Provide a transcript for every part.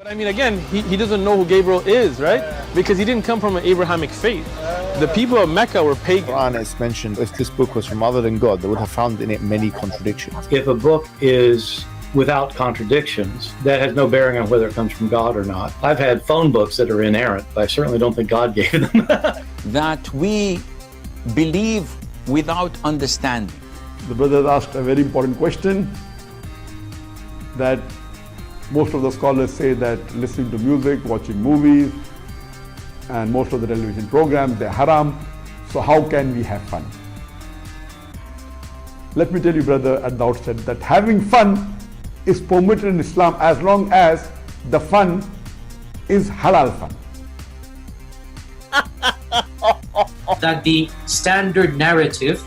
But I mean, again, he doesn't know who Gabriel is, right? Because he didn't come from an Abrahamic faith. The people of Mecca were pagan. Quran is mentioned, if this book was from other than God, they would have found in it many contradictions. If a book is without contradictions, that has no bearing on whether it comes from God or not. I've had phone books that are inerrant, but I certainly don't think God gave them. That we believe without understanding. The brother asked a very important question, that most of the scholars say that listening to music, watching movies, and most of the television programs, they're haram. So how can we have fun? Let me tell you, brother, at the outset that having fun is permitted in Islam as long as the fun is halal fun. That the standard narrative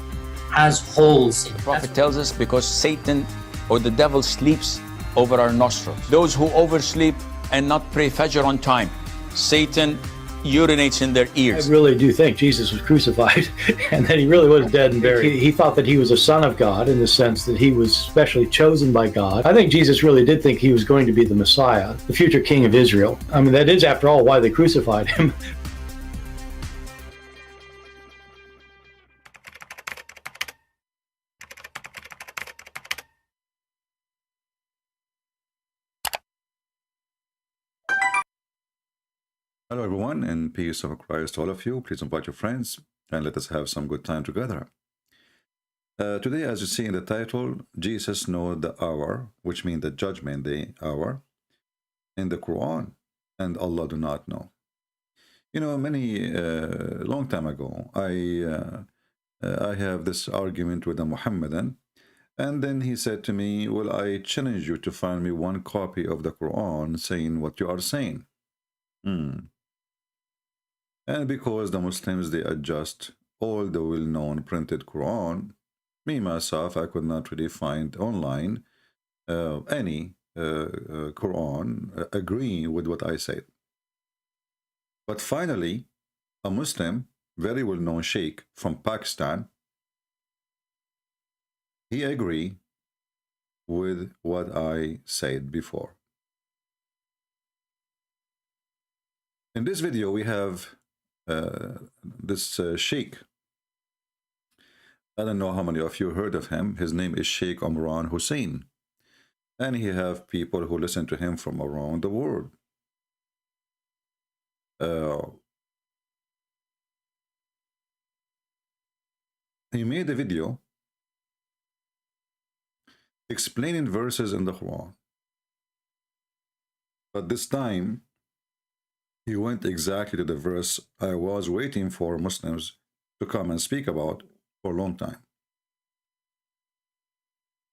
has holes in it. The Prophet tells us because Satan or the devil sleeps over our nostrils. Those who oversleep and not pray Fajr on time, Satan urinates in their ears. I really do think Jesus was crucified and that he really was dead and buried. He thought that he was a son of God in the sense that he was specially chosen by God. I think Jesus really did think he was going to be the Messiah, the future king of Israel. I mean, that is, after all, why they crucified him. Hello everyone, and peace of Christ to all of you. Please invite your friends and let us have some good time together. Today, as you see in the title, Jesus knows the hour, which means the judgment day hour, in the Quran, and Allah do not know. You know, long time ago, I have this argument with a Muhammadan, and then he said to me, well, I challenge you to find me one copy of the Quran saying what you are saying. And because the Muslims, they adjust all the well-known printed Quran, me, myself, I could not really find online any Quran agreeing with what I said. But finally, a Muslim, very well-known sheikh from Pakistan, he agreed with what I said before. In this video, we have this sheikh. I don't know how many of you heard of him. His name is Sheikh Imran Hussein, and he have people who listen to him from around the world. He made a video explaining verses in the Quran, but this time he went exactly to the verse I was waiting for Muslims to come and speak about for a long time,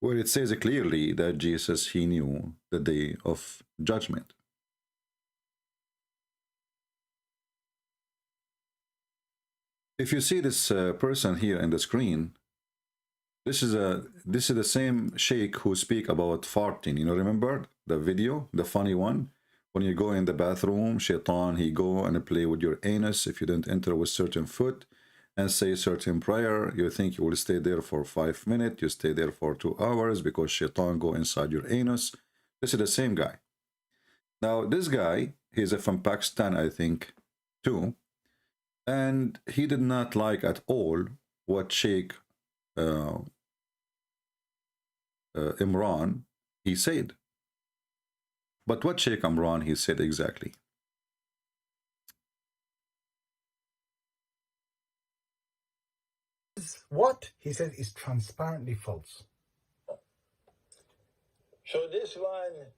where it says clearly that Jesus, he knew the day of judgment. If you see this person here in the screen, this is the same sheikh who speak about farting. You know, remember the video, the funny one? When you go in the bathroom, shaitan, he go and play with your anus. If you don't enter with certain foot and say certain prayer, you think you will stay there for 5 minutes. You stay there for 2 hours because shaitan go inside your anus. This is the same guy. Now, this guy, he's from Pakistan, I think, too. And he did not like at all what Sheikh Imran, he said. But what Sheikh Imran, he said exactly? What he said is transparently false. So this one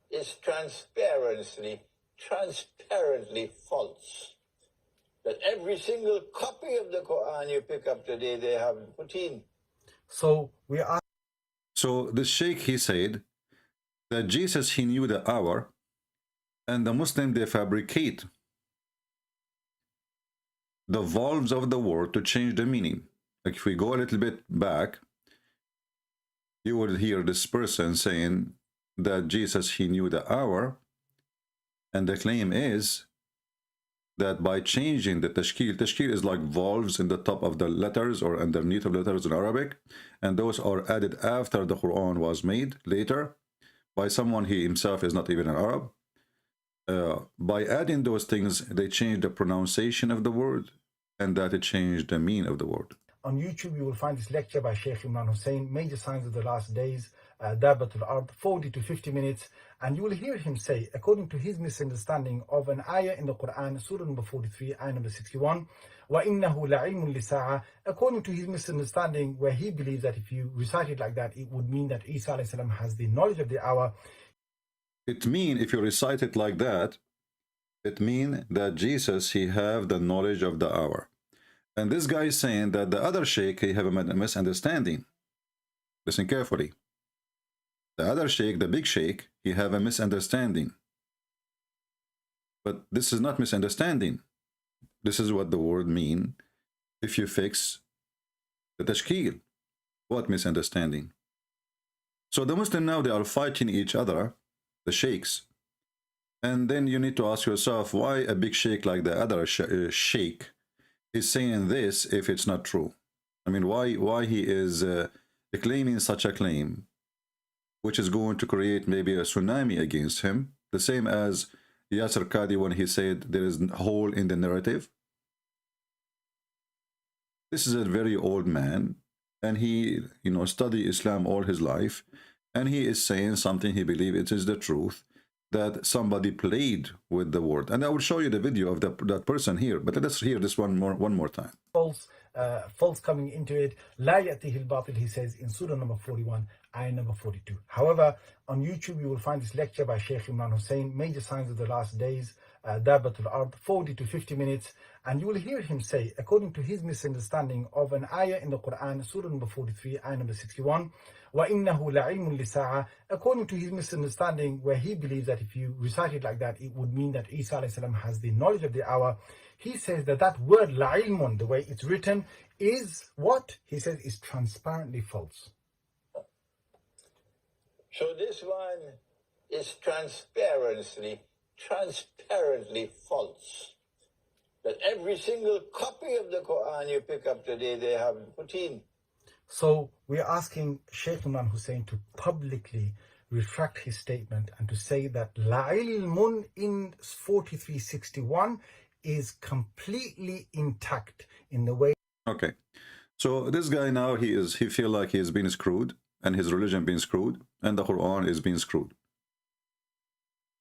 is transparently false. That every single copy of the Quran you pick up today, they have put in. So we are. So the Sheikh, he said that Jesus, he knew the hour, and the Muslim, they fabricate the valves of the word to change the meaning. Like if we go a little bit back, you would hear this person saying that Jesus, he knew the hour, and the claim is that by changing the tashkil is like valves in the top of the letters or underneath of letters in Arabic, and those are added after the Quran was made later by someone he himself is not even an Arab. by adding those things, they changed the pronunciation of the word, and that it changed the meaning of the word. On YouTube, you will find this lecture by Sheikh Imran Hussain, Major Signs of the Last Days, Dabatul Ard, 40 to 50 minutes. And you will hear him say, according to his misunderstanding of an ayah in the Quran, Surah number 43, ayah number 61, وَإِنَّهُ لَعِلْمٌ لِسَاعَةٍ, according to his misunderstanding, where he believes that if you recite it like that, it would mean that Isa alayhi salam has the knowledge of the hour. It means, if you recite it like that, it means that Jesus, he have the knowledge of the hour. And this guy is saying that the other sheikh, he have a misunderstanding. Listen carefully. The other sheikh, the big sheikh, he have a misunderstanding. But this is not misunderstanding. This is what the word mean if you fix the tashkil. What misunderstanding? So the Muslim now, they are fighting each other, the sheikhs. And then you need to ask yourself, why a big sheikh like the other sheikh is saying this if it's not true? I mean, why he is claiming such a claim, which is going to create maybe a tsunami against him, the same as Yasser Qadhi when he said there is a hole in the narrative. This is a very old man, and he, studied Islam all his life, and he is saying something he believes it is the truth, that somebody played with the word. And I will show you the video of that person here, but let's hear this one more time. False coming into it. La ya'tihi al-batil, he says in Surah number 41, ayah number 42. However, on YouTube, you will find this lecture by Sheikh Imran Hussain, Major Signs of the Last Days, Dabatul Ard, 40 to 50 minutes. And you will hear him say, according to his misunderstanding of an ayah in the Quran, Surah number 43, ayah number 61, وَإِنَّهُ لَعِلْمٌ لِسَاعَةٍ, according to his misunderstanding, where he believes that if you recite it like that, it would mean that Isa alayhi salam has the knowledge of the hour. He says that that word la'ilmun, the way it's written, is what? He says is transparently false. So this one is transparently false. That every single copy of the Quran you pick up today, they have put in. So we're asking Sheikh Imran Hussain to publicly retract his statement and to say that la'ilmun in 4361 is completely intact in the way. Okay, so this guy now, he feel like he has been screwed, and his religion being screwed, and the Quran is being screwed.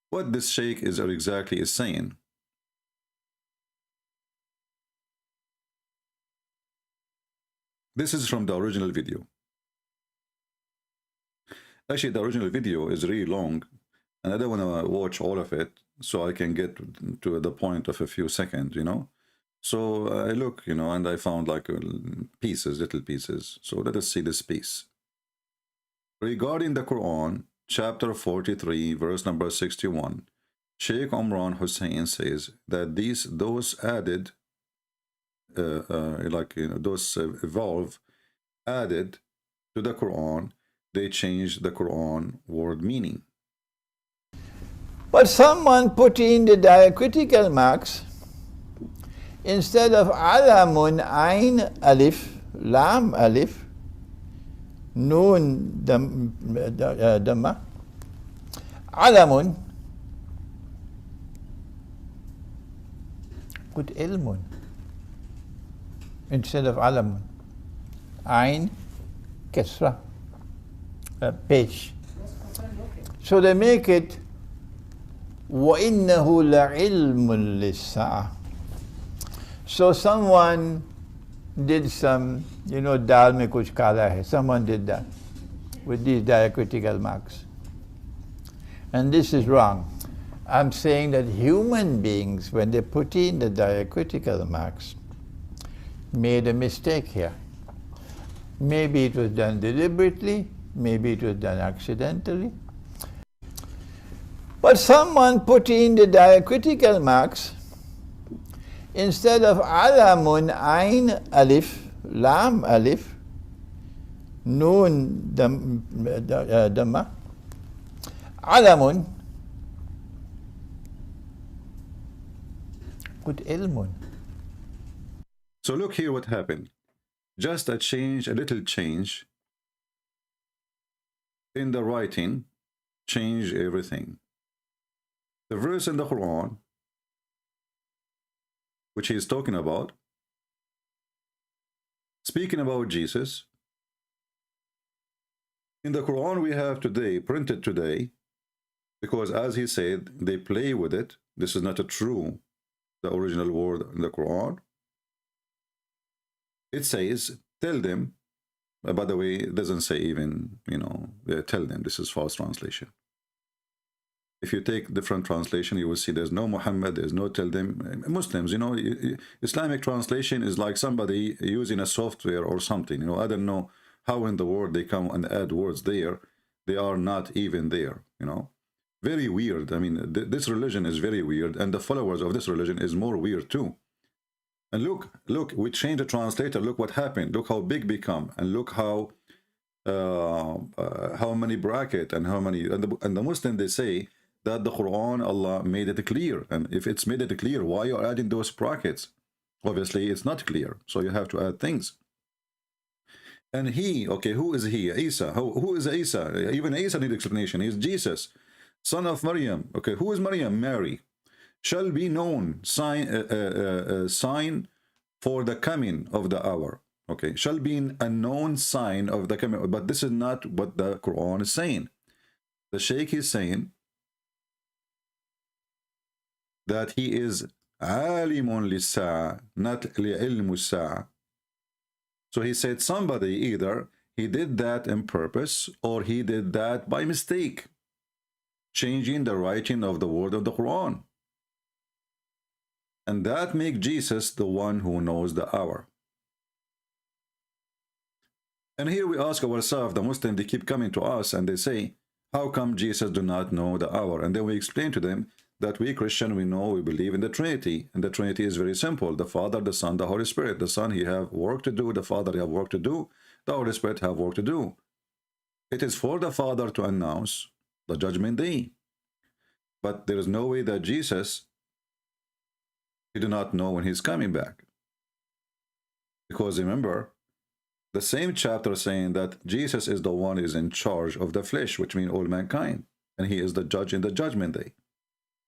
What this sheikh is exactly is saying, this is from the original video. Actually, the original video is really long, and I don't want to watch all of it, so I can get to the point of a few seconds, So I look, and I found like pieces, little pieces. So let us see this piece. Regarding the Quran, chapter 43, verse number 61, Sheikh Imran Hussain says that those added, those evolve, added to the Quran, they changed the Quran word meaning. But someone put in the diacritical marks instead of alamun, ain, alif, lam, alif, nun, dhamma, alamun, put ilmun instead of alamun, ain, kesra, page. So they make it وَإِنَّهُ لَعِلْمٌ لِلسَّاعَةِ. So someone did some, dal mein kuch kala hai. Someone did that with these diacritical marks. And this is wrong. I'm saying that human beings, when they put in the diacritical marks, made a mistake here. Maybe it was done deliberately, maybe it was done accidentally. But someone put in the diacritical marks instead of alamun, ain, alif, lam, alif, nun, dhamma, alamun, put ilmun. So look here what happened. Just a little change in the writing, changed everything. The verse in the Quran, which he is talking about, speaking about Jesus, in the Quran we have today, printed today, because as he said, they play with it. This is not a true, the original word in the Quran. It says, tell them, by the way, it doesn't say even, tell them. This is false translation. If you take different translation, you will see there's no Muhammad, there's no tell them. Muslims, Islamic translation is like somebody using a software or something. I don't know how in the world they come and add words there. They are not even there, Very weird. I mean, this religion is very weird, and the followers of this religion is more weird too. And look, we changed the translator. Look what happened. Look how big become, and look how many bracket and how many. And the Muslim, they say that the Quran, Allah made it clear, and if it's made it clear, why you are adding those brackets? Obviously, it's not clear, so you have to add things. And he, okay, who is he? Isa. Who is Isa? Even Isa needs explanation. He's Jesus, son of Maryam. Okay, who is Maryam? Mary. Shall be known sign for the coming of the hour. Okay, shall be a known sign of the coming. But this is not what the Quran is saying. The Shaykh is saying that he is alimun lis-sa'a, not li'ilmu as-sa'a. So he said somebody either he did that on purpose or he did that by mistake, changing the writing of the word of the Quran. And that makes Jesus the one who knows the hour. And here we ask ourselves, the Muslims, they keep coming to us and they say, how come Jesus do not know the hour? And then we explain to them that we Christian, we know, we believe in the Trinity. And the Trinity is very simple. The Father, the Son, the Holy Spirit. The Son, he have work to do. The Father, he have work to do. The Holy Spirit have work to do. It is for the Father to announce the judgment day. But there is no way that Jesus, he do not know when he's coming back. Because remember, the same chapter saying that Jesus is the one who is in charge of the flesh, which means all mankind. And he is the judge in the judgment day.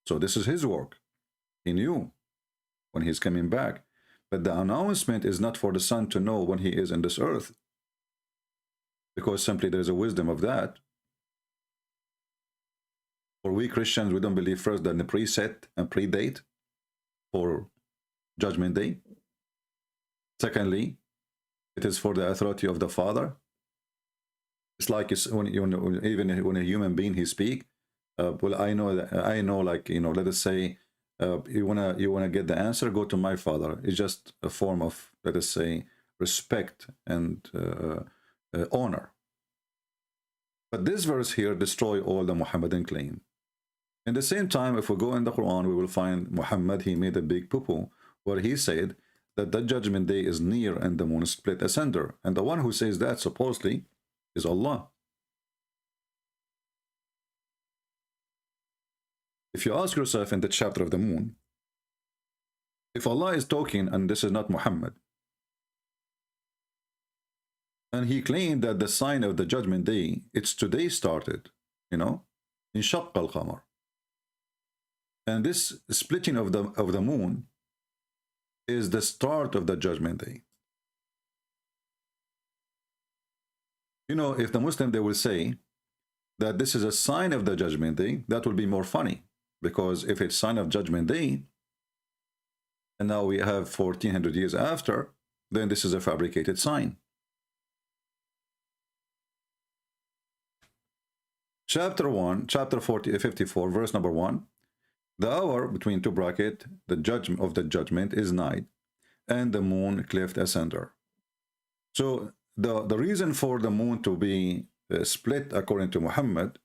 So this is his work. He knew when he's coming back. But the announcement is not for the Son to know when he is in this earth. Because simply there is a wisdom of that. For we Christians, we don't believe first that the preset and predate for judgment day. Secondly, it is for the authority of the Father. It's like even when a human being he speak. Well, I know, like, let us say, you wanna get the answer, go to my Father. It's just a form of, let us say, respect and honor. But this verse here destroy all the Muhammadan claim. In the same time, if we go in the Quran, we will find Muhammad, he made a big poo-poo, where he said that the judgment day is near and the moon split asunder. And the one who says that supposedly is Allah. If you ask yourself in the chapter of the moon, if Allah is talking and this is not Muhammad, and he claimed that the sign of the judgment day, it's today started, in Shaqq al-Qamar. And this splitting of the moon is the start of the judgment day. If the Muslim, they will say that this is a sign of the judgment day, that will be more funny. Because if it's sign of judgment day, and now we have 1400 years after, then this is a fabricated sign. Chapter 1, chapter 54, verse number 1. The hour, between two brackets, the judgment of the judgment is night, and the moon cleft asunder. So the reason for the moon to be split according to Muhammad,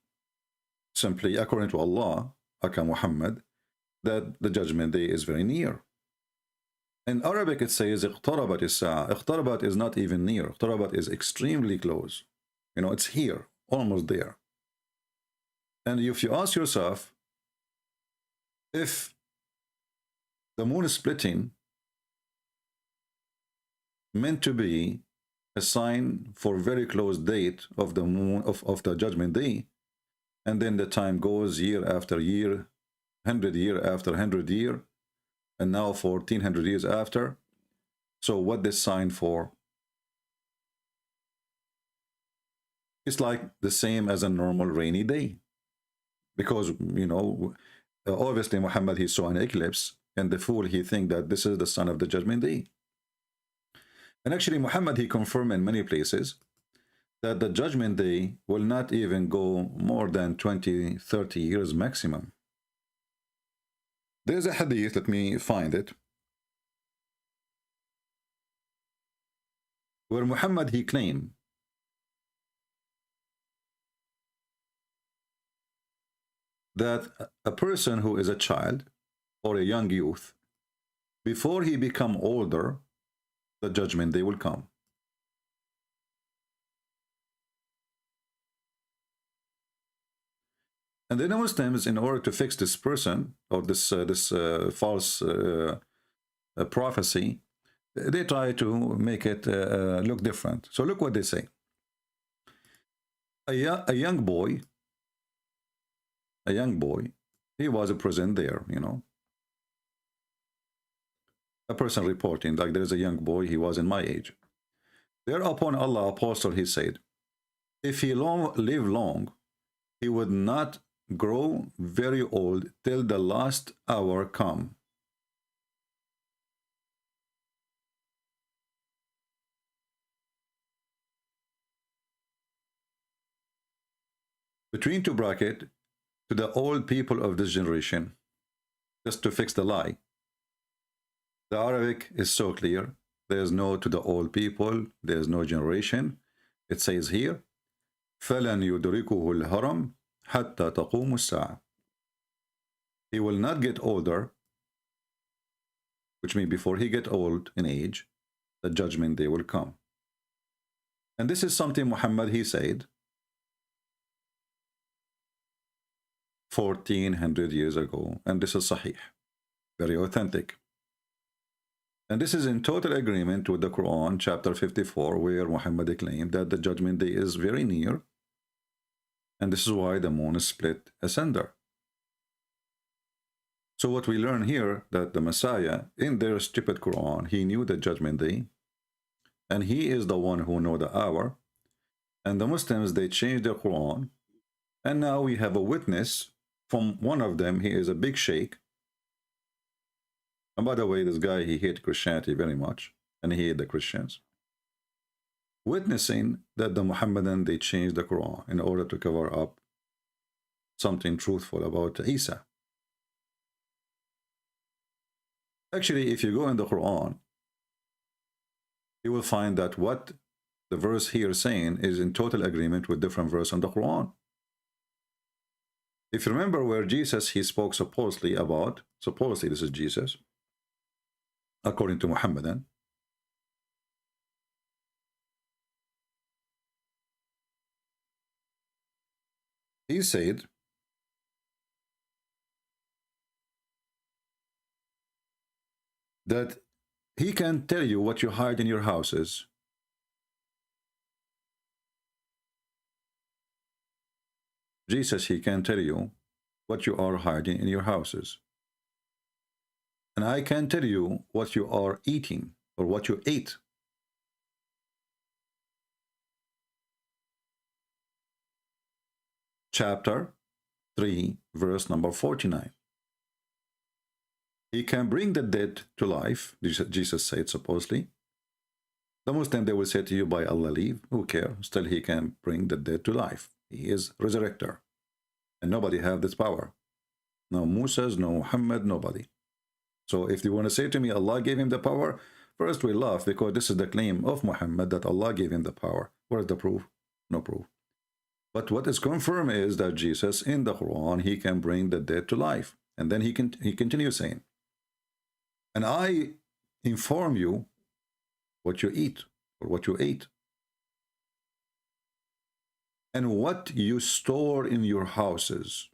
simply according to Allah, aka Muhammad, that the judgment day is very near. In Arabic it says اقتربت الساعة. اقتربت is not even near. اقتربت is extremely close. It's here, almost there. And if you ask yourself, if the moon is splitting meant to be a sign for very close date of the moon of the judgment day, and then the time goes year after year, 100 year after 100 year, and now 1400 years after. So what this sign for? It's like the same as a normal rainy day. Because, you know, obviously Muhammad, he saw an eclipse, and the fool, he think that this is the sign of the judgment day. And actually Muhammad, he confirmed in many places that the judgment day will not even go more than 20-30 years maximum. There's a hadith, let me find it, where Muhammad, he claimed that a person who is a child or a young youth, before he become older, the judgment day will come. And then the Muslims, in order to fix this person or this false prophecy, they try to make it look different. So look what they say. A young boy, he was present there, you know. A person reporting, like there's a young boy, he was in my age. Thereupon Allah, apostle, he said, if he live long, he would not grow very old till the last hour come. Between two brackets, to the old people of this generation, just to fix the lie. The Arabic is so clear. There's no to the old people, there's no generation. It says here, فَلَنْ يُدْرِكُهُ الْهَرَمْ حَتَّى تَقُومُ السَّاعَةِ. He will not get older, which means before he get old in age, the judgment day will come. And this is something Muhammad, he said 1400 years ago, and this is sahih, very authentic. And this is in total agreement with the Quran, chapter 54, where Muhammad claimed that the judgment day is very near, and this is why the moon is split asunder. So what we learn here, that the Messiah, in their stupid Quran, he knew the judgment day, and he is the one who knows the hour, and the Muslims, they changed their Quran, and now we have a witness from one of them. He is a big sheikh. And by the way, this guy, he hated Christianity very much, and he hated the Christians. Witnessing that the Muhammadan, they changed the Quran in order to cover up something truthful about Isa. Actually, if you go in the Quran, you will find that what the verse here is saying is in total agreement with different verse in the Quran. If you remember where Jesus, he spoke supposedly about, supposedly this is Jesus, according to Muhammadan, he said that he can tell you what you hide in your houses. Jesus, he can tell you what you are hiding in your houses. And I can tell you what you are eating or what you ate. Chapter 3, verse number 49. He can bring the dead to life, Jesus said supposedly. The Muslim, they will say to you, by Allah leave, who cares? Still he can bring the dead to life. He is resurrector. And nobody have this power. No Moses, no Muhammad, nobody. So if you want to say to me, Allah gave him the power, first we laugh, because this is the claim of Muhammad that Allah gave him the power. Where is the proof? No proof. But what is confirmed is that Jesus in the Quran, he can bring the dead to life. And then he continues saying, and I inform you what you eat or what you ate, and what you store in your houses.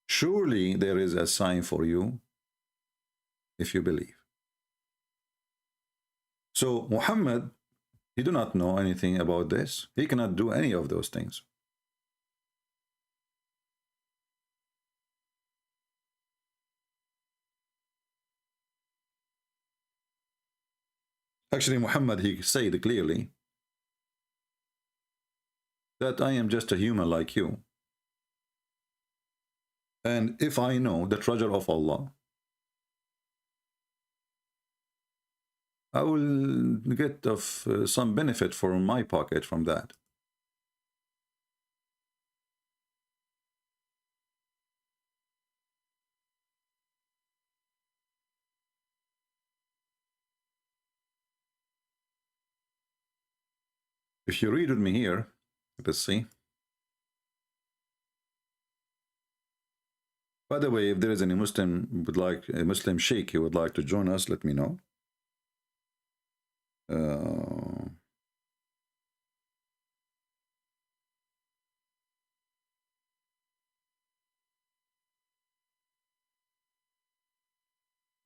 Surely there is a sign for you if you believe. So Muhammad, he do not know anything about this. He cannot do any of those things. Actually, Muhammad, he said clearly that I am just a human like you. And if I know the treasure of Allah, I will get of some benefit from my pocket from that. If you read with me here, let's see. By the way, if there is any Muslim would like a Muslim sheikh who would like to join us, let me know. Let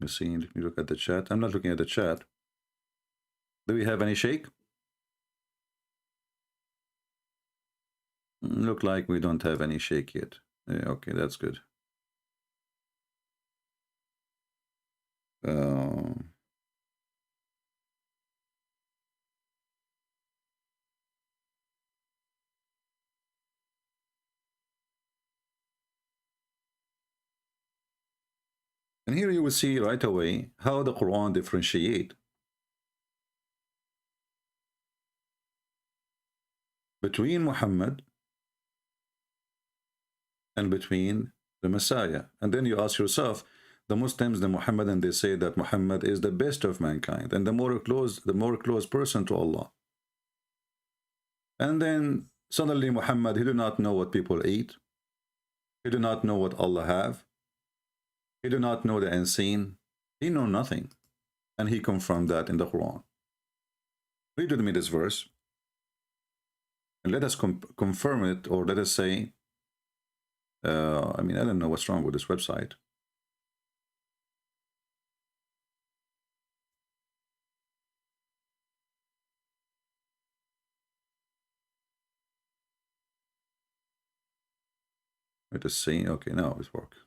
me see. Let me look at the chat. I'm not looking at the chat. Do we have any sheikh? Look like we don't have any sheikh yet. Yeah, okay, that's good. And here you will see right away how the Quran differentiates between Muhammad and between the Messiah. And then you ask yourself, the Muslims, the Muhammadan, they say that Muhammad is the best of mankind and the more close person to Allah. And then suddenly Muhammad, he do not know what people eat. He do not know what Allah have. He do not know the unseen. He know nothing. And he confirmed that in the Quran. Read with me this verse. And let us confirm it, or let us say, I mean, I don't know what's wrong with this website. Let us see. Okay, now it works.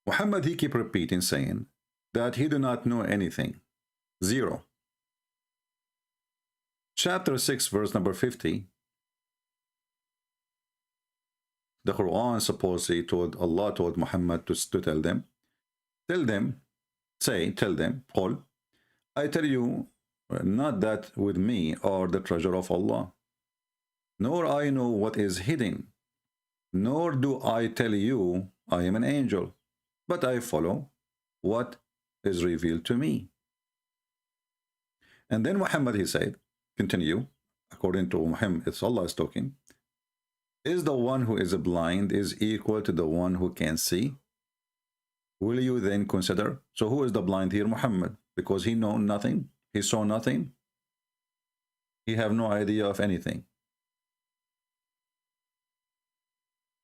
Muhammad, he keep repeating, saying that he do not know anything. Zero. Chapter 6, verse number 50. The Quran supposedly told, Allah told Muhammad to tell them, tell them, Qul, I tell you, not that with me are the treasure of Allah, nor I know what is hidden, nor do I tell you I am an angel, but I follow what is revealed to me. And then Muhammad, he said, continue, according to Muhammad, it's Allah is talking, is the one who is blind is equal to the one who can see? Will you then consider? So who is the blind here? Muhammad, because he know nothing, he saw nothing, he have no idea of anything.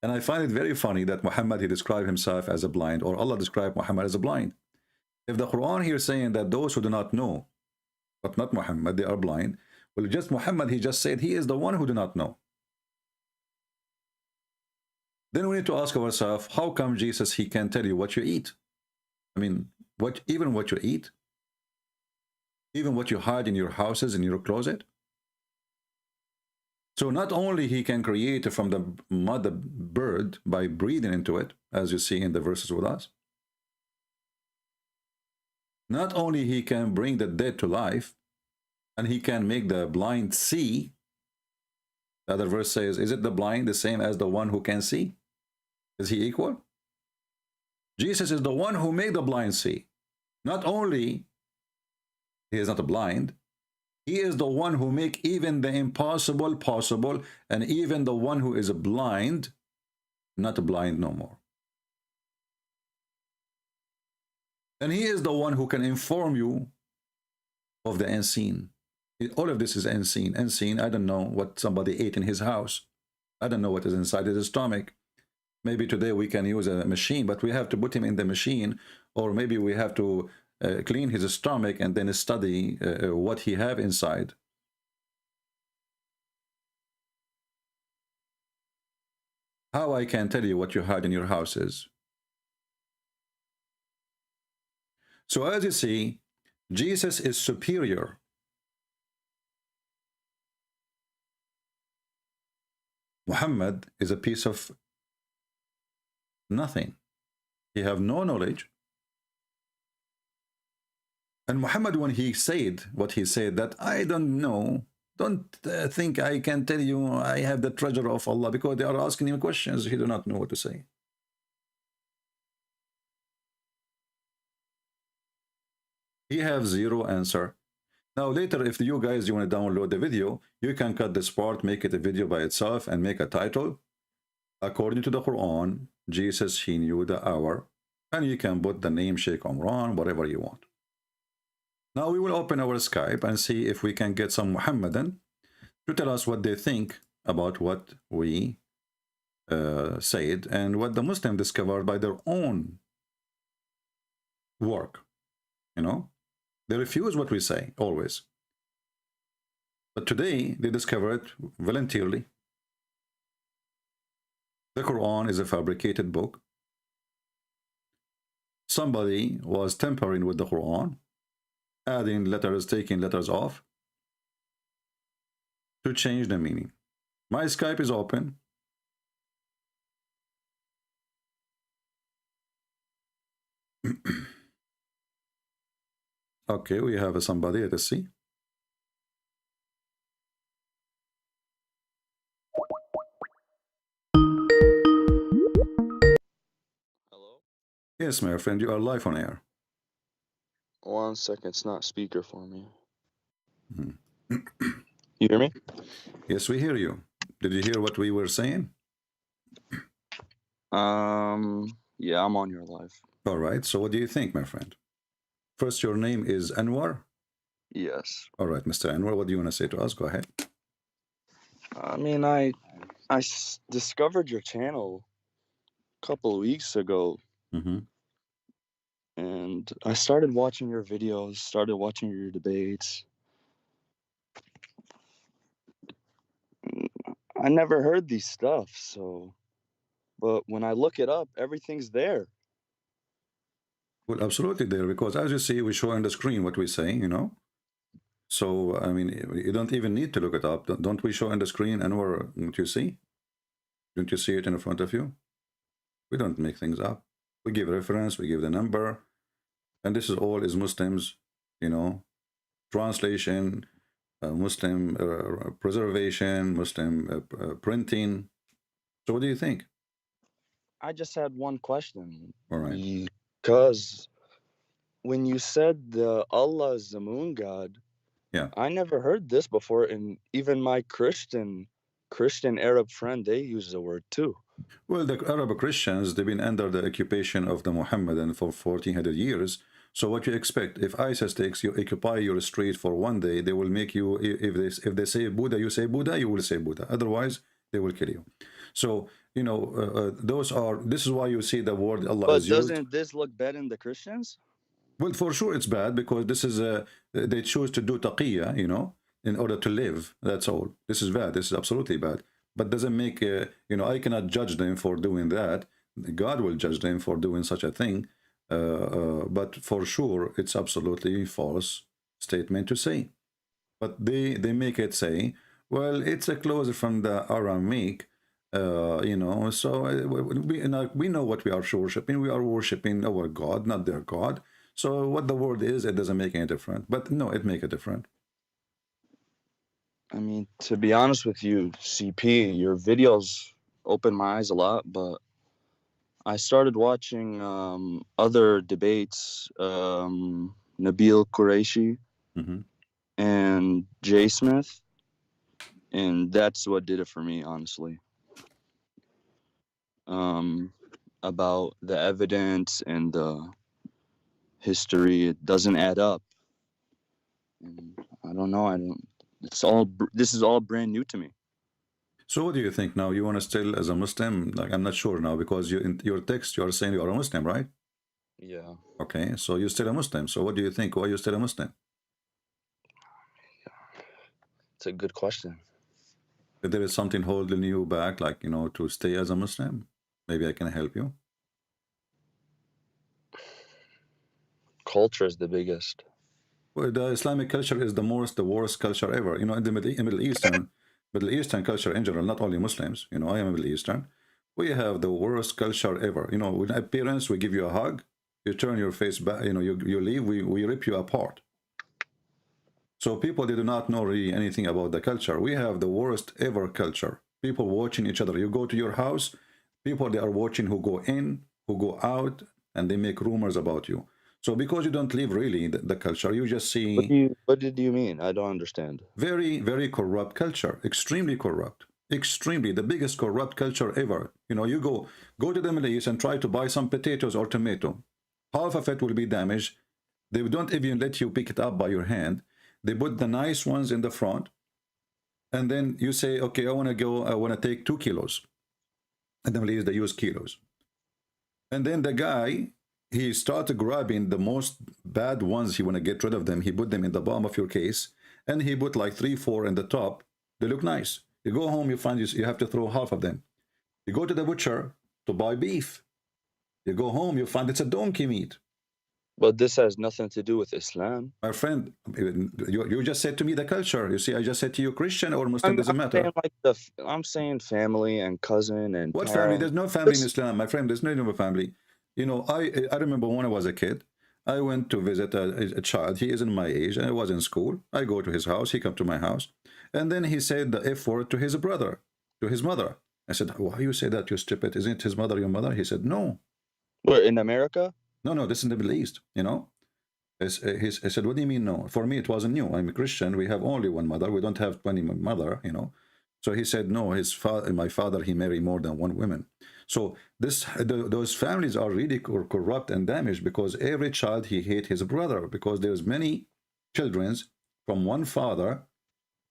And I find it very funny that Muhammad, he described himself as a blind, or Allah described Muhammad as a blind. If the Quran here is saying that those who do not know, but not Muhammad, they are blind, well, just Muhammad, he just said he is the one who do not know. Then we need to ask ourselves, how come Jesus, he can tell you what you eat? I mean, even what you eat? Even what you hide in your houses, in your closet? So not only he can create from the mud a bird by breathing into it, as you see in the verses with us. Not only he can bring the dead to life, and he can make the blind see. The other verse says, is it the blind the same as the one who can see? Is he equal? Jesus is the one who made the blind see. Not only he is not blind, he is the one who make even the impossible possible, and even the one who is blind, not blind no more. And he is the one who can inform you of the unseen. All of this is unseen. Unseen, I don't know what somebody ate in his house. I don't know what is inside his stomach. Maybe today we can use a machine, but we have to put him in the machine, or maybe we have to clean his stomach and then study what he have inside. How I can tell you what you had in your houses? So as you see, Jesus is superior. Muhammad is a piece of nothing. He have no knowledge. And Muhammad, when he said what he said, that I don't know, don't think I can tell you I have the treasure of Allah, because they are asking him questions, he do not know what to say. He have zero answer. Now later, if you guys you want to download the video, you can cut this part, make it a video by itself, and make a title. According to the Quran, Jesus, he knew the hour, and you can put the name Sheikh Omran, whatever you want. Now we will open our Skype and see if we can get some Muhammadan to tell us what they think about what we said and what the Muslim discovered by their own work. You know, they refuse what we say always. But today they discover it voluntarily. The Quran is a fabricated book. Somebody was tampering with the Quran, adding letters, taking letters off to change the meaning. My Skype is open. Okay, we have somebody. Let us see. Hello? Yes, my friend, you are live on air. 1 second, it's not speaker for me. Hmm. You hear me? Yes, we hear you. Did you hear what we were saying? Yeah, I'm on your live. All right, so what do you think, my friend? First, your name is Anwar? Yes. All right, Mr. Anwar, what do you want to say to us? Go ahead. I mean, discovered your channel a couple of weeks ago. Mm-hmm. And I started watching your videos, started watching your debates. I never heard these stuff, so... But when I look it up, everything's there. Well, absolutely there, because as you see, we show on the screen what we say, you know. So, I mean, you don't even need to look it up. Don't we show on the screen, Anwar, what you see? Don't you see it in front of you? We don't make things up. We give reference, we give the number, and this is all is Muslims, you know, translation, Muslim preservation, Muslim printing. So what do you think? I just had one question. All right. Because when you said Allah is the moon god, yeah, I never heard this before, and even my Christian Arab friend, they use the word too. Well, the Arab Christians, they've been under the occupation of the Mohammedan for 1400 years. So what you expect? If ISIS takes you, occupy your street for one day, they will make you, if they say Buddha, you say Buddha, you will say Buddha. Otherwise, they will kill you. So, you know, this is why you see the word Allah But is used. doesn't this look bad in the Christians? Well, for sure it's bad, because this is they choose to do taqiyya, you know, in order to live. That's all. This is bad. This is absolutely bad. But doesn't make, you know, I cannot judge them for doing that. God will judge them for doing such a thing. But for sure, it's absolutely false statement to say. But they make it say, well, it's a closer from the Aramaic, you know, so we know what we are worshiping. We are worshiping our God, not their God. So what the word is, it doesn't make any difference. But no, it make a difference. I mean, to be honest with you, CP, your videos opened my eyes a lot, but I started watching other debates, Nabil Qureshi and Jay Smith, and that's what did it for me, honestly. About the evidence and the history, it doesn't add up. And I don't know. This is all brand new to me. So what do you think now? You want to still as a Muslim? Like, I'm not sure now, because in your text you are saying you are a Muslim, right? Yeah. Okay, so you're still a Muslim. So what do you think? Why are you still a Muslim? It's a good question. If there is something holding you back, like, you know, to stay as a Muslim, maybe I can help you. culture is the biggest? Well, the Islamic culture is the worst culture ever. You know, in the Middle Eastern culture in general, not only Muslims. You know, I am Middle Eastern. We have the worst culture ever. You know, with appearance, we give you a hug, you turn your face back. You know, you leave. We rip you apart. So people, they do not know really anything about the culture. We have the worst ever culture. People watching each other. You go to your house, people, they are watching who go in, who go out, and they make rumors about you. So because you don't live really the culture, you just see... What did you mean? I don't understand. Very, very corrupt culture. Extremely corrupt. Extremely. The biggest corrupt culture ever. You know, you go to the Middle East and try to buy some potatoes or tomato. Half of it will be damaged. They don't even let you pick it up by your hand. They put the nice ones in the front. And then you say, okay, I want to take 2 kilos. And the Middle East, they use kilos. And then the guy, he started grabbing the most bad ones. He want to get rid of them. He put them in the bottom of your case. And he put like 3, 4 in the top. They look nice. You go home, you find you have to throw half of them. You go to the butcher to buy beef. You go home, you find it's a donkey meat. But this has nothing to do with Islam. My friend, you just said to me the culture. You see, I just said to you Christian or Muslim, doesn't matter. Like I'm saying family and cousin and what family? There's no family in Islam, my friend. There's no family. You know, I remember when I was a kid, I went to visit a child. He isn't my age, and I was in school. I go to his house. He come to my house. And then he said the F word to his brother, to his mother. I said, why you say that, you stupid? Isn't his mother your mother? He said, no. Where, in America? No, this is in the Middle East, you know. I said, what do you mean no? For me, it wasn't new. I'm a Christian. We have only one mother. We don't have 20 mother, you know. So he said, no, my father, he married more than one woman. So those families are really corrupt and damaged because every child, he hate his brother because there's many children from one father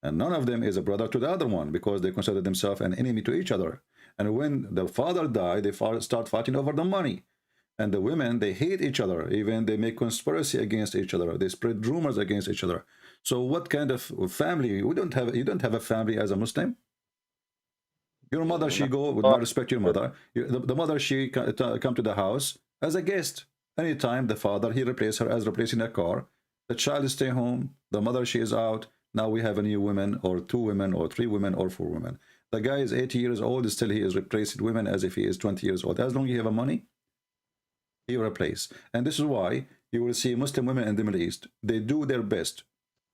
and none of them is a brother to the other one because they consider themselves an enemy to each other. And when the father died, they start fighting over the money. And the women, they hate each other. Even they make conspiracy against each other. They spread rumors against each other. So what kind of family? You don't have a family as a Muslim. Your mother, she go with not respect your mother. The mother, she come to the house as a guest. Anytime the father, he replace her as replacing a car. The child stay home. The mother, she is out. Now we have a new woman or 2 women or 3 women or 4 women. The guy is 80 years old. Still he is replacing women as if he is 20 years old. As long as you have money, he replace. And this is why you will see Muslim women in the Middle East. They do their best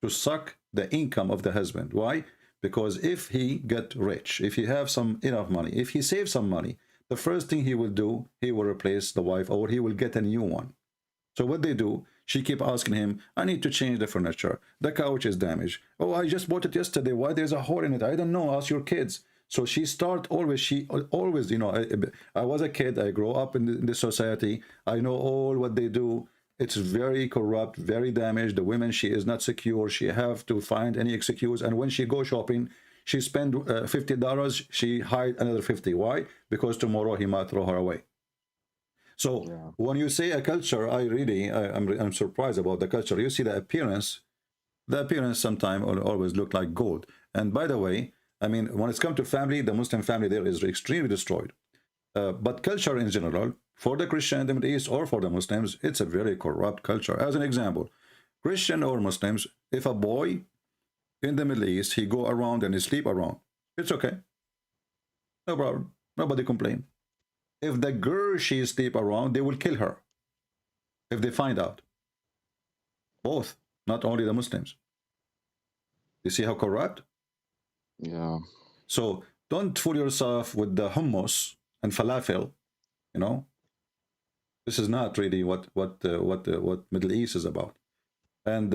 to suck the income of the husband. Why? Because if he get rich, if he have enough money, if he saves some money, the first thing he will do, he will replace the wife or he will get a new one. So what they do, she keep asking him, I need to change the furniture. The couch is damaged. Oh, I just bought it yesterday. Why there's a hole in it? I don't know. Ask your kids. So she always, you know, I was a kid. I grew up in this society. I know all what they do. It's very corrupt, very damaged. The women, she is not secure. She have to find any excuse. And when she go shopping, she spend $50. She hide another 50. Why? Because tomorrow he might throw her away. So when you say a culture, I'm surprised about the culture. You see the appearance sometimes always look like gold. And by the way, I mean, when it's come to family, the Muslim family there is extremely destroyed. But culture in general, for the Christian in the Middle East or for the Muslims, it's a very corrupt culture. As an example, Christian or Muslims, if a boy in the Middle East, he go around and he sleep around, it's okay. No problem. Nobody complain. If the girl, she sleep around, they will kill her if they find out. Both, not only the Muslims. You see how corrupt? Yeah. So don't fool yourself with the hummus and falafel. You know, this is not really what Middle East is about. And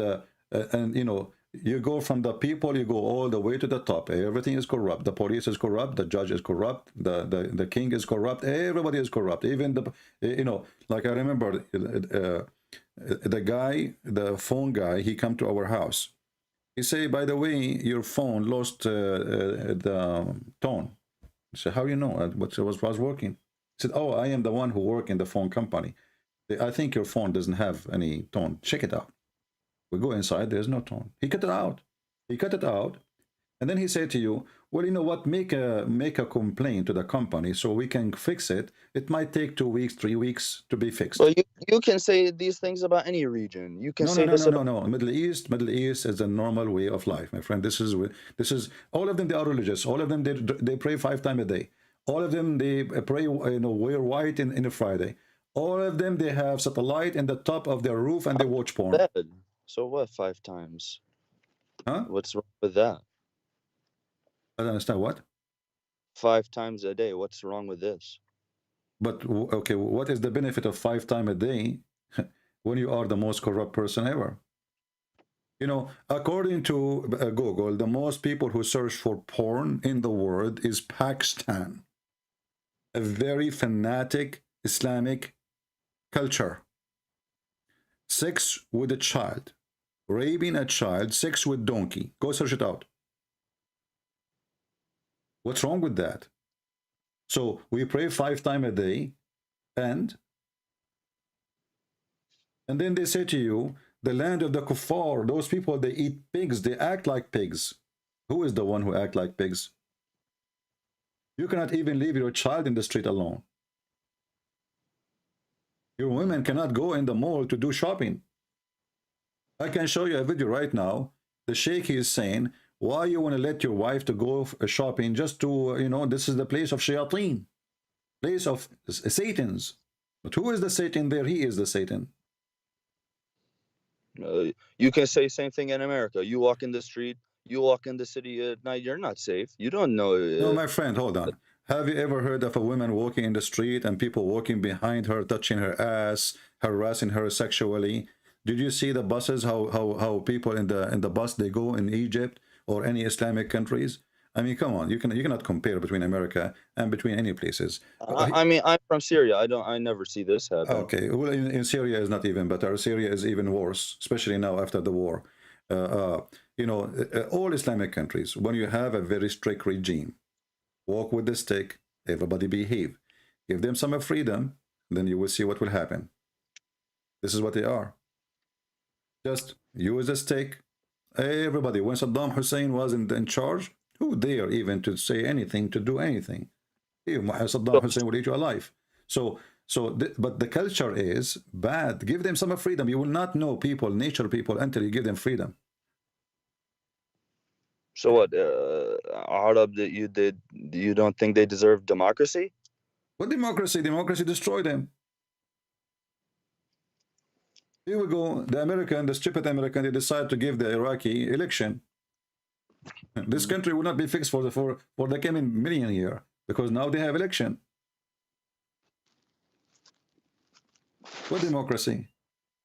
you know, you go from the people, you go all the way to the top. Everything is corrupt. The police is corrupt. The judge is corrupt. The king is corrupt. Everybody is corrupt. Even the, you know, like I remember the guy, the phone guy, he come to our house. He say, by the way, your phone lost the tone. I said, how you know? What was working? He said, oh, I am the one who work in the phone company. I think your phone doesn't have any tone. Check it out. We go inside, there's no tone. He cut it out. He cut it out. And then he said to you, well, you know what, make a complaint to the company so we can fix it. It might take 2 weeks, 3 weeks to be fixed. Well, you can say these things about any region. You can say this about... No. Middle East is a normal way of life, my friend. This is all of them. They are religious. All of them they pray 5 times a day. All of them they pray, you know, wear white in a Friday. All of them they have satellite in the top of their roof and they watch porn. So what? 5 times? Huh? What's wrong with that? I don't understand what. 5 times a day. What's wrong with this? But okay, what is the benefit of 5 times a day when you are the most corrupt person ever? You know, according to Google, the most people who search for porn in the world is Pakistan, a very fanatic Islamic culture. Sex with a child, raping a child, sex with donkey. Go search it out. What's wrong with that? So we pray 5 times a day, and then they say to you, the land of the kuffar, those people, they eat pigs, they act like pigs. Who is the one who act like pigs? You cannot even leave your child in the street alone. Your women cannot go in the mall to do shopping. I can show you a video right now. The sheikh is saying, why you want to let your wife to go shopping just to, you know, this is the place of shayateen, place of Satans. But who is the Satan there? He is the Satan. You can say same thing in America. You walk in the street, you walk in the city at night, you're not safe. You don't know. No, my friend, hold on. Have you ever heard of a woman walking in the street and people walking behind her, touching her ass, harassing her sexually? Did you see the buses, how people in the bus, they go in Egypt or any Islamic countries? I mean, come on, you cannot compare between America and between any places. I mean, I'm from Syria. I never see this happen. Okay, well, in Syria is not even better. Syria is even worse, especially now after the war. You know, all Islamic countries, when you have a very strict regime, walk with the stick, everybody behave. Give them some freedom, then you will see what will happen. This is what they are. Just use a stick. Everybody, when Saddam Hussein was in charge, who dare even to say anything, to do anything? Saddam Hussein will eat you alive. But the culture is bad. Give them some freedom. You will not know people, nature people, until you give them freedom. So what, Arab, that you don't think they deserve democracy? What democracy? Democracy destroyed them. Here we go. The stupid American, they decide to give the Iraqi election. This country will not be fixed for the coming million year because now they have election. What democracy?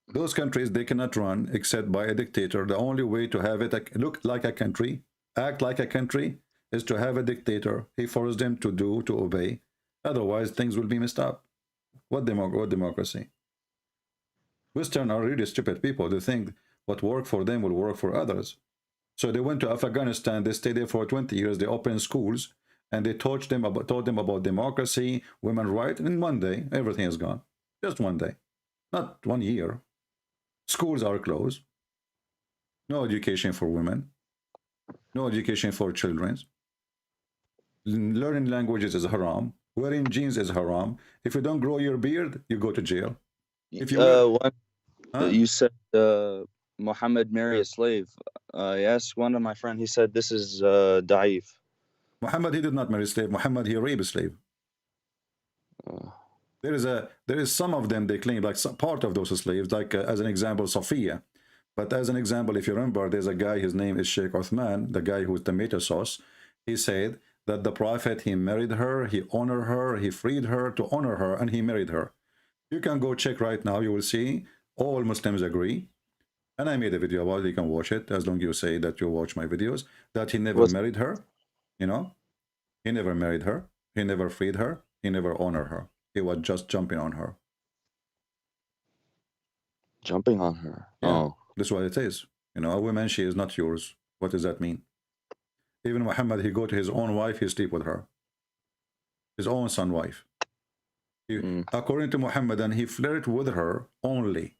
Those countries, they cannot run except by a dictator. The only way to have it look like a country, act like a country, is to have a dictator. He forced them to obey. Otherwise, things will be messed up. What democracy? Western are really stupid people. They think what worked for them will work for others. So they went to Afghanistan. They stayed there for 20 years. They opened schools and they taught them about democracy, women's rights. And in one day, everything is gone. Just one day, not 1 year. Schools are closed. No education for women. No education for children. Learning languages is haram. Wearing jeans is haram. If you don't grow your beard, you go to jail. If you you said Muhammad marry a slave. I asked one of my friends. He said this is da'if. Muhammad, he did not marry a slave. Muhammad, he raped a slave. There is some of them they claim like some part of those slaves, like as an example, SOFYA. But as an example, if you remember, there's a guy. His name is Sheikh Uthman, the guy who's tomato sauce. He said that the Prophet, he married her, he honored her, he freed her to honor her, and he married her. You can go check right now. You will see all Muslims agree. And I made a video about it. You can watch it as long as you say that you watch my videos. That he never married her. You know, he never married her. He never freed her. He never honored her. He was just jumping on her. Jumping on her. Yeah, oh, that's what it is. You know, a woman, she is not yours. What does that mean? Even Muhammad, he go to his own wife, he sleep with her. His own son wife. According to Muhammad, and he flirted with her only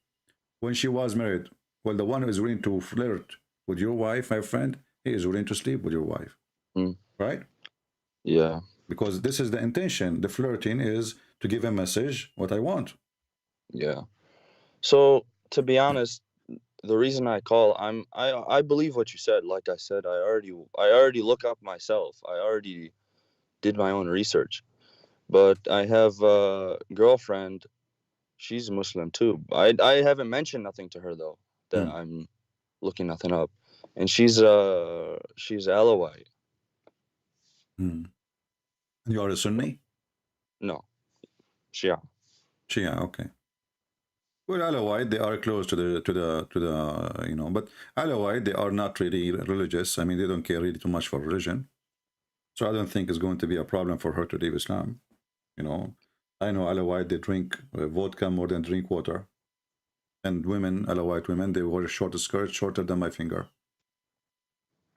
when she was married. Well, the one who is willing to flirt with your wife, my friend, he is willing to sleep with your wife, right? Yeah. Because this is the intention. The flirting is to give a message, what I want. Yeah. So to be honest, the reason I call, I believe what you said. Like I said, I already look up myself. I already did my own research. But I have a girlfriend. She's Muslim too. I haven't mentioned nothing to her though, that I'm looking nothing up. And she's Alawite. You are a Sunni? No. Shia. Shia, okay. Well, Alawite, they are close to the you know, but Alawite, they are not really religious. I mean, they don't care really too much for religion. So I don't think it's going to be a problem for her to leave Islam. You know, I know Alawite, they drink vodka more than drink water. And women, Alawite women, they wear short skirts, shorter than my finger.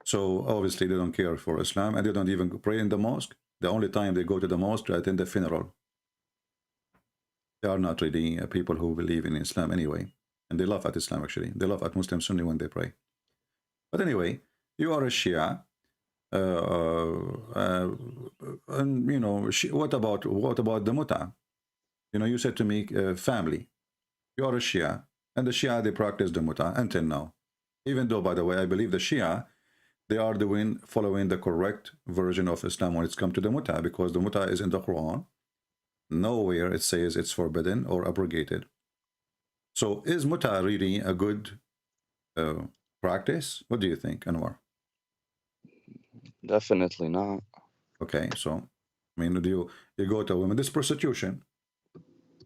So obviously they don't care for Islam, and they don't even pray in the mosque. The only time they go to the mosque to attend the funeral. They are not really people who believe in Islam anyway. And they laugh at Islam, actually. They laugh at Muslim Sunni when they pray. But anyway, you are a Shia. And, you know, what about the Muta? You know, you said to me, family. You are a Shia. And the Shia, they practice the Muta until now. Even though, by the way, I believe the Shia, they are following the correct version of Islam when it's come to the Muta, because the Muta is in the Quran. Nowhere it says it's forbidden or abrogated. So is Muta really a good practice? What do you think, Anwar? Definitely not. Okay, so I mean, you go to a woman, this is prostitution.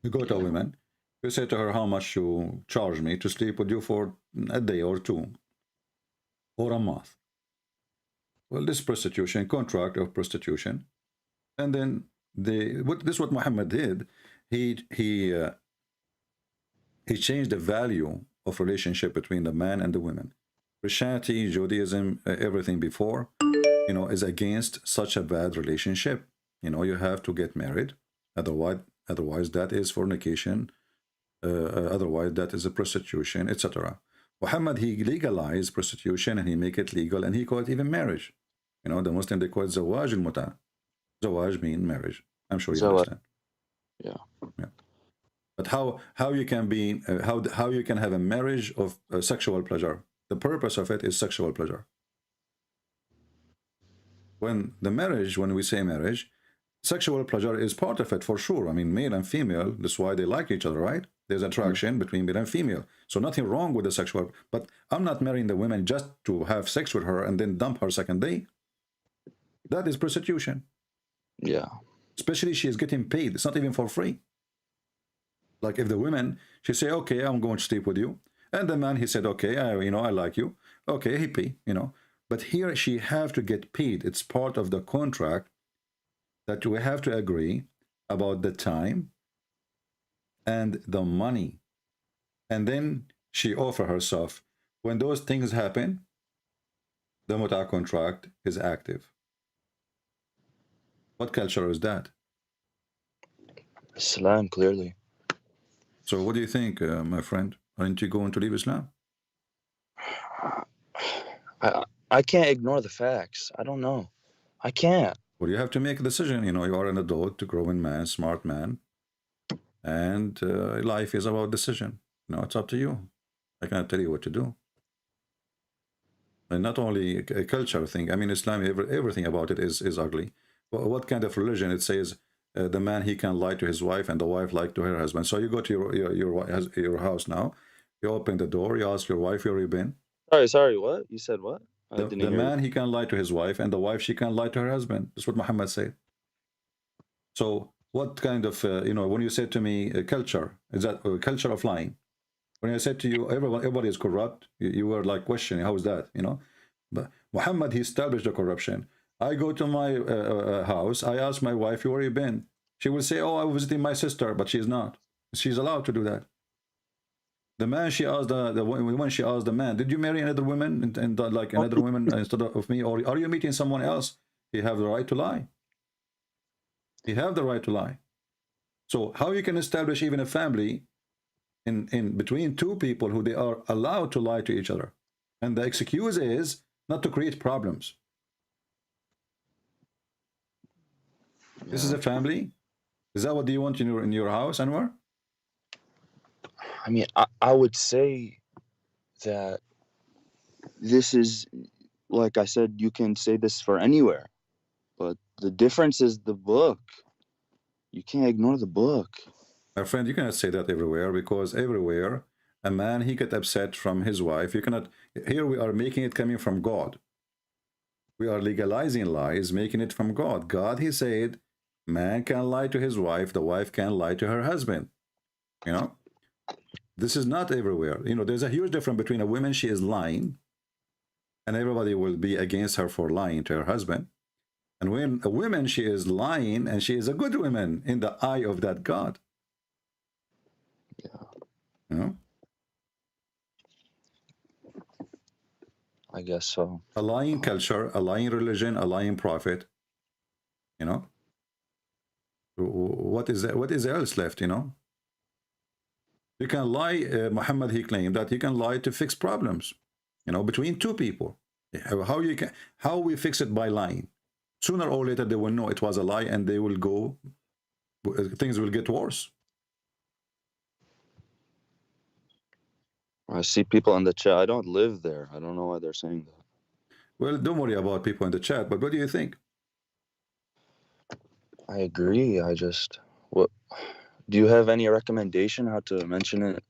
You go to a woman, you say to her, how much you charge me to sleep with you for a day or two or a month. Well, this prostitution, contract of prostitution. And then this is what Muhammad did. He changed the value of relationship between the man and the women. Christianity, Judaism, everything before, you know, is against such a bad relationship. You know, you have to get married. Otherwise that is fornication. Otherwise that is a prostitution, etc. Muhammad, he legalized prostitution and he make it legal, and he called it even marriage. You know, the Muslim, they call it zawaj al-muta. Zawaj means marriage. I'm sure you understand. Yeah. But how you can be how you can have a marriage of sexual pleasure? The purpose of it is sexual pleasure. When we say marriage, sexual pleasure is part of it for sure. I mean, male and female, that's why they like each other, right? There's attraction between male and female. So nothing wrong with the sexual, but I'm not marrying the woman just to have sex with her and then dump her second day. That is prostitution. Yeah. Especially she is getting paid. It's not even for free. Like if the woman, she say, okay, I'm going to sleep with you. And the man, he said, okay, I like you. Okay, he pay, you know. But here she have to get paid. It's part of the contract that we have to agree about the time and the money. And then she offer herself. When those things happen, the muta contract is active. What culture is that? Islam, clearly. So what do you think, my friend? Aren't you going to leave Islam? I can't ignore the facts. I don't know. I can't. Well, you have to make a decision. You know, you are an adult, a growing man, smart man. And life is about decision. You know, it's up to you. I cannot tell you what to do. And not only a culture thing. I mean, Islam, everything about it is ugly. What kind of religion? It says the man, he can lie to his wife and the wife lie to her husband. So you go to your house now. You open the door. You ask your wife, where you been? Sorry, what? You said what? The man, he can lie to his wife, and the wife, she can lie to her husband. That's what Muhammad said. So what kind of, you know, when you said to me culture, is that a culture of lying? When I said to you, everybody is corrupt, you were like questioning, how is that, you know? But Muhammad, he established the corruption. I go to my house, I ask my wife, where you been? She will say, oh, I was visiting my sister, but she's not. She's allowed to do that. The man, she asked the woman, she asked the man, did you marry another woman and like another woman instead of me, or are you meeting someone else? He have the right to lie. He have the right to lie. So how you can establish even a family in between two people who they are allowed to lie to each other? And the excuse is not to create problems. Yeah. This is a family. Is that what you want in your house, Anwar? I mean, I would say that this is, like I said, you can say this for anywhere, but the difference is the book. You can't ignore the book. My friend, you cannot say that everywhere, because everywhere a man, he get upset from his wife. You cannot. Here we are making it coming from God. We are legalizing lies, making it from God. God, he said, man can lie to his wife, the wife can lie to her husband. You know, this is not everywhere. You know, there's a huge difference between a woman, she is lying, and everybody will be against her for lying to her husband. And when a woman, she is lying, and she is a good woman in the eye of that God. Yeah. You know? I guess so. A lying culture, a lying religion, a lying prophet. You know? What is that? What is else left, you know? You can lie, Muhammad, he claimed that you can lie to fix problems, you know, between two people. How we fix it? By lying. Sooner or later they will know it was a lie, and they will go, things will get worse. I see people in the chat. I don't live there. I don't know why they're saying that. Well, don't worry about people in the chat, but what do you think? I agree. I just, what do you have any recommendation how to mention it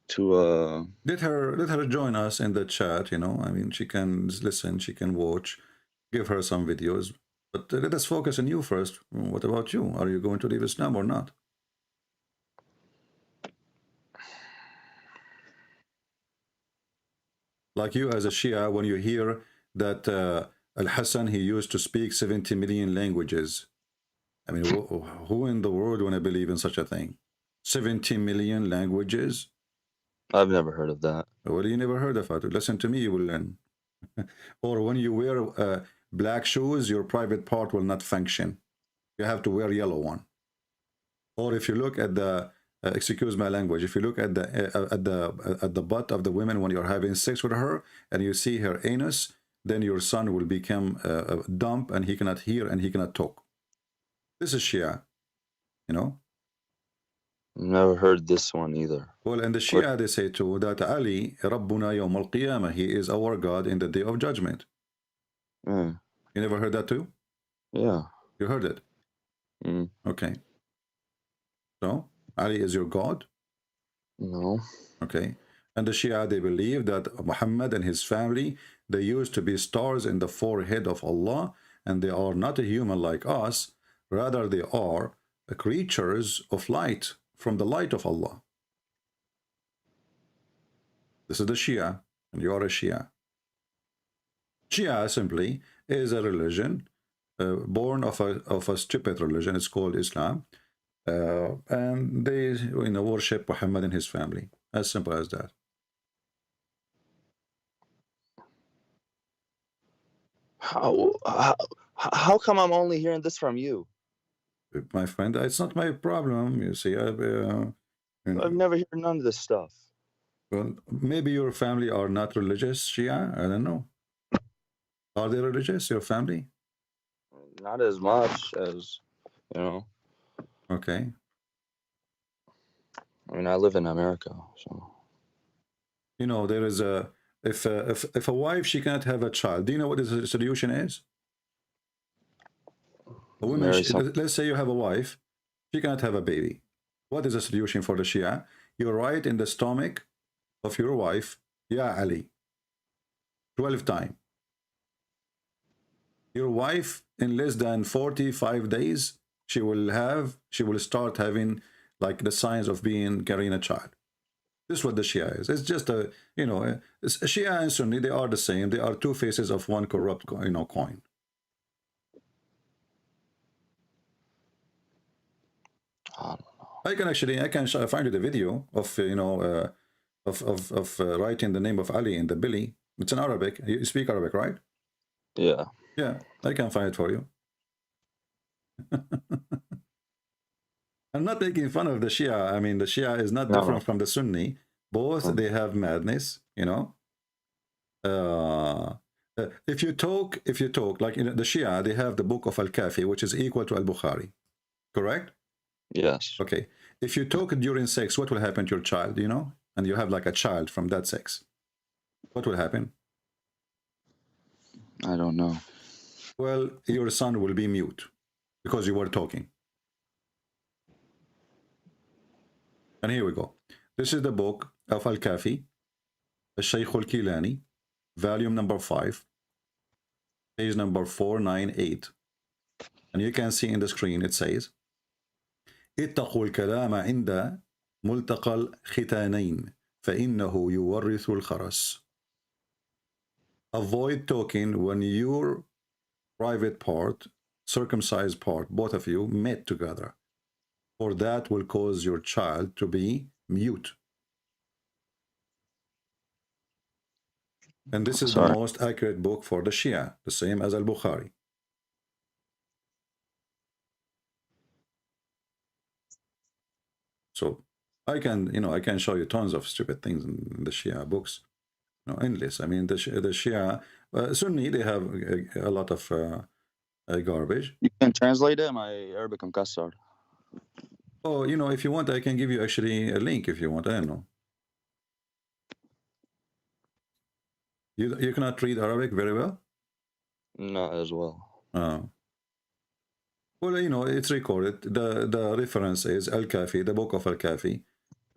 to let her join us in the chat, you know. I mean, she can listen, she can watch, give her some videos, but let us focus on you first. What about you? Are you going to leave Islam or not? Like you as a Shia, when you hear that Al-Hassan, he used to speak 70 million languages. I mean, who in the world want to believe in such a thing? 70 million languages? I've never heard of that. Well, you never heard of it. Listen to me, you will learn. Or when you wear black shoes, your private part will not function. You have to wear yellow one. Or if you look at the excuse my language, if you look at the butt of the woman when you're having sex with her and you see her anus, then your son will become dumb, and he cannot hear and he cannot talk. This is Shia, you know. Never heard this one either. Well, in the Shia they say too that Ali Rabbuna Yawm al-Qiyamah, he is our God in the day of judgment. Yeah. You never heard that too? Yeah. You heard it? Mm. Okay. So Ali is your God? No. Okay. And the Shia, they believe that Muhammad and his family, they used to be stars in the forehead of Allah, and they are not a human like us. Rather, they are creatures of light, from the light of Allah. This is the Shia, and you are a Shia. Shia simply is a religion born of a stupid religion. It's called Islam. And they worship Muhammad and his family. As simple as that. How come I'm only hearing this from you? My friend, it's not my problem. You see, I've never heard none of this stuff. Well, maybe your family are not religious, Shia. I don't know. Are they religious, your family? Not as much as, you know. Okay. I mean, I live in America, so. You know, there is a if a wife, she cannot have a child. Do you know what the solution is? A woman, let's say you have a wife, she cannot have a baby. What is the solution for the Shia? You write in the stomach of your wife, Ya Ali, 12 times. Your wife, in less than 45 days, she will start having like the signs of carrying a child. This is what the Shia is. It's just a, you know, Shia and Sunni, they are the same. They are two faces of one corrupt, coin. I can find you the video of writing the name of Ali in the belly. It's in Arabic. You speak Arabic, right? Yeah. Yeah, I can find it for you. I'm not making fun of the Shia. I mean, the Shia is not different from the Sunni. Both they have madness, you know. If you talk, like in the Shia, they have the book of Al-Kafi, which is equal to Al-Bukhari, correct? Yes. Okay. If you talk during sex, what will happen to your child, you know? And you have like a child from that sex. What will happen? I don't know. Well, your son will be mute because you were talking. And here we go. This is the book of Al-Kafi, Al-Shaykh Al-Kilani, volume number 5, page number 498. And you can see in the screen, it says, اتقوا الكلام عند ملتقى الختانين فإنه يورث الخرس. Avoid talking when your private part, circumcised part, both of you met together, for that will cause your child to be mute. And this is the most accurate book for the Shia, the same as Al-Bukhari. So I can, you know, I can show you tons of stupid things in the Shia books, you know, endless. I mean, the Shia, Sunni, they have a lot of garbage. You can translate it. My Arabic mkassar. Oh, you know, if you want, I can give you actually a link if you want. I don't know. You cannot read Arabic very well? Not as well. Well, you know, it's recorded. The reference is Al-Kafi, the book of Al-Kafi,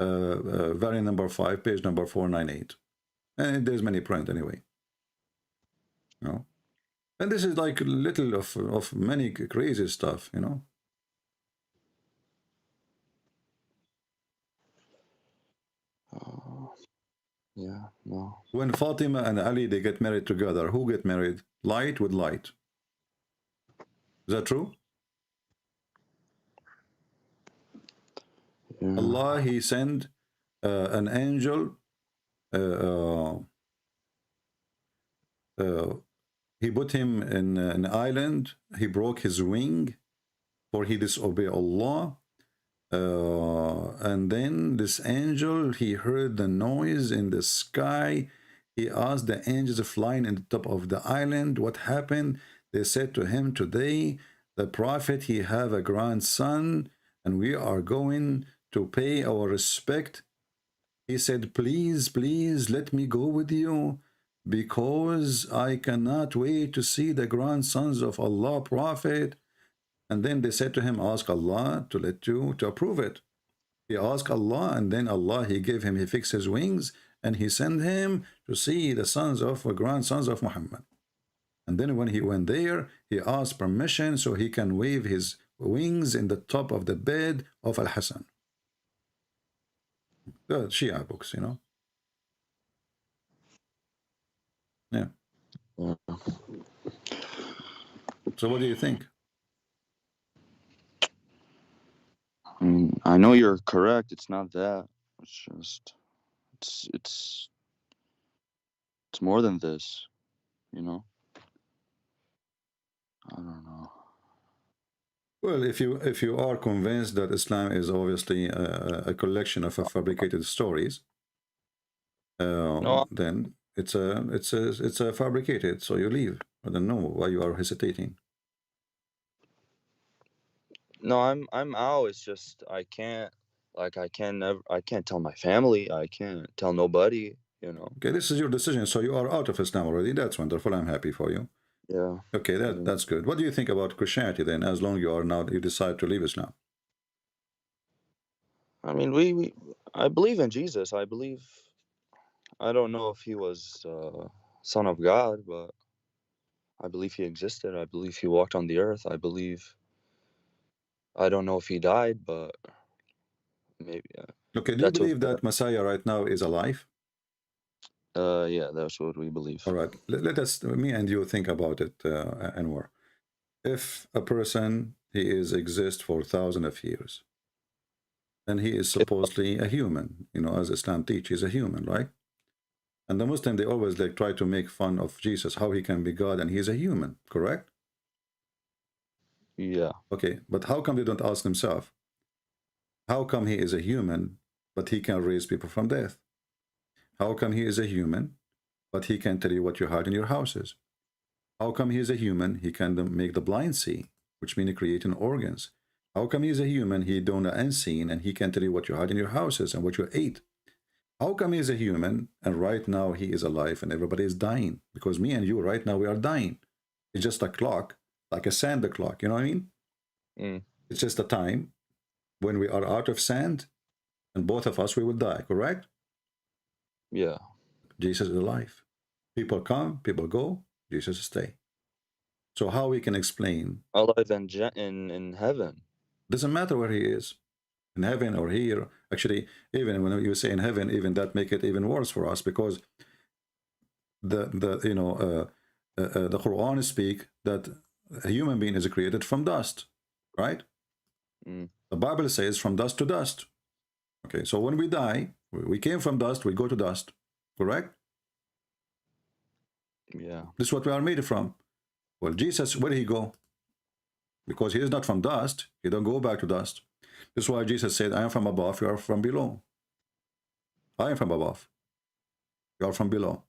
variant number 5, page number 498. And there's many print anyway. You know? And this is like little of many crazy stuff, you know. Yeah, no. When Fatima and Ali, they get married together, who get married? Light with light. Is that true? Yeah. Allah, he sent an angel. He put him in an island. He broke his wing, for he disobeyed Allah. And then this angel, he heard the noise in the sky. He asked the angels flying in the top of the island, what happened? They said to him, today the prophet, he have a grandson, and we are going to pay our respect. He said, please, please let me go with you, because I cannot wait to see the grandsons of Allah prophet. And then they said to him, ask Allah to let you, to approve it. He asked Allah, and then Allah, he gave him, he fixed his wings, and he sent him to see the sons of, grandsons of Muhammad. And then when he went there, he asked permission so he can wave his wings in the top of the bed of Al-Hasan. The Shia books, you know. Yeah. So what do you think? I mean, I know you're correct. It's not that. It's just, it's more than this, you know. I don't know. Well, if you are convinced that Islam is obviously a collection of fabricated stories, No. then it's a fabricated. So you leave. I don't know why you are hesitating. No, I'm out. It's just I can't tell my family. I can't tell nobody, you know. Okay, this is your decision. So you are out of Islam already. That's wonderful. I'm happy for you. Yeah. Okay, that's good. What do you think about Christianity then? As long you decide to leave Islam. I mean, I believe in Jesus. I don't know if he was son of God, but I believe he existed. I believe he walked on the earth. I don't know if he died, but maybe. Okay, do you believe that Messiah right now is alive? Yeah, that's what we believe. All right, let us, me and you, think about it, Anwar. If a person, he exists for thousands of years, and he is supposedly a human, you know, as Islam teaches, a human, right? And the Muslim, they always like try to make fun of Jesus, how he can be God and he is a human, correct? Yeah. Okay, but how come they don't ask themselves, how come he is a human, but he can raise people from death? How come he is a human, but he can tell you what you hide in your houses? How come he is a human? He can make the blind see, which means creating organs. How come he is a human? He don't know unseen, and he can tell you what you had in your houses and what you ate. How come he is a human, and right now he is alive, and everybody is dying? Because me and you right now, we are dying. It's just a clock, like a sand clock, you know what I mean? It's just a time when we are out of sand, and both of us, we will die, correct? Yeah. Jesus is alive. People come, people go, Jesus stay. So how we can explain? Alive in heaven. Doesn't matter where he is, in heaven or here. Actually, even when you say in heaven, even that make it even worse for us, because the Quran speak that a human being is created from dust, right? The Bible says from dust to dust. Okay, so when we die, we came from dust, we go to dust, correct? Yeah. This is what we are made from. Well, Jesus, where did he go? Because he is not from dust, he don't go back to dust. This is why Jesus said, I am from above, you are from below. I am from above, you are from below.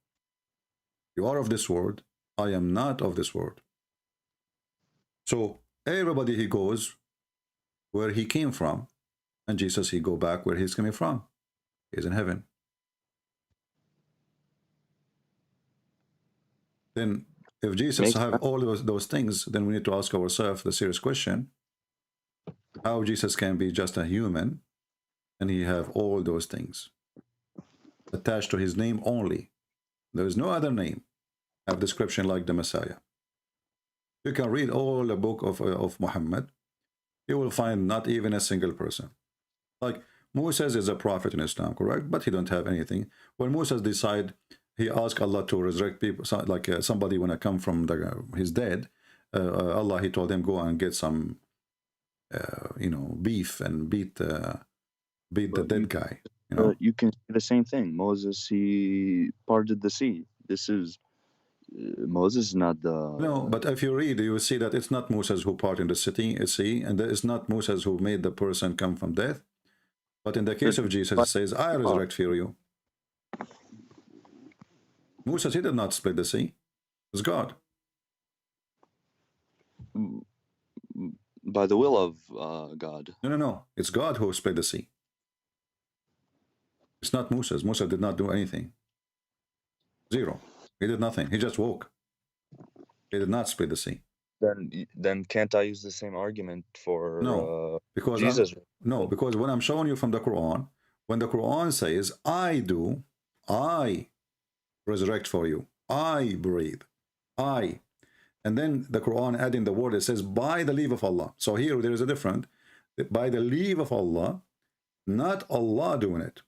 You are of this world, I am not of this world. So everybody he goes where he came from, and Jesus he go back where he's coming from. He's in heaven. Then if Jesus have all those things, then we need to ask ourselves the serious question, how Jesus can be just a human and he have all those things attached to his name only. There is no other name have description like the Messiah. You can read all the book of Muhammad, you will find not even a single person. Like Moses is a prophet in Islam, correct? But he don't have anything. When Moses decide, he asked Allah to resurrect people, like somebody when I come from his dead, Allah, he told him, go and get some, beef and beat the dead guy. You know? You can say the same thing. Moses, he parted the sea. This is Moses is not the... No, but if you read, you will see that it's not Moses who parted the sea, and it's not Moses who made the person come from death. But in the case of Jesus, it says, I resurrect for you. Moses, he did not split the sea. It's God. By the will of God. No. It's God who split the sea. It's not Moses. Moses did not do anything. Zero. He did nothing. He just woke. He did not split the sea. Then can't I use the same argument for because Jesus? No, because when I'm showing you from the Quran, when the Quran says, I resurrect for you, I breathe, I, and then the Quran adding the word, it says by the leave of Allah. So here there is a difference, by the leave of Allah, not Allah doing it.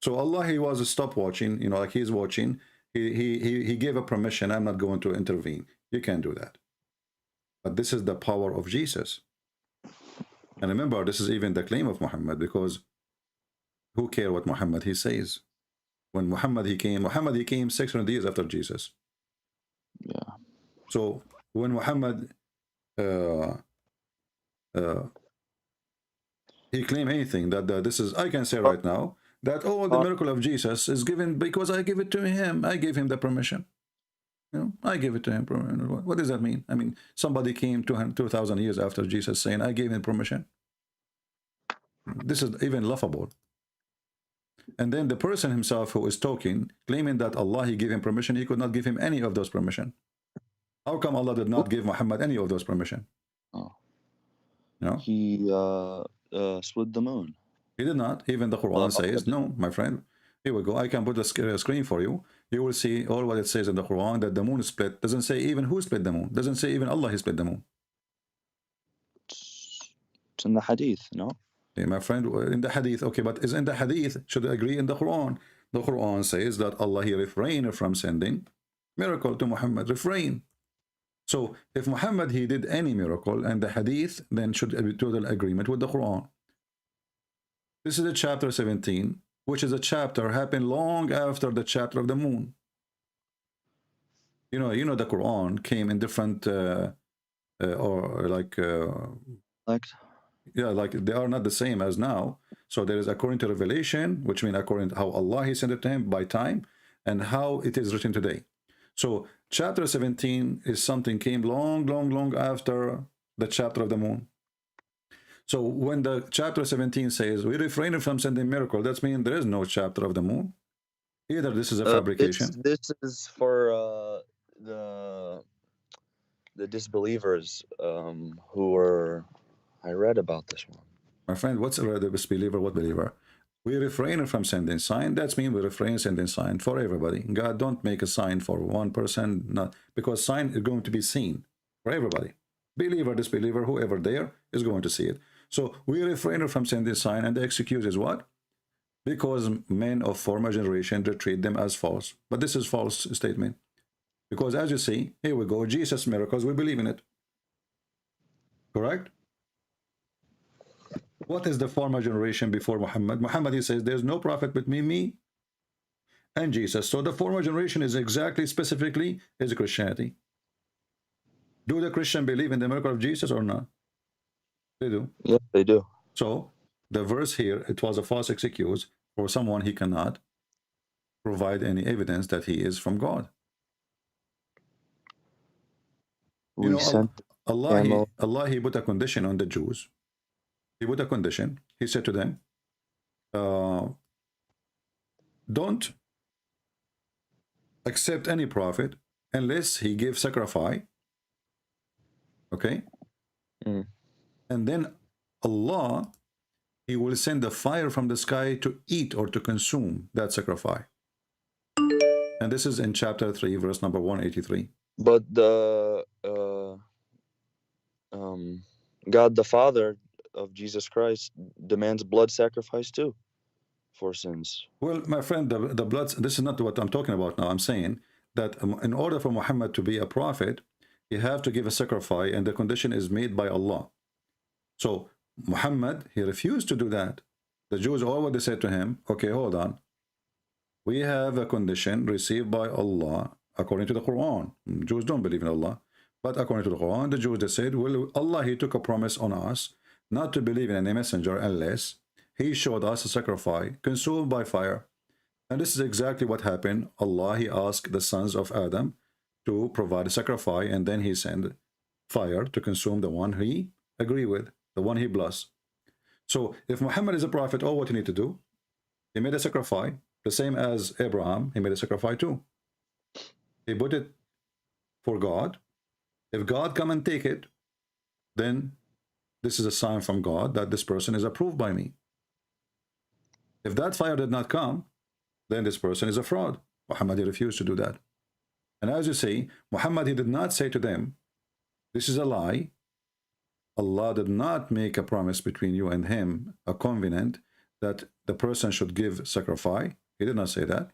So Allah, he was stop watching, like he's watching, he gave a permission, I'm not going to intervene. You can't do that. But this is the power of Jesus. And remember, this is even the claim of Muhammad, because who care what Muhammad he says? When Muhammad he came 600 years after Jesus. Yeah. So when Muhammad he claim anything that this is, I can say right now that all the miracle of Jesus is given because I give it to him. I gave him the permission. I gave it to him. What does that mean? I mean, somebody came 2,000 years after Jesus saying, I gave him permission. This is even laughable. And then the person himself who is talking, claiming that Allah, he gave him permission, he could not give him any of those permission. How come Allah did not give Muhammad any of those permission? He split the moon. He did not. Even the Quran says, no, my friend. Here we go. I can put a screen for you. You will see all what it says in the Quran, that the moon is split. Doesn't say even who split the moon. Doesn't say even Allah, he split the moon. It's in the hadith, no? Yeah, my friend, in the hadith, okay, but is in the hadith, should agree in the Quran. The Quran says that Allah, he refrained from sending miracle to Muhammad, refrain. So if Muhammad, he did any miracle and the hadith, then should be total agreement with the Quran. This is the chapter 17, which is a chapter happened long after the chapter of the moon. You know the Quran came in different like they are not the same as now. So there is according to revelation, which means according to how Allah he sent it to him by time, and how it is written today. So chapter 17 is something came long after the chapter of the moon. So when the chapter 17 says we refrain from sending miracle, that means there is no chapter of the moon. Either this is a fabrication. This is for the disbelievers who were. I read about this one. My friend, what's a disbeliever? What believer? We refrain from sending sign. That means we refrain sending sign for everybody. God don't make a sign for one person, not because sign is going to be seen for everybody. Believer, disbeliever, whoever there is going to see it. So we refrain from sending sign, and the excuse is what? Because men of former generation, they treat them as false. But this is false statement. Because as you see, here we go, Jesus' miracles, we believe in it. Correct? What is the former generation before Muhammad? Muhammad, he says, there's no prophet between me and Jesus. So the former generation is exactly, specifically, is Christianity. Do the Christian believe in the miracle of Jesus or not? They do. Yes, they do. So the verse here, it was a false excuse for someone he cannot provide any evidence that he is from God. You know, Allah, he put a condition on the Jews. He put a condition. He said to them, don't accept any prophet unless he gives sacrifice. Okay? Mm. And then Allah, he will send the fire from the sky to eat or to consume that sacrifice. And this is in chapter 3, verse number 183. But the God the Father of Jesus Christ demands blood sacrifice too for sins. Well, my friend, the blood, this is not what I'm talking about now. I'm saying that in order for Muhammad to be a prophet, he have to give a sacrifice, and the condition is made by Allah. So Muhammad, he refused to do that. The Jews always said to him, okay, hold on. We have a condition received by Allah according to the Quran. Jews don't believe in Allah. But according to the Quran, the Jews, they said, well, Allah, he took a promise on us not to believe in any messenger unless he showed us a sacrifice consumed by fire. And this is exactly what happened. Allah, he asked the sons of Adam to provide a sacrifice, and then he sent fire to consume the one he agree with, the one he blessed. So if Muhammad is a prophet, all what you need to do, he made a sacrifice, the same as Abraham, he made a sacrifice too. He put it for God. If God come and take it, then this is a sign from God that this person is approved by me. If that fire did not come, then this person is a fraud. Muhammad, he refused to do that. And as you see, Muhammad, he did not say to them, this is a lie. Allah did not make a promise between you and him, a covenant that the person should give sacrifice. He did not say that.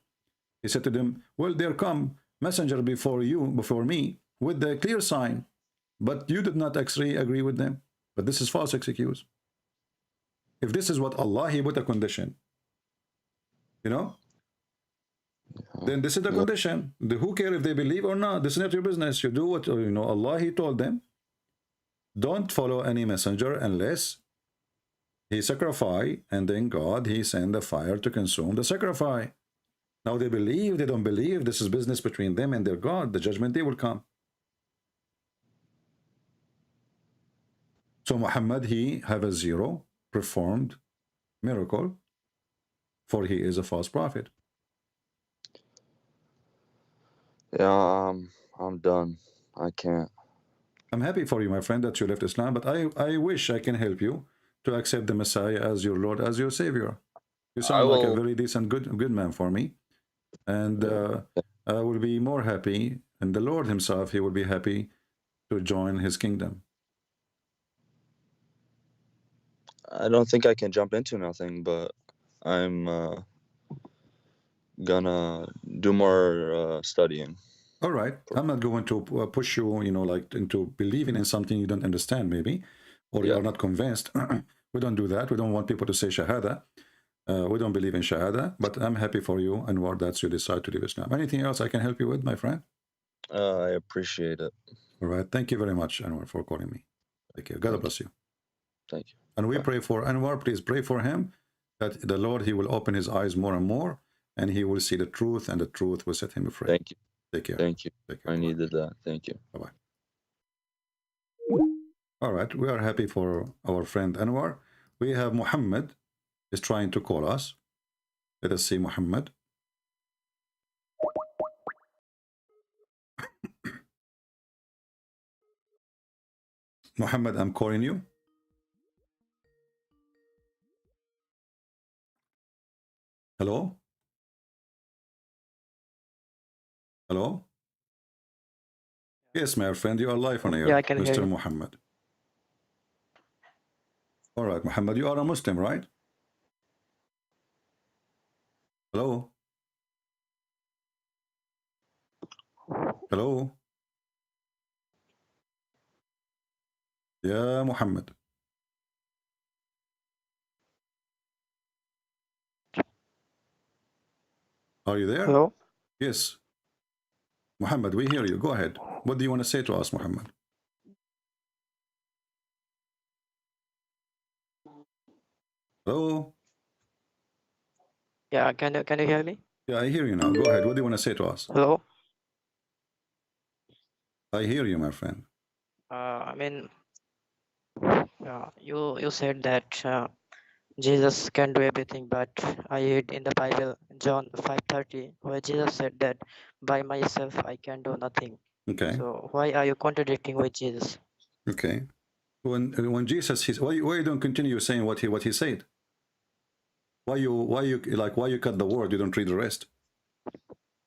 He said to them, well, there come messenger before you, before me, with the clear sign, but you did not actually agree with them. But this is false excuse. If this is what Allah, he put a condition, you know, then this is the condition. Who cares if they believe or not? This is not your business. You do what, you know, Allah, he told them, don't follow any messenger unless he sacrifice, and then God, he send the fire to consume the sacrifice. Now they believe, they don't believe, this is business between them and their God. The judgment day will come. So Muhammad, he have a zero performed miracle, for he is a false prophet. Yeah, I'm done. I can't. I'm happy for you, my friend, that you left Islam, but I wish I can help you to accept the Messiah as your Lord, as your Savior. You sound like a very decent, good man for me. And I will be more happy, and the Lord himself, he will be happy to join his kingdom. I don't think I can jump into nothing, but I'm gonna do more studying. All right. I'm not going to push you, you know, like into believing in something you don't understand, maybe, or you are not convinced. We don't do that. We don't want people to say Shahada. We don't believe in Shahada, but I'm happy for you and what that's you decide to leave Islam. Anything else I can help you with, my friend? I appreciate it. All right. Thank you very much, Anwar, for calling me. Thank you. God bless you. Thank you. And we pray for Anwar. Please pray for him that the Lord, he will open his eyes more and more, and he will see the truth, and the truth will set him free. Thank you. Take care. Thank you. Take care. I needed that. Thank you. Bye-bye. All right, we are happy for our friend Anwar. We have Muhammad is trying to call us. Let us see Muhammad. Muhammad, I'm calling you. Hello? Hello? Yes, my friend, you are live on air. Yeah, I can hear Mr. you. Muhammad. All right, Muhammad, you are a Muslim, right? Hello? Hello? Yeah, Muhammad. Are you there? Hello? Yes. Muhammad, we hear you. Go ahead. What do you want to say to us, Muhammad? Hello? Yeah, can you hear me? Yeah, I hear you now. Go ahead. What do you want to say to us? Hello? I hear you, my friend. I mean, you said that Jesus can do everything, but I read in the Bible, John 5:30, where Jesus said that by myself I can do nothing. Okay. So why are you contradicting with Jesus? Okay. When Jesus, why you don't continue saying what he said? Why you cut the word? You don't read the rest.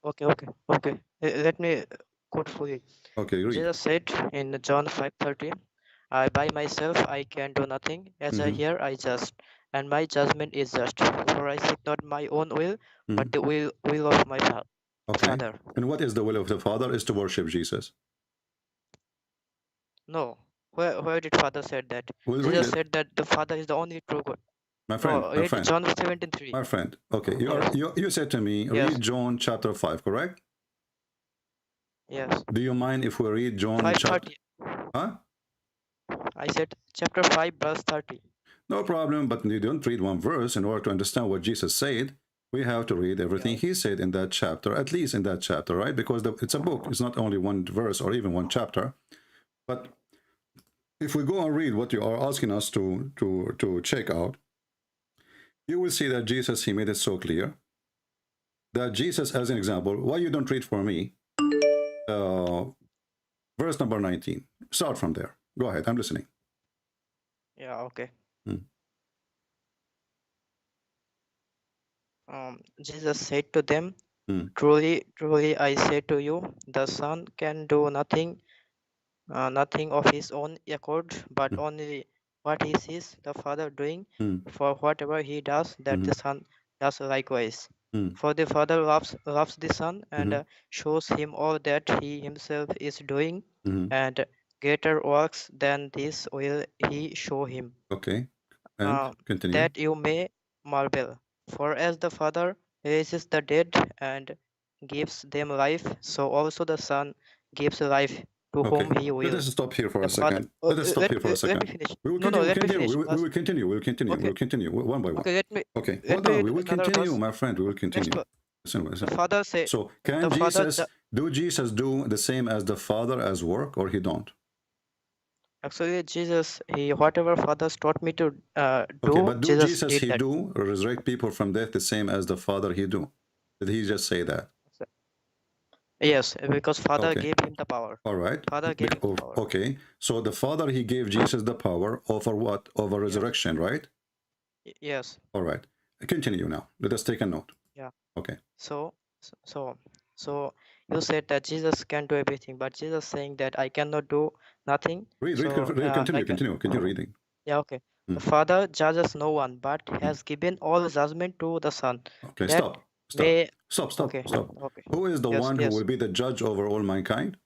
Okay. Let me quote for you. Okay, read. Jesus said in John 5:30, I by myself I can do nothing. As I hear, I just, and my judgment is just. For I seek not my own will, but the will of my Father. And what is the will of the Father? Is to worship Jesus. No. Where did Father said that? We'll Jesus read it. said that the Father is the only true God. My friend, No, my read friend. John 17:3. My friend. Okay, you said to me, Yes. read John chapter 5, correct? Yes. Do you mind if we read John chapter? 5:30. Huh? I said chapter 5 verse 30. No problem, but you don't read one verse. In order to understand what Jesus said, we have to read everything he said in that chapter, at least in that chapter, right? Because it's a book. It's not only one verse or even one chapter. But if we go and read what you are asking us to check out, you will see that Jesus, he made it so clear that Jesus, as an example, why you don't read for me? Verse number 19. Start from there. Go ahead. I'm listening. Yeah, okay. Jesus said to them, Truly, truly, I say to you, the Son can do nothing of his own accord, but only what he sees the Father doing. For whatever he does, that the Son does likewise. For the Father loves the Son and shows him all that he himself is doing, and greater works than this will he show him. Okay. And continue. That you may marvel. For as the Father raises the dead and gives them life, so also the Son gives life to whom he will. Let us stop here for a second. Let us stop here for a second. Let me finish. We will continue. We will continue. We will continue one by one. Okay, Hold on. We will continue, my friend. We will continue. Listen. The Father said. So, can Jesus do the same as the Father as work, or he don't? Actually, Jesus, whatever Father taught me to do. Okay, but do Jesus did that. do resurrect people from death the same as the Father he do? Did he just say that? Yes, because Father gave him the power. All right. Father gave him the power. Okay, so the Father, he gave Jesus the power over what? Over resurrection, right? Yes. All right. Continue now. Let us take a note. Yeah. Okay. So you said that Jesus can do everything, but Jesus saying that I cannot do nothing. Continue reading. Yeah, okay. The Father judges no one, but has given all judgment to the Son. Okay, stop. Okay. Who is the one who will be the judge over all mankind?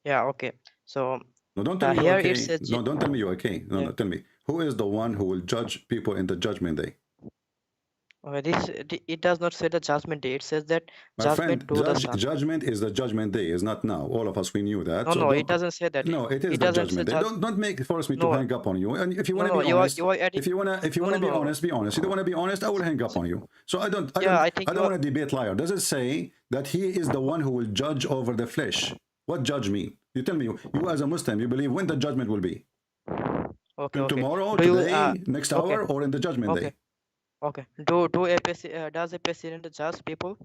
Yeah, okay. So no, don't tell me you're okay. Says, no, don't tell me you're okay. No, tell me. Who is the one who will judge people in the judgment day? It does not say the judgment day. It says that My judgment friend, to the Son. judgment is the judgment day, is not now. All of us, we knew that. No, So no, don't- it doesn't say that. No, it is It the doesn't judgment say day. Don't force me to No. hang up on you. And if you want to No, be you are- honest, you are adding- if you wanna No, be no. honest, be honest. You don't want to be honest, I will hang up on you. So I don't I think I don't want to debate liar. Does it say that he is the one who will judge over the flesh? What judge mean? You tell me. You as a Muslim, you believe when the judgment will be? Okay. Tomorrow, Do you, today, next okay. hour, or in the judgment day? Okay. Does a president judge people?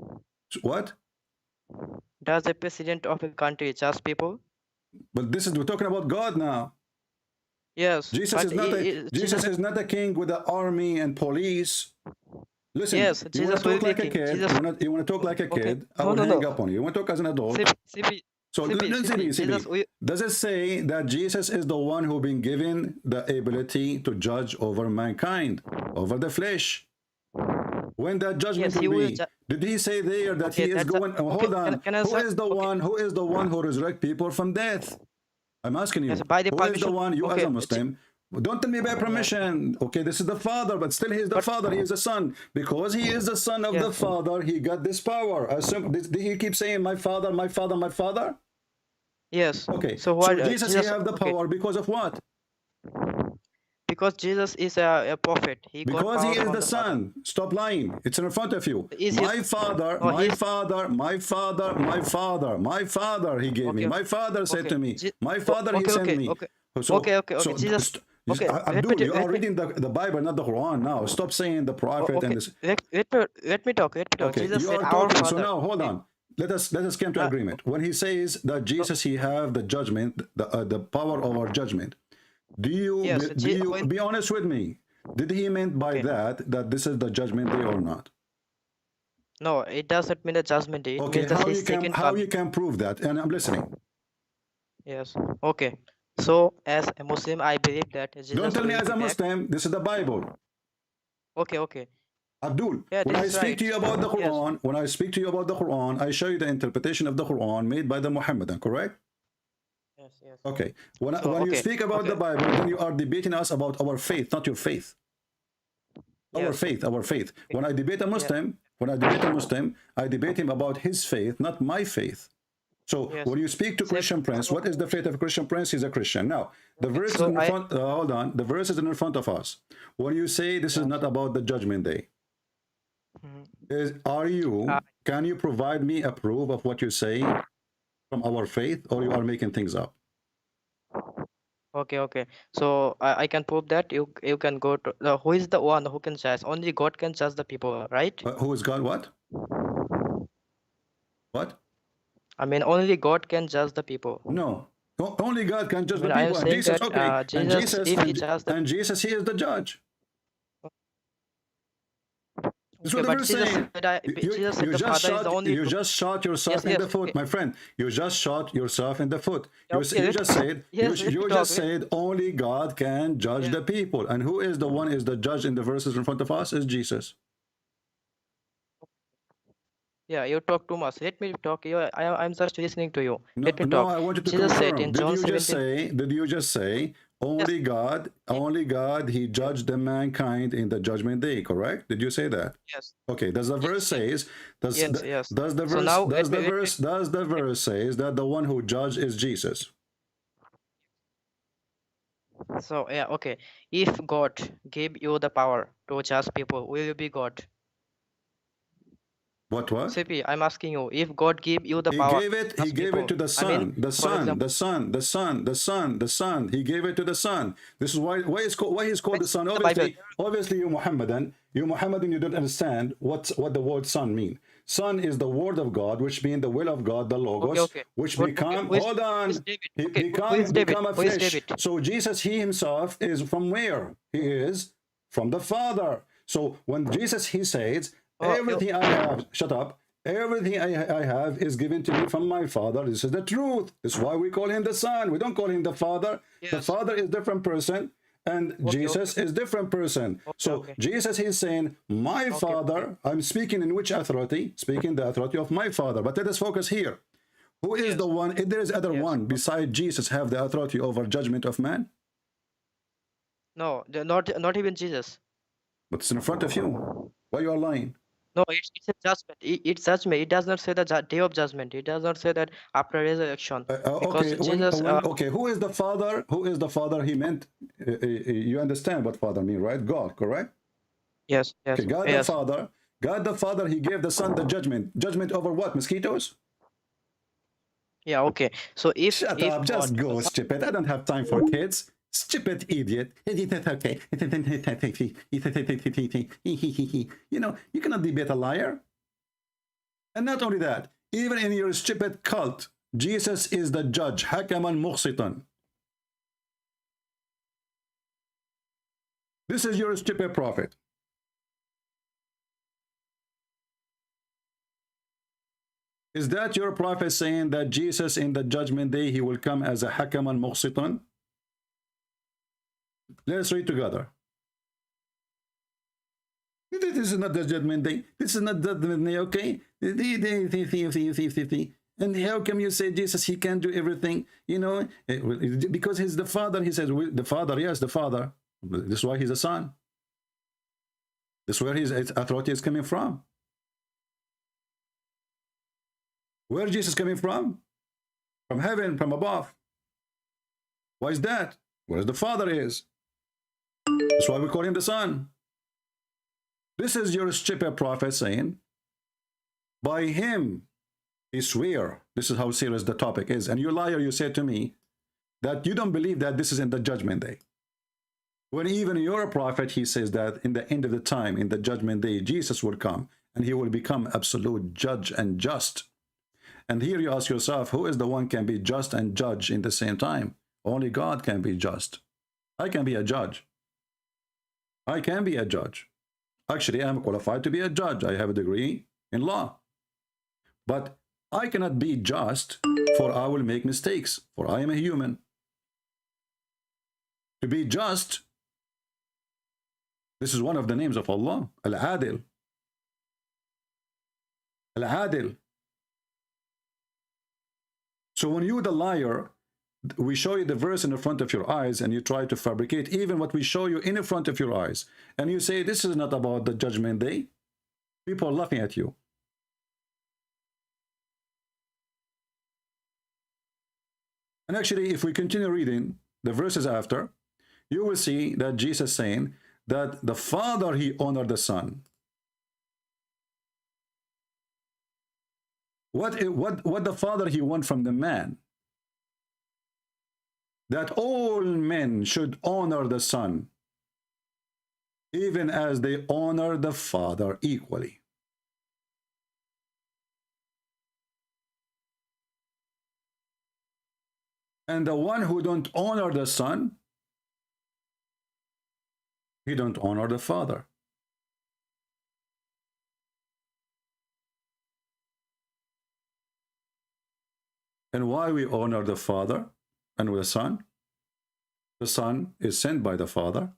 What? Does a president of a country judge people? But we're talking about God now. Yes. Jesus but is not Jesus is not a king with an army and police. Listen, Yes, you want Jesus to will talk be like a king. kid. Jesus- You want to talk like a Okay. kid. I No, will no, hang no. up on you. You want to talk as an adult. CP, So Jesus does it say that Jesus is the one who been given the ability to judge over mankind, over the flesh? When that judgment Yes, he will will be, did he say there that Okay, he is that's a- going? Hold okay, on. can I Who say- is the one? Who is the one who resurrect people from death? I'm asking you. Yes, by the Who is the permission- one? You as okay, a Muslim. Don't tell me by permission. Okay, this is the Father, but still he is the Father. He is the Son. Because he is the Son of the Father, he got this power. Did he keep saying, my Father, my Father, my Father? Yes. Okay, So what? Jesus, he have the power because of what? Because Jesus is a prophet. He got Because he power is from the Father. Son. Stop lying. It's in front of you. Is My his- father, No, my he's- father, my father, my father, my father, he gave me. Okay, My father said okay. to me. My father, he okay, sent okay, me. okay. So, Okay. so Jesus. Okay. Abdul, you are reading the Bible, not the Quran now. Stop saying the prophet Okay. and this. Let me talk. Okay, Jesus you said, are "Our talking. Father." So now, hold on. Let us come to agreement. When he says that Jesus, he have the judgment, the power over judgment. Do you Yes, be honest with me? Did he meant by that this is the judgment day or not? No, it doesn't mean the judgment day. It Okay, means the how second you coming. can prove that? And I'm listening. Yes. Okay. So, as a Muslim, I believe that Jesus Don't tell me will as be a back. Muslim. This is the Bible. Okay. Abdul, Yeah, when this I is speak right. to you about the Yes. Quran, when I speak to you about the Quran, I show you the interpretation of the Quran made by the Muhammadan, correct? Yes. Okay. When So, you okay, speak about the Bible, then you are debating us about our faith, not your faith. Our faith. When I debate a Muslim, I debate him about his faith, not my faith. So when you speak to Christian Prince, what is the faith of a Christian Prince? He's a Christian. Now, the verse is in front. Hold on. The verse is in front of us. When you say this is not about the judgment day, can you provide me a proof of what you say from our faith, or you are making things up? Okay. So I can prove that you can go to who is the one who can judge? Only God can judge the people, right? Who is God? What? What? I mean, only God can judge the people. No. Only God can judge the I am people. And saying Jesus, that, okay. Jesus, if he judges the- and Jesus, he is the judge. That's Okay, what the but verse Jesus saying. said, Jesus said the Father is the only You true- just shot yourself in Yes, the foot, okay. my friend. You just shot yourself in the foot. You Okay, you just said yes, let you me just talk. said only God can judge the people. And who is the one is the judge in the verses in front of us? Is Jesus. Yeah, you talk too much. Let me talk. I'm just listening to you. No, Let me no, talk. I want you to Jesus said confirm. in Did John you just 17. say? Did you just say only God, he judged the mankind in the judgment day? Correct? Did you say that? Yes. Okay. Does the verse says? Does the So verse? now Does the verse says that the one who judged is Jesus? So yeah, okay. If God gave you the power to judge people, will you be God? What? CP, I'm asking you. If God gave you the He power, gave it. to He judge gave it to people, the I mean, Son. The for Son. example, The Son. He gave it to the Son. This is why he's called the Son. the Bible. Obviously, you Muhammadan, you don't understand what the word Son mean. Son is the word of God, which means the will of God, the Logos, Okay. which Okay, become. who is- Hold on. who is David? He Okay, who is David? become a Who is flesh. David? So Jesus, he himself is from where? He is from the Father. So when Jesus, he says, everything I have, shut up. Everything I have is given to me from my Father. This is the truth. This is why we call him the Son. We don't call him the Father. The Father is different person, and Jesus is different person. So Jesus is saying, my Father, I'm speaking in which authority? Speaking the authority of my Father. But let us focus here. Who is the one? If there is other one besides Jesus have the authority over judgment of man? No, not even Jesus. But it's in front of you. Why you are lying? No, it's a judgment. It's judgment. It does not say the day of judgment. It does not say that after resurrection. Because Okay, Jesus. okay, who is the Father? Who is the Father? He meant, you understand what Father mean, right? God, correct? Yes, yes, Okay, God yes. the Father. God the Father, he gave the Son the judgment. Judgment over what? Mosquitoes? Yeah, okay. So if Shut up, just go, stupid. I don't have time for kids. Stupid idiot. Okay. You know, you cannot debate a liar. And not only that, even in your stupid cult, Jesus is the judge. Hakaman muqsitan. This is your stupid prophet. Is that your prophet saying that Jesus in the judgment day, he will come as a hakaman muqsitan? Let's read together. This is not the judgment day. This is not the judgment day, okay? And how come you say Jesus, he can do everything? You know, because he's the Father. He says, the Father, yes, the Father. This is why he's a son. This is where his authority is coming from. Where is Jesus coming from? From heaven, from above. Why is that? Where the Father is. That's why we call him the Son. This is your stupid prophet saying, by him he swear. This is how serious the topic is. And you liar, you said to me that you don't believe that this is in the judgment day. When even your prophet, he says that in the end of the time, in the judgment day, Jesus will come and he will become absolute judge and just. And here you ask yourself, who is the one can be just and judge in the same time? Only God can be just. I can be a judge. I can be a judge. Actually, I'm qualified to be a judge. I have a degree in law. But I cannot be just, for I will make mistakes, for I am a human. To be just, this is one of the names of Allah, Al-Adil. Al-Adil. So when you, the liar, we show you the verse in the front of your eyes and you try to fabricate even what we show you in the front of your eyes. And you say, this is not about the judgment day. People are laughing at you. And actually, if we continue reading the verses after, you will see that Jesus saying that the Father, he honored the Son. What the Father, he want from the man? That all men should honor the Son, even as they honor the Father equally. And the one who don't honor the Son, he don't honor the Father. And why we honor the Father and the Son? The Son is sent by the Father.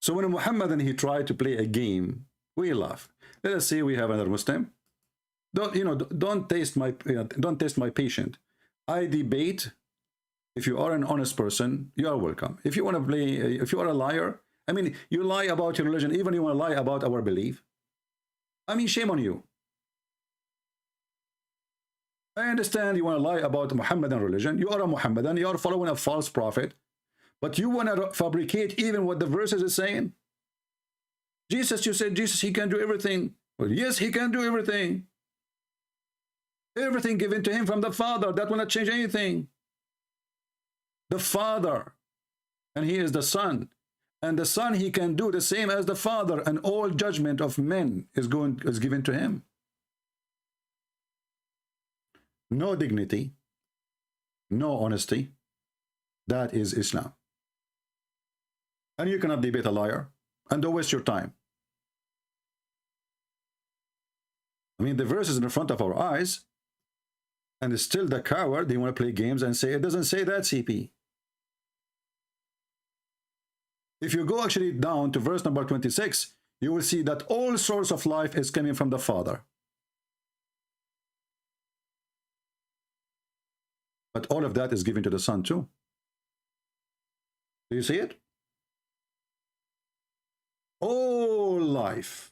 So when Muhammad he tried to play a game, we laugh. Let us say we have another Muslim. Don't taste my patient. I debate. If you are an honest person, you are welcome. If you want to play, if you are a liar, I mean, you lie about your religion, even you want to lie about our belief. I mean, shame on you. I understand you want to lie about Muhammadan religion. You are a Muhammadan. You are following a false prophet. But you want to fabricate even what the verses is saying. Jesus, you said Jesus, he can do everything. Well, yes, he can do everything. Everything given to him from the Father. That will not change anything. The Father. And he is the Son. And the Son, he can do the same as the Father. And all judgment of men is given to him. No dignity, no honesty. That is Islam. And you cannot debate a liar. And don't waste your time. I mean, the verse is in front of our eyes. And it's still the coward. They want to play games and say, it doesn't say that, CP. If you go actually down to verse number 26, you will see that all source of life is coming from the Father. But all of that is given to the Son too. Do you see it? all life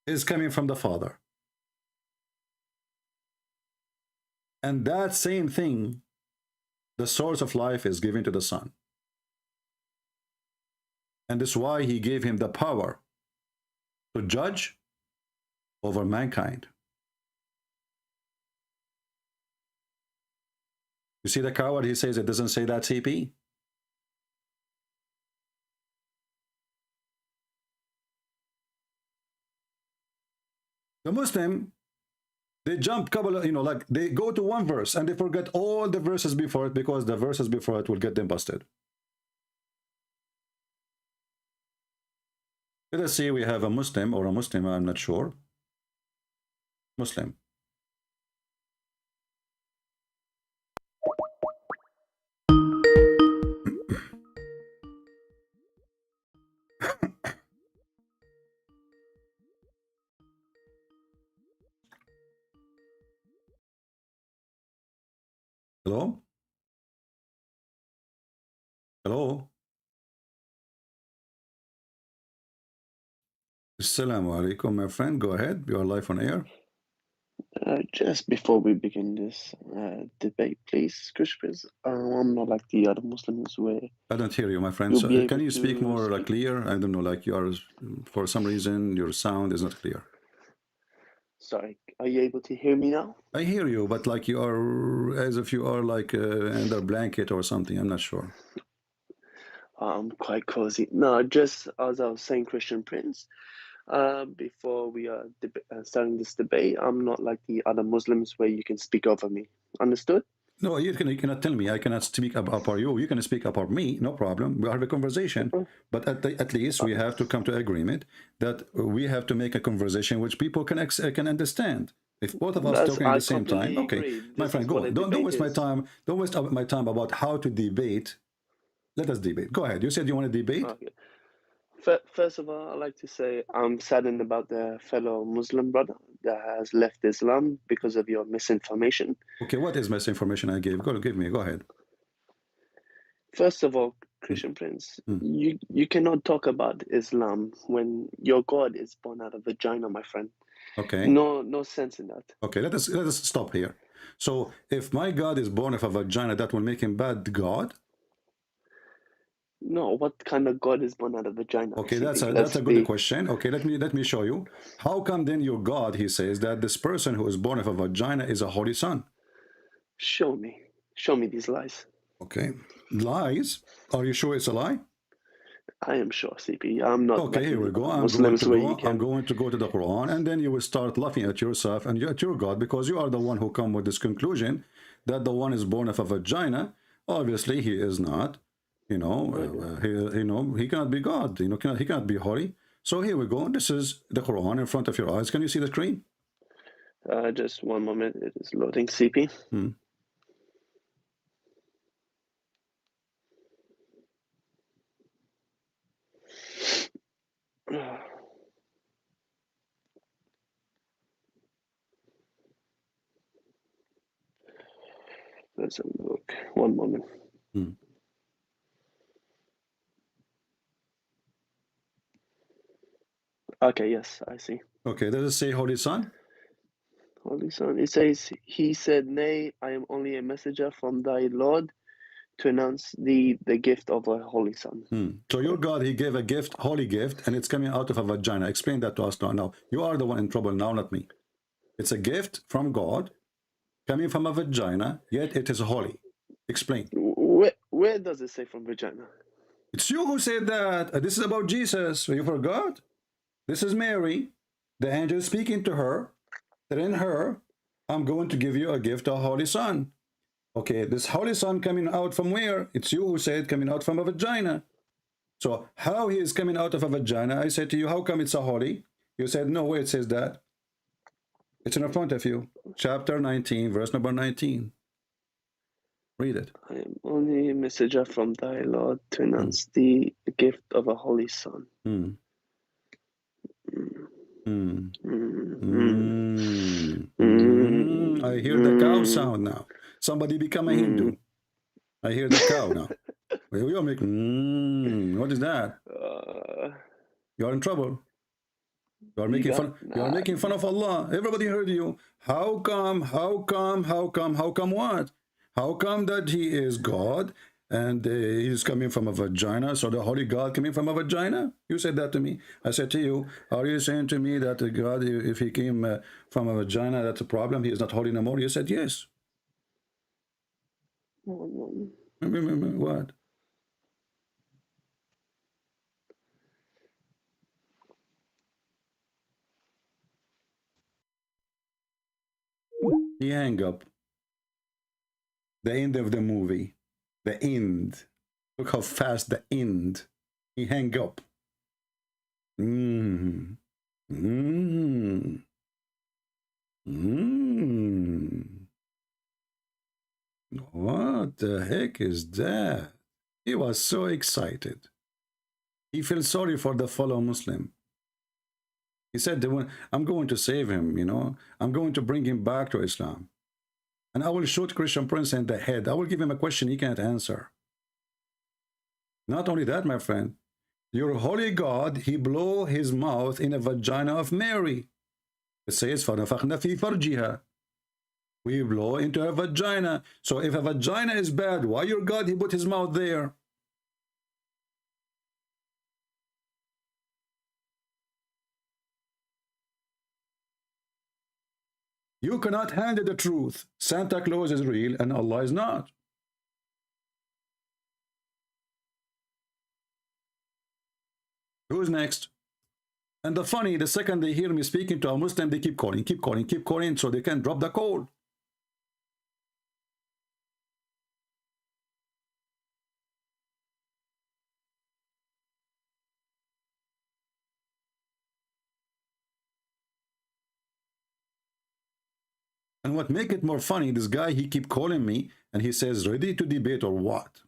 is coming from the Father. And that same thing, the source of life, is given to the Son. And this is why he gave him the power to judge over mankind. You see the coward, he says it doesn't say that, CP. The Muslim, they jump couple of, like they go to one verse and they forget all the verses before it, because the verses before it will get them busted. Let us see, we have a Muslim or a Muslim, I'm not sure. Muslim. Hello? Hello? Assalamu alaikum, my friend. Go ahead. You are live on air. Just before we begin this debate, please, Christians, I'm not like the other Muslims where I don't hear you, my friend. you'll So, be able can you to speak more speak. clear? I don't know, like you are, for some reason, your sound is not clear. Sorry, are you able to hear me now? I hear you, but like you are, as if you are like under a blanket or something. I'm not sure. I'm quite cozy. No, just as I was saying, Christian Prince, before we are starting this debate, I'm not like the other Muslims where you can speak over me. Understood? No, you cannot tell me. I cannot speak about you. You can speak about me. No problem. We have a conversation. But at least we have to come to agreement that we have to make a conversation which people can understand. If both of us talking at the same time, okay, my friend, go on. Don't waste my time. Don't waste my time about how to debate. Let us debate. Go ahead. You said you want to debate. Okay. First of all, I'd like to say I'm saddened about the fellow Muslim brother that has left Islam because of your misinformation. Okay, what is misinformation I gave? Go give me. Go ahead. First of all, Christian Prince, you cannot talk about Islam when your God is born out of vagina, my friend. Okay. No sense in that. Okay, let us stop here. So if my God is born of a vagina, that will make him bad God? No, what kind of God is born out of vagina? Okay, that's a good question. Okay, let me show you. How come then your God, he says, that this person who is born of a vagina is a holy son? Show me these lies. Okay, lies? Are you sure it's a lie? I am sure, CP. I'm not. Okay, here we go. I'm going to go to the Quran, and then you will start laughing at yourself and at your God, because you are the one who come with this conclusion that the one is born of a vagina. Obviously, he is not. He cannot be God. He cannot be holy. So here we go. This is the Quran in front of your eyes. Can you see the screen? Just one moment. It is loading, CP. Let's have a look. One moment. Okay, yes, I see. Okay, does it say Holy Son? Holy Son. It says, he said, nay, I am only a messenger from thy Lord to announce the gift of a Holy Son. So your God, he gave a gift, holy gift, and it's coming out of a vagina. Explain that to us now. Now, you are the one in trouble now, not me. It's a gift from God, coming from a vagina, yet it is holy. Explain. Where does it say from vagina? It's you who said that. This is about Jesus. You forgot? This is Mary. The angel is speaking to her. That in her, I'm going to give you a gift, a holy son. Okay, this holy son coming out from where? It's you who said coming out from a vagina. So how he is coming out of a vagina? I said to you, how come it's a holy? You said, no way it says that. It's in front of you. Chapter 19, verse number 19. Read it. I am only a messenger from thy Lord to announce the gift of a holy son. I hear the cow sound now. Somebody become a Hindu. I hear the cow now. We are making. What is that? You are in trouble. You are making fun. You are making fun of Allah. Everybody heard you. How come? How come? How come? How come? What? How come that He is God and He is coming from a vagina? So the Holy God coming from a vagina? You said that to me. I said to you, are you saying to me that God, if He came from a vagina, that's a problem? He is not holy no more. You said yes. What? He hang up. The end of the movie. The end. Look how fast the end. He hang up. What the heck is that? He was so excited. He felt sorry for the fellow Muslim. He said, I'm going to save him, you know. I'm going to bring him back to Islam. And I will shoot Christian Prince in the head. I will give him a question he can't answer. Not only that, my friend. Your holy God, He blow His mouth in a vagina of Mary. It says, فَنَفَخْنَا فِي فَرْجِهَا. We blow into her vagina. So if a vagina is bad, why your God, He put His mouth there? You cannot handle the truth. Santa Claus is real and Allah is not. Who's next? And the funny, the second they hear me speaking to a Muslim, they keep calling, so they can drop the call. And what make it more funny, this guy, he keep calling me and he says, ready to debate or what?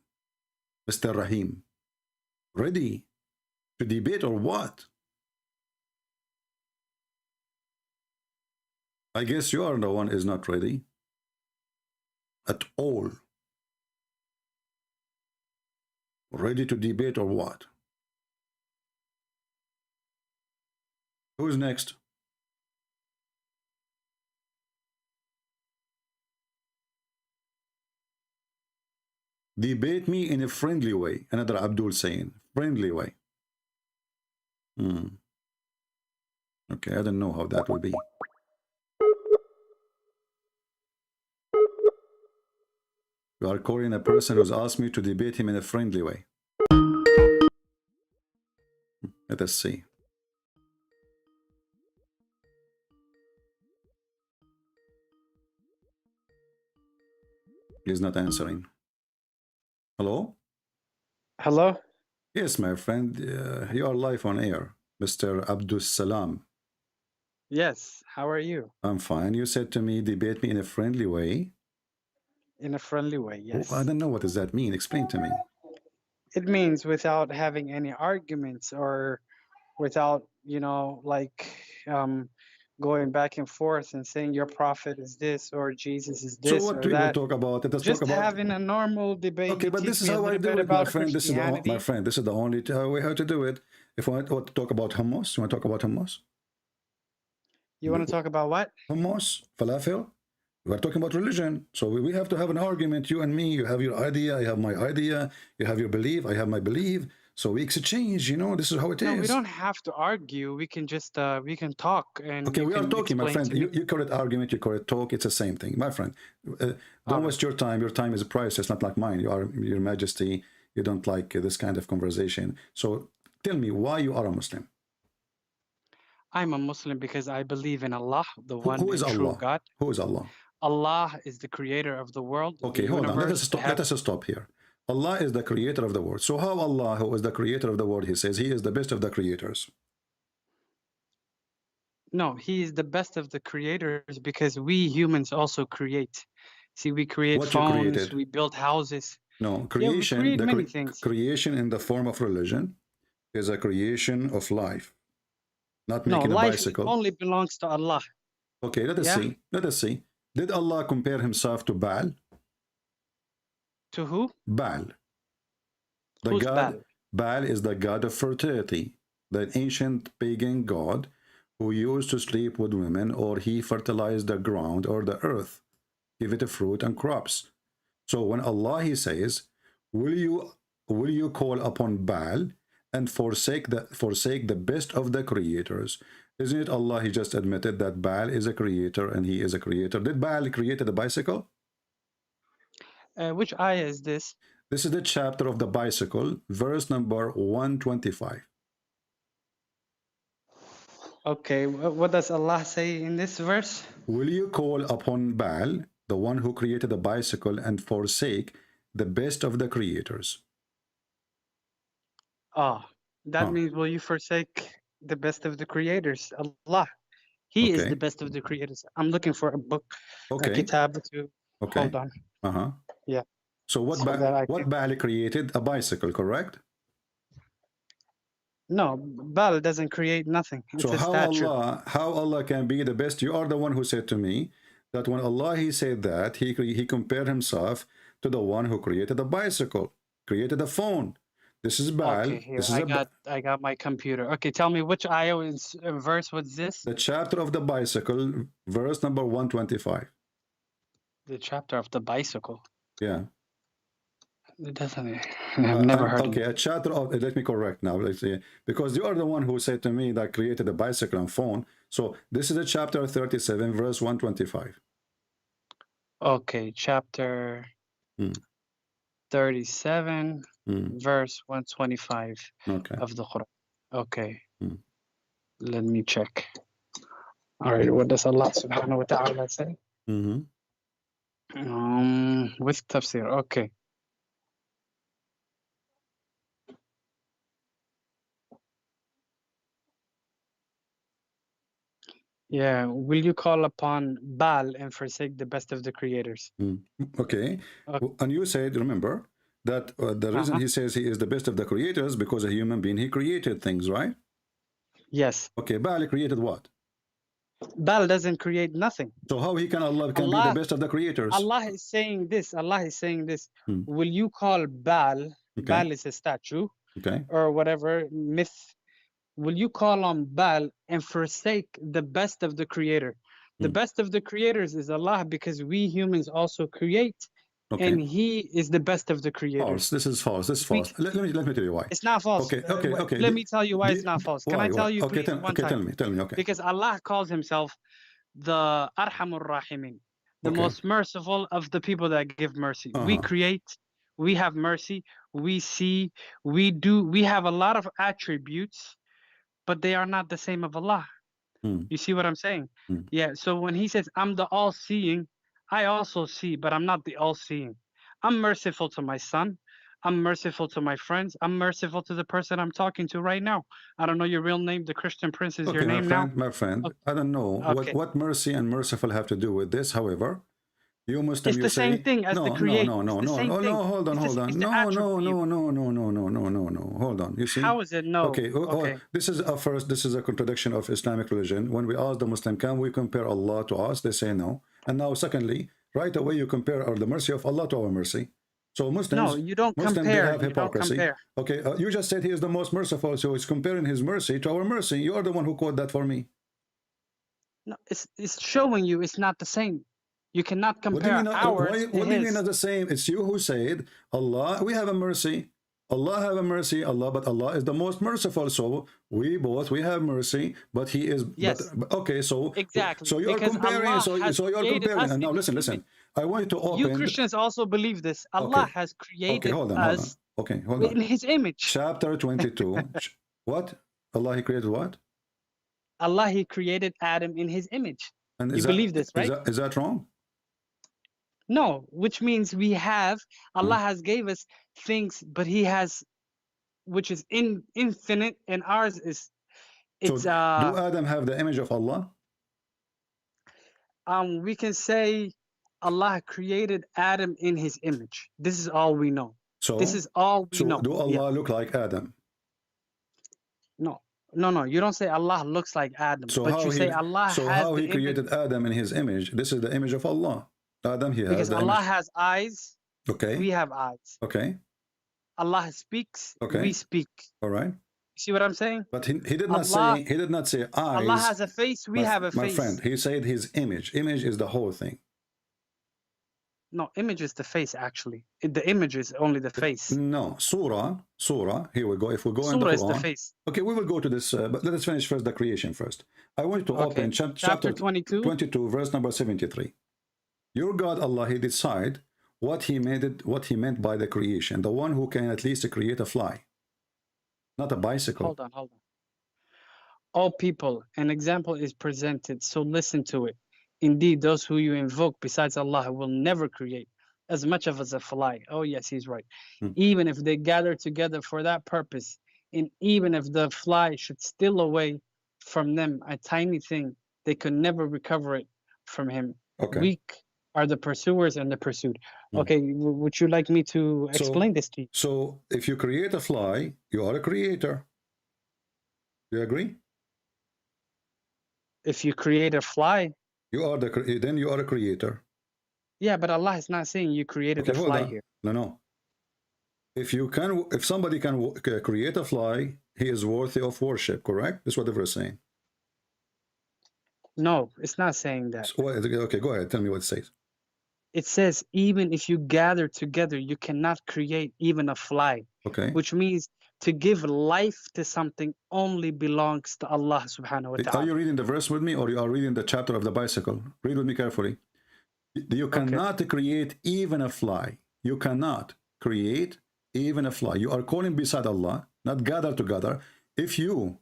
Mr. Rahim, ready to debate or what? I guess you are the one is not ready at all. Ready to debate or what? Who's next? Debate me in a friendly way. Another Abdul saying, friendly way. Okay, I don't know how that will be. You are calling a person who's asked me to debate him in a friendly way. Let us see. He's not answering. Hello? Hello? Yes, my friend. You are live on air, Mr. Abdul Salam. Yes, how are you? I'm fine. You said to me, debate me in a friendly way. In a friendly way, yes. Oh, I don't know what does that mean. Explain to me. It means without having any arguments or without, you know, like going back and forth and saying your prophet is this or Jesus is this. So what or we will that. talk about? Let us Just talk about having a normal debate. Okay, but this is how I do it, my friend. This is my friend. This is the only way how to do it. If I want to talk about hummus, you want to talk about hummus? You want to talk about what? Hummus, falafel. We are talking about religion, so we have to have an argument. You and me. You have your idea. I have my idea. You have your belief. I have my belief. So we exchange. You know, this is how it is. No, we don't have to argue. We can just we can talk and. Okay, we are talking, my friend. You call it argument. You call it talk. It's the same thing, my friend. Don't waste your time. Your time is priceless, not like mine. You are Your Majesty. You don't like this kind of conversation. So tell me why you are a Muslim. I'm a Muslim because I believe in Allah, the one who is and true Allah? God. Who is Allah? Allah is the creator of the world. Okay, hold on. Let us stop here. Allah is the creator of the world. So how Allah, who is the creator of the world, He says He is the best of the creators? No, He is the best of the creators because we humans also create. See, we create phones, we build houses. No, creation, yeah, we create many things. Creation in the form of religion is a creation of life. Not making a bicycle. Life only belongs to Allah. Okay, let us see. Let us see. Did Allah compare Himself to Baal? To who? Baal. The Who's god. Baal? Baal is the god of fertility, the ancient pagan god who used to sleep with women, or he fertilized the ground or the earth, give it a fruit and crops. So when Allah he says, will you call upon Baal and forsake the best of the creators? Isn't it Allah he just admitted that Baal is a creator and he is a creator? Did Baal create the bicycle? Which ayah is this? This is the chapter of the bicycle, verse number 125. Okay, what does Allah say in this verse? Will you call upon Baal, the one who created the bicycle, and forsake the best of the creators? That means will you forsake the best of the creators? Allah. He is Okay. the best of the creators. I'm looking for a book, Okay. a kitab to Okay. hold on. Yeah. So what Baal created? A bicycle, correct? No, Baal doesn't create nothing. It's So a statue. how Allah can be the best? You are the one who said to me that when Allah he said that, he compared himself to the one who created the bicycle, created the phone. This is Baal. Okay, here, This is I got my computer. Okay, tell me which ayah verse was this? the chapter of the bicycle, verse number 125. The chapter of the bicycle. Yeah. It doesn't. I've never heard. Okay, a chapter of. Let me correct now. Let's see, because you are the one who said to me that created the bicycle and phone. So this is a chapter 37, verse 125. Okay, chapter 37, verse 125 of the Quran. Okay. Let me check. All right, what does Allah subhanahu wa ta'ala say? With tafsir, okay. Yeah, will you call upon Baal and forsake the best of the creators? Okay. And you said, remember, that the reason he says he is the best of the creators because a human being, he created things, right? Yes. Okay, Baal created what? Baal doesn't create nothing. So how he can Allah be the best of the creators? Allah is saying this. Allah is saying this. Will you call Baal? Baal is a statue, or whatever myth. Will you call on Baal and forsake the best of the creator? The best of the creators is Allah, because we humans also create, and He is the best of the creators. False. This is false. This is false. Let me tell you why. It's not false. Okay. Let me tell you why it's not false. Can I tell you, Okay, please, one time? tell me. Okay. Because Allah calls Himself the Arhamur Rahimin, the most merciful of the people that give mercy. We create, we have mercy, we see, we do, we have a lot of attributes, but they are not the same of Allah. You see what I'm saying? Yeah, so when He says, I'm the all-seeing, I also see, but I'm not the all-seeing. I'm merciful to my son. I'm merciful to my friends. I'm merciful to the person I'm talking to right now. I don't know your real name. The Christian Prince is your name now? My friend, I don't know what mercy and merciful have to do with this. However, you Muslim, it's the same thing as the creator. No, hold on. No, hold on. You see? How is it no? Okay. This is a contradiction of Islamic religion. When we ask the Muslim, can we compare Allah to us? They say no. And now, secondly, right away you compare the mercy of Allah to our mercy. So Muslims, no, you don't Muslims, compare. they have hypocrisy. You don't compare. Okay, you just said He is the most merciful, so He's comparing His mercy to our mercy. You are the one who quote that for me. No, it's showing you it's not the same. You cannot compare ours. What do you mean not the same? It's you who said, Allah, we have a mercy. Allah have a mercy, but Allah is the most merciful. So we have mercy, but He is. Yes. Okay, so exactly. So you are comparing. So you are comparing. And now listen. I want you to open. You Christians also believe this. Allah has created us. Okay, hold on. In His image. Chapter 22. What? Allah He created what? Allah He created Adam in His image. And you believe this, right? Is that wrong? No, which means we have, Allah has gave us things, but He has, which is infinite, and ours is, it's do Adam have the image of Allah? We can say Allah created Adam in His image. This is all we know. So this is all we know. Do Allah look like Adam? No, you don't say Allah looks like Adam, but you say Allah So has how He the created Adam in His image? This is the image of Allah. Adam, He has because the Allah image. has eyes. Okay. We have eyes. Okay. Allah speaks. Okay. We speak. All right. See what I'm saying? But he did not Allah, say, he did not say eyes. Allah has a face. We have a my face. friend, he said his image. Image is the whole thing. No, image is the face, actually. The image is only the face. No, surah, here we go. If we go in the Surah is Quran, the face. okay, we will go to this, but let us finish first the creation first. I want you to Okay. open Chapter 22, verse number 73. Your God Allah, he decide what he meant by the creation, the one who can at least create a fly, not a bicycle. Hold on. All people, an example is presented, so listen to it. Indeed, those who you invoke besides Allah will never create as much as a fly. Oh yes, he's right. Even if they gather together for that purpose, and even if the fly should steal away from them a tiny thing, they could never recover it from him. Okay. Weak are the pursuers and the pursued. Okay, would you like me to explain this to you? So if you create a fly, you are a creator. You agree? If you create a fly, you are then you are a creator. Yeah, but Allah is not saying you created Okay, a hold fly on. here. No. If somebody can create a fly, he is worthy of worship, correct? That's what the verse is saying. No, it's not saying that. So, okay, go ahead. Tell me what it says. It says, even if you gather together, you cannot create even a fly. Okay. Which means to give life to something only belongs to Allah subhanahu wa ta'ala. Are you reading the verse with me, or you are reading the chapter of the bicycle? Read with me carefully. You cannot create even a fly. You cannot create even a fly. You are calling beside Allah, not gather together. If you,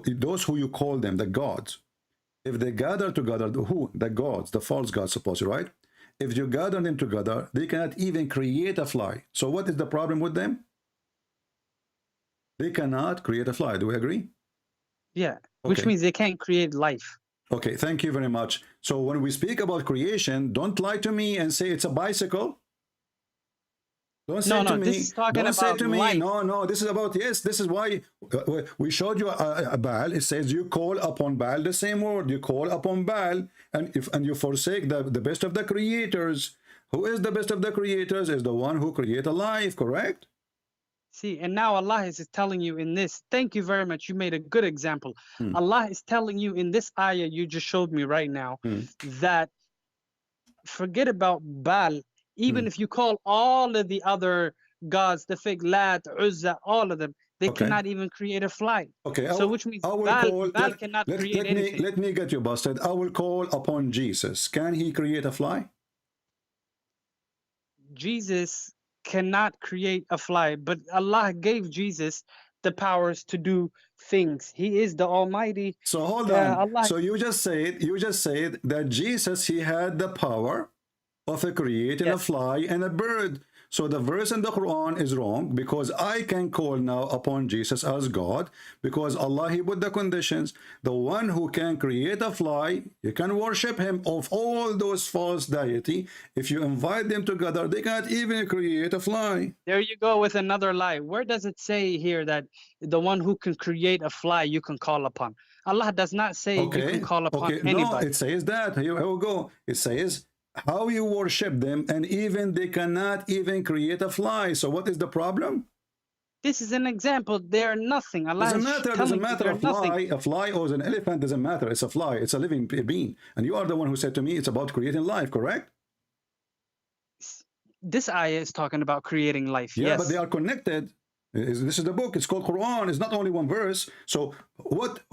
those who you call them, the gods, if they gather together, the gods, the false gods, supposedly, right? If you gather them together, they cannot even create a fly. So what is the problem with them? They cannot create a fly. Do we agree? Yeah, which means they can't create life. Okay, thank you very much. So when we speak about creation, don't lie to me and say it's a bicycle. Don't say to me, this is talking don't say about to me, life. no, this is about, yes, this is why we showed you a Baal. It says you call upon Baal, the same word, you call upon Baal, and you forsake the best of the creators. Who is the best of the creators? Is the one who create a life, correct? See, and now Allah is telling you in this, thank you very much, you made a good example. Allah is telling you in this ayah you just showed me right now that forget about Baal. Even if you call all of the other gods, the fake Lat, Uzza, all of them, they cannot even create a fly. Okay, so which means Baal cannot create anything. Let me get you busted. I will call upon Jesus. Can he create a fly? Jesus cannot create a fly, but Allah gave Jesus the powers to do things. He is the Almighty. So hold on. Allah. So you just said that Jesus, he had the power of creating a fly and a bird. So the verse in the Quran is wrong, because I can call now upon Jesus as God, because Allah, he put the conditions. The one who can create a fly, you can worship him. Of all those false deity, if you invite them together, they can't even create a fly. There you go with another lie. Where does it say here that the one who can create a fly you can call upon? Allah does not say you can call upon anybody. No, it says that. Here we go. It says how you worship them, and even they cannot even create a fly. So what is the problem? This is an example. They are nothing. Allah doesn't matter a fly or an elephant, doesn't matter. It's a fly. It's a living being. And you are the one who said to me it's about creating life, correct? This ayah is talking about creating life. Yeah, yes. but they are connected. This is the book. It's called Quran. It's not only one verse. So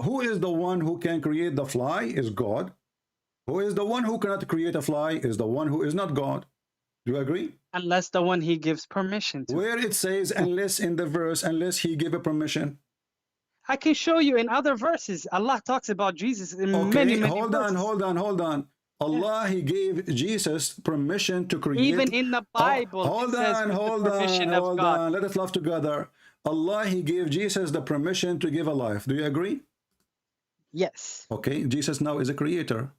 who is the one who can create the fly? Is God. Who is the one who cannot create a fly? Is the one who is not God. Do you agree? Unless the one he gives permission to. Where it says unless in the verse, unless he give a permission. I can show you in other verses. Allah talks about Jesus in many verses. Hold on. Allah, he gave Jesus permission to create. Even in the Bible, hold on. Let us laugh together. Allah, he gave Jesus the permission to give a life. Do you agree? Yes. Okay, Jesus now is a creator.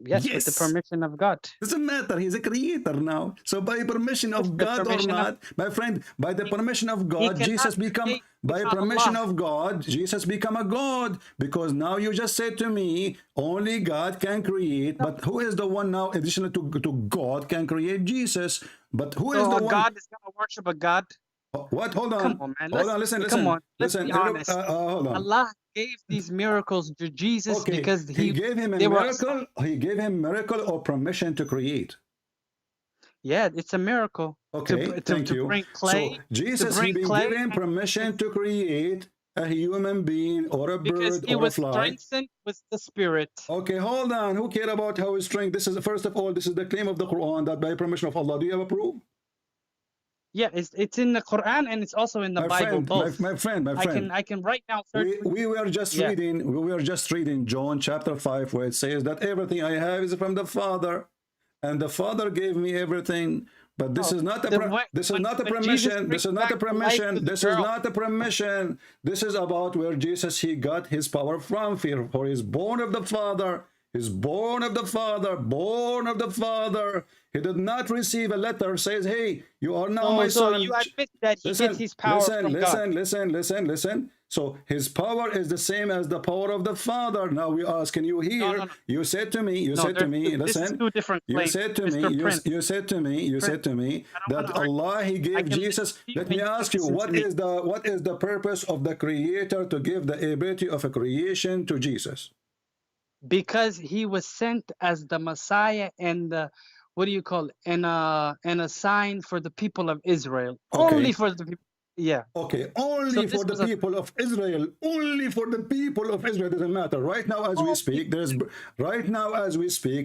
Yes, with the permission of God. Doesn't matter. He's a creator now. So by permission of God or not, my friend, by the permission of God, Jesus become, by permission of God, Jesus become a God. Because now you just said to me, only God can create. But who is the one now, additional to God, can create? Jesus. But who is the one? God is going to worship a God? What? Hold on. Come on, man. Hold on. Listen. Come on. Let's Listen. be honest. Hold on. Allah gave these miracles to Jesus because he gave him a miracle. He gave him miracle or permission to create. Yeah, it's a miracle. Okay, thank you. Bring clay, so Jesus, he been given permission to create a human being or a bird he or was a fly. strengthened with the Spirit. Okay, hold on. Who care about how his strength? This is first of all, this is the claim of the Quran that by permission of Allah. Do you have a proof? Yeah, it's in the Quran and it's also in the Bible. Both. My friend. I can right now search. We were just reading. We were just reading John chapter 5, where it says that everything I have is from the Father, and the Father gave me everything. But this is not a this is not a permission. This is not a permission. This is not a permission. This is about where Jesus he got his power from. For he is born of the Father. He's born of the Father, born of the Father. He did not receive a letter says, hey, you are now my son. So you admit that he gets his power from God. Listen. So his power is the same as the power of the Father. Now we ask, can you hear? No. You said to me, listen. This is two different you claims. said to me, you said to me that Allah he gave Jesus. Let me ask you, what is the purpose of the Creator to give the ability of a creation to Jesus? Because he was sent as the Messiah and the, what do you call it? And a sign for the people of Israel. Okay. Only for the people. Yeah. Okay. Only for the people of Israel. Only for the people of Israel. Doesn't matter. Right now, as we speak,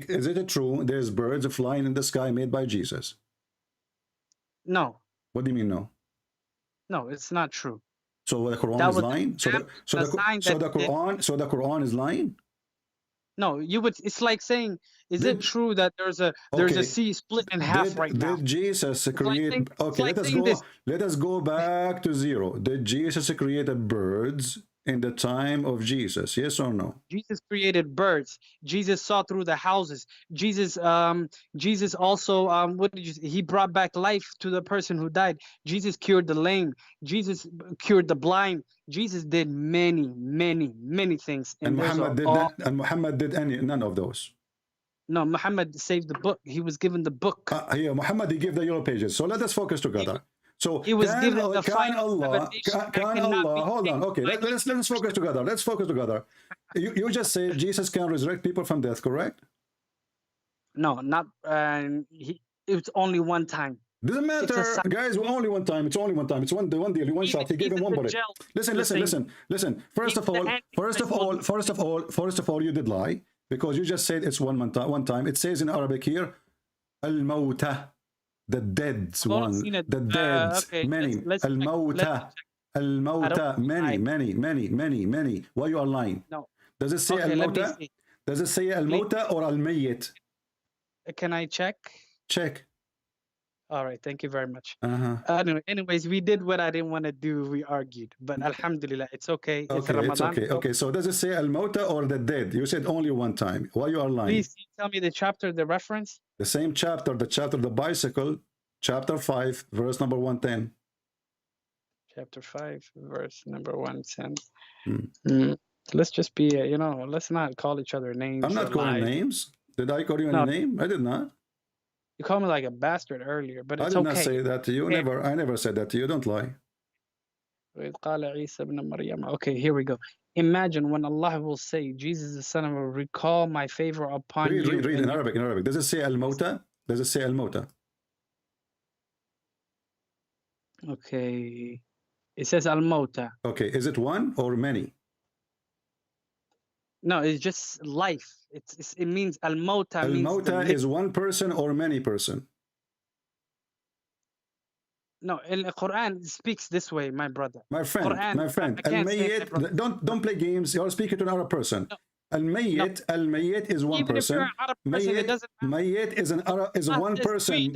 is it true? There's birds flying in the sky made by Jesus. No. What do you mean no? No, it's not true. So the Quran is lying. So the Quran is lying. No, you would. It's like saying, is it true that there's a sea split in half right now? Did Jesus create? Okay, let us go back to zero. Did Jesus create birds in the time of Jesus? Yes or no? Jesus created birds. Jesus saw through the houses. Jesus also he brought back life to the person who died. Jesus cured the lame. Jesus cured the blind. Jesus did many things. And Muhammad did none of those. No, Muhammad saved the book. He was given the book. Muhammad he gave the yellow pages. So let us focus together. So he was given the Allah, hold on. Okay, let's focus together. Let's focus together. You just said Jesus can resurrect people from death, correct? No, not. It's only one time. Doesn't matter, guys. Only one time. It's only one time. It's one deal, one shot. He gave him one bullet. Listen. First of all, you did lie because you just said it's one time. It says in Arabic here, al-mawta, the dead one, the dead, many, al-mawta, al-mawta, many. Why you are lying? No. Does it say al-mawta? Does it say al-mawta or al-mayyit? Can I check? Check. All right, thank you very much. Anyways, we did what I didn't want to do. We argued, but alhamdulillah, it's okay. It's Ramadan. It's okay. Okay, so does it say al-mauta or the dead? You said only one time. Why you are lying? Please tell me the chapter, the reference. The same chapter, the bicycle, chapter 5, verse number 110. Chapter 5, verse number 110. Let's just be, let's not call each other names. I'm not calling names. Did I call you any name? I did not. You called me like a bastard earlier, but it's okay. I did not say that to you. I never said that to you. Don't lie. Okay, here we go. Imagine when Allah will say, Jesus the Son of Allah, recall my favor upon you. Read in Arabic. Does it say al-mauta? Does it say al-mauta? Okay. It says al-mauta. Okay. Is it one or many? No, it's just life. It means al-mauta. Al-mauta is one person or many person? No, in the Quran it speaks this way, my brother. My friend, al-mayyit, don't play games. You're speaking to another person. No. Al-mayyit is one person. Mayyit is one person.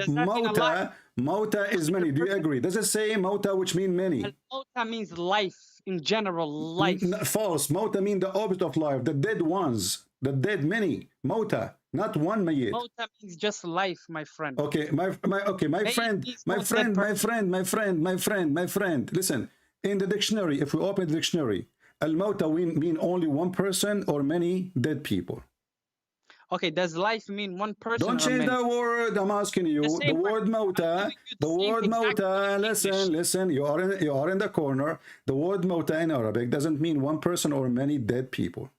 Mauta is many. Do you agree? Does it say mauta, which mean many? Mauta means life in general, life. False. Mauta means the opposite of life. The dead ones. The dead many. Mauta. Not one mayyit. Mota means just life, my friend. Okay, my friend. Listen, in the dictionary, if we open the dictionary, al-mauta mean only one person or many dead people. Okay, does life mean one person? Don't or change many? the word. I'm asking you. The word mauta. The word mauta. Listen. You are in the corner. The word mauta in Arabic doesn't mean one person or many dead people.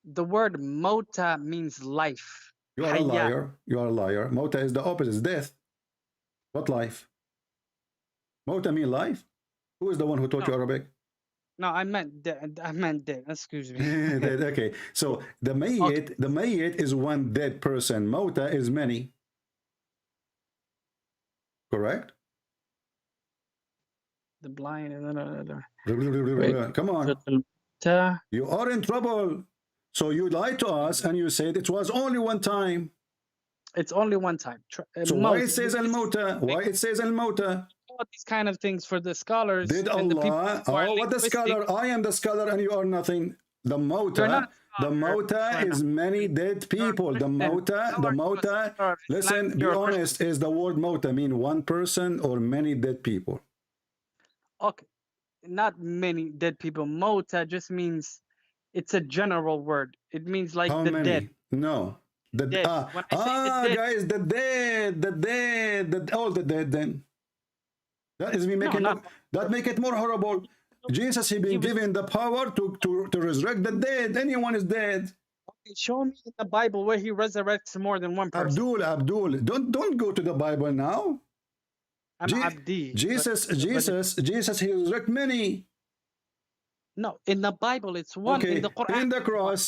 The word mota means life. You are a liar. You are a liar. Mota is the opposite. It's death. What life? Mota mean life? Who is the one who taught you Arabic? No, I meant dead. I meant dead. Excuse me. Dead. Okay. So the mayyit is one dead person. Mota is many. Correct? The blind. Come on. You are in trouble. So you lied to us and you said it was only one time. It's only one time. So why it says al-mauta? Why it says al-mauta? All these kind of things for the scholars. Did Allah? Oh, what the scholar? I am the scholar and you are nothing. The mauta. The mauta is many dead people. The mauta. Listen, be honest. Is the word mauta mean one person or many dead people? Okay, not many dead people. Mota just means it's a general word. It means like How the many? dead. No. The Dead. When I say the dead, guys, the dead, all the dead then. That is me making that make it more horrible. Jesus, he been given the power to resurrect the dead. Anyone is dead. Okay, show me in the Bible where he resurrects more than one person. Abdul, don't go to the Bible now. Jesus, he resurrect many. No, in the Bible it's one. Okay, in the Quran.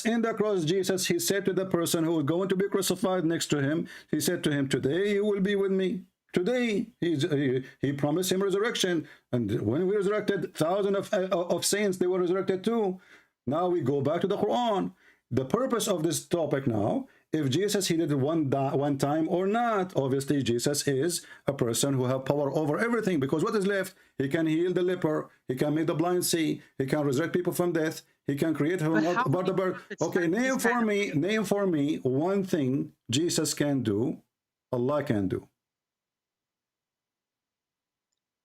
In the cross, Jesus, he said to the person who was going to be crucified next to him, he said to him, today you will be with me. Today, he promised him resurrection. And when we resurrected, thousands of saints, they were resurrected too. Now we go back to the Quran. The purpose of this topic now, if Jesus he did it one time or not, obviously Jesus is a person who have power over everything, because what is left? He can heal the leper, he can make the blind see, he can resurrect people from death, he can create about the bird. Okay, name for me one thing Jesus can do, Allah can do.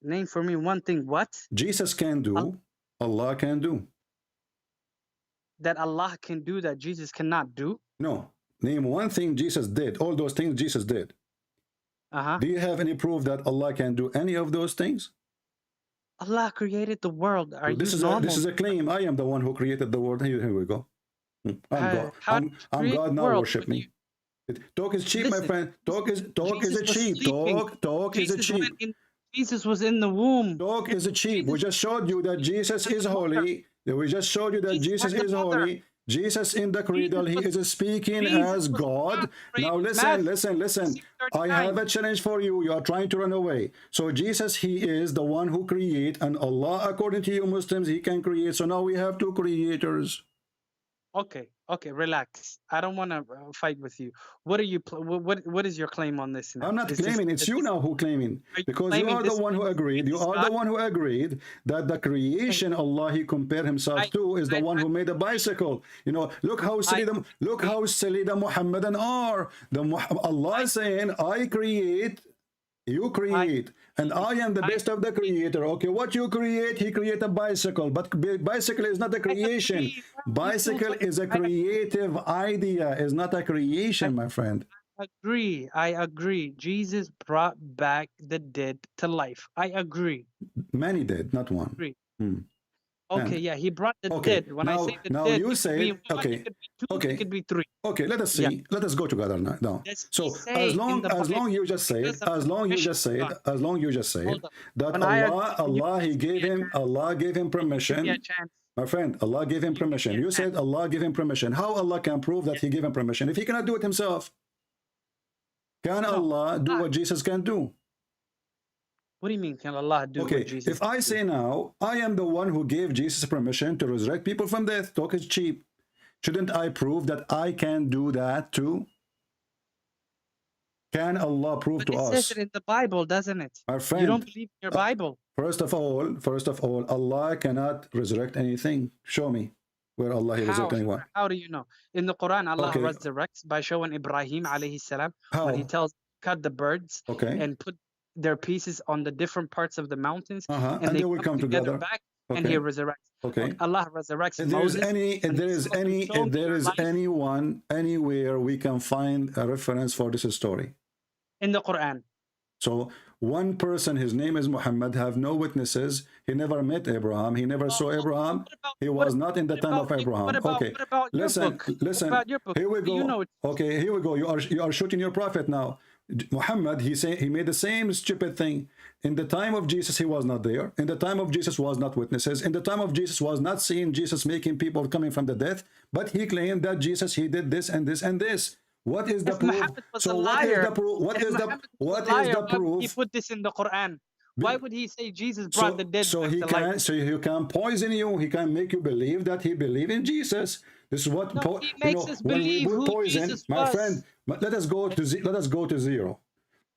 Name for me one thing what? Jesus can do, Allah can do. That Allah can do that Jesus cannot do? No. Name one thing Jesus did. All those things Jesus did. Do you have any proof that Allah can do any of those things? Allah created the world. This is a claim. I am the one who created the world. Here we go. I'm God. I'm God now. Worship me. Talk is cheap, my friend. Talk is cheap. Talk is cheap. Jesus was in the womb. Talk is cheap. We just showed you that Jesus is holy. We just showed you that Jesus is holy. Jesus in the cradle, he is speaking as God. Now listen. I have a challenge for you. You are trying to run away. So Jesus, he is the one who creates, and Allah, according to you Muslims, he can create. So now we have two creators. Okay, relax. I don't want to fight with you. What are you? What is your claim on this now? I'm not claiming. It's you now who claiming, because you are the one who agreed. You are the one who agreed that the creation Allah he compared himself to is the one who made a bicycle. You know, look how silly the Muhammadan are. Allah is saying, I create. You create, and I am the best of the creator. Okay, what you create, he create a bicycle, but bicycle is not a creation. Bicycle is a creative idea, is not a creation, my friend. I agree. Jesus brought back the dead to life. I agree. Many dead, not one. Okay, yeah, he brought the dead. When I say the dead, you say it could be three. Okay, let us see. Yeah. Let us go together now. So as long you just said that Allah gave him permission. My friend, Allah gave him permission. You said Allah gave him permission. How Allah can prove that he gave him permission if he cannot do it himself? Can Allah do what Jesus can do? What do you mean, can Allah do what Jesus if I say now, I am the one who gave Jesus permission to resurrect people from death, talk is cheap. Shouldn't I prove that I can do that too? Can Allah prove to us? It says it in the Bible, doesn't it? My friend, you don't believe in your Bible. First of all, Allah cannot resurrect anything. Show me. where Allah he resurrected anyone. How do you know? In the Quran, Allah Okay. resurrects by showing Ibrahim alayhi salam when he How? tells cut the birds Okay. and put their pieces on the different parts of the mountains, And they will come together. back, Okay. and he resurrects. Okay. Allah resurrects If there is Moses. anyone anywhere we can find a reference for this story. In the Quran. So one person, his name is Muhammad, have no witnesses. He never met Abraham. He never saw Abraham. He was not in the time of Abraham. Okay. Listen. Here we go. Okay, here we go. You are shooting your prophet now. Muhammad, he made the same stupid thing. In the time of Jesus, he was not there. In the time of Jesus was not witnesses. In the time of Jesus was not seeing Jesus making people coming from the death. But he claimed that Jesus, he did this and this and this. What is the proof? So what is the proof? What is the proof? He put this in the Quran. Why would he say Jesus brought the dead so back he to can life? so he can poison you. He can make you believe that he believed in Jesus. This is what he makes us when we believe put who poison, Jesus my was. friend. Let us go to zero.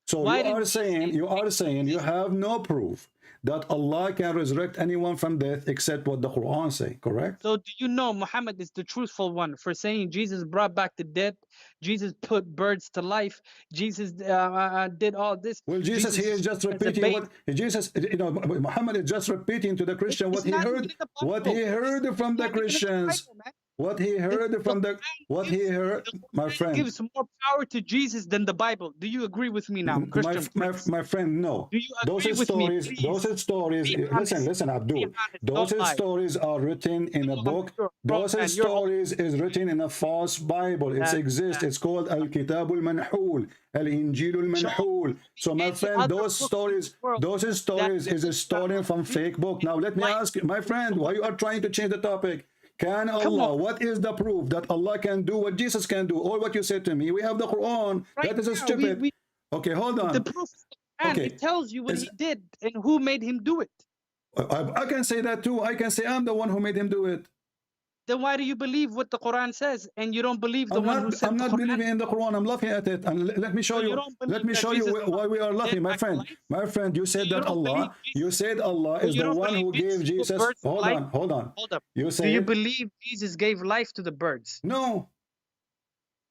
So you are saying you have no proof that Allah can resurrect anyone from death except what the Quran say, correct? So do you know Muhammad is the truthful one for saying Jesus brought back the dead, Jesus put birds to life, Jesus did all this. Well, Jesus he is just repeating what Jesus, Muhammad is just repeating to the Christian what he heard from the Christians. What he heard from the my friend gives more power to Jesus than the Bible. Do you agree with me now, Christian? My friend, no. Do you agree with me, please? Those stories. Listen, Abdul. Those stories are written in a book. Those stories is written in a false Bible. It exists. It's called Al-Kitab al-Manhul, Al-Injil al-Manhul. So, my friend, those stories is stolen from fake book. Now, let me ask you, my friend, why you are trying to change the topic? Can Allah, what is the proof that Allah can do what Jesus can do? Or what you said to me, we have the Quran. That is stupid. Okay, hold on. The proof is the Quran. It tells you what he did and who made him do it. I can say that too. I can say I'm the one who made him do it. Then why do you believe what the Quran says and you don't believe the one who said I'm not believing in the Quran. I'm laughing at it. And let me show you. Let me show you why we are laughing, my friend. My friend, you said that Allah. You said Allah is the one who gave Jesus. Hold on. You say. Do you believe Jesus gave life to the birds? No.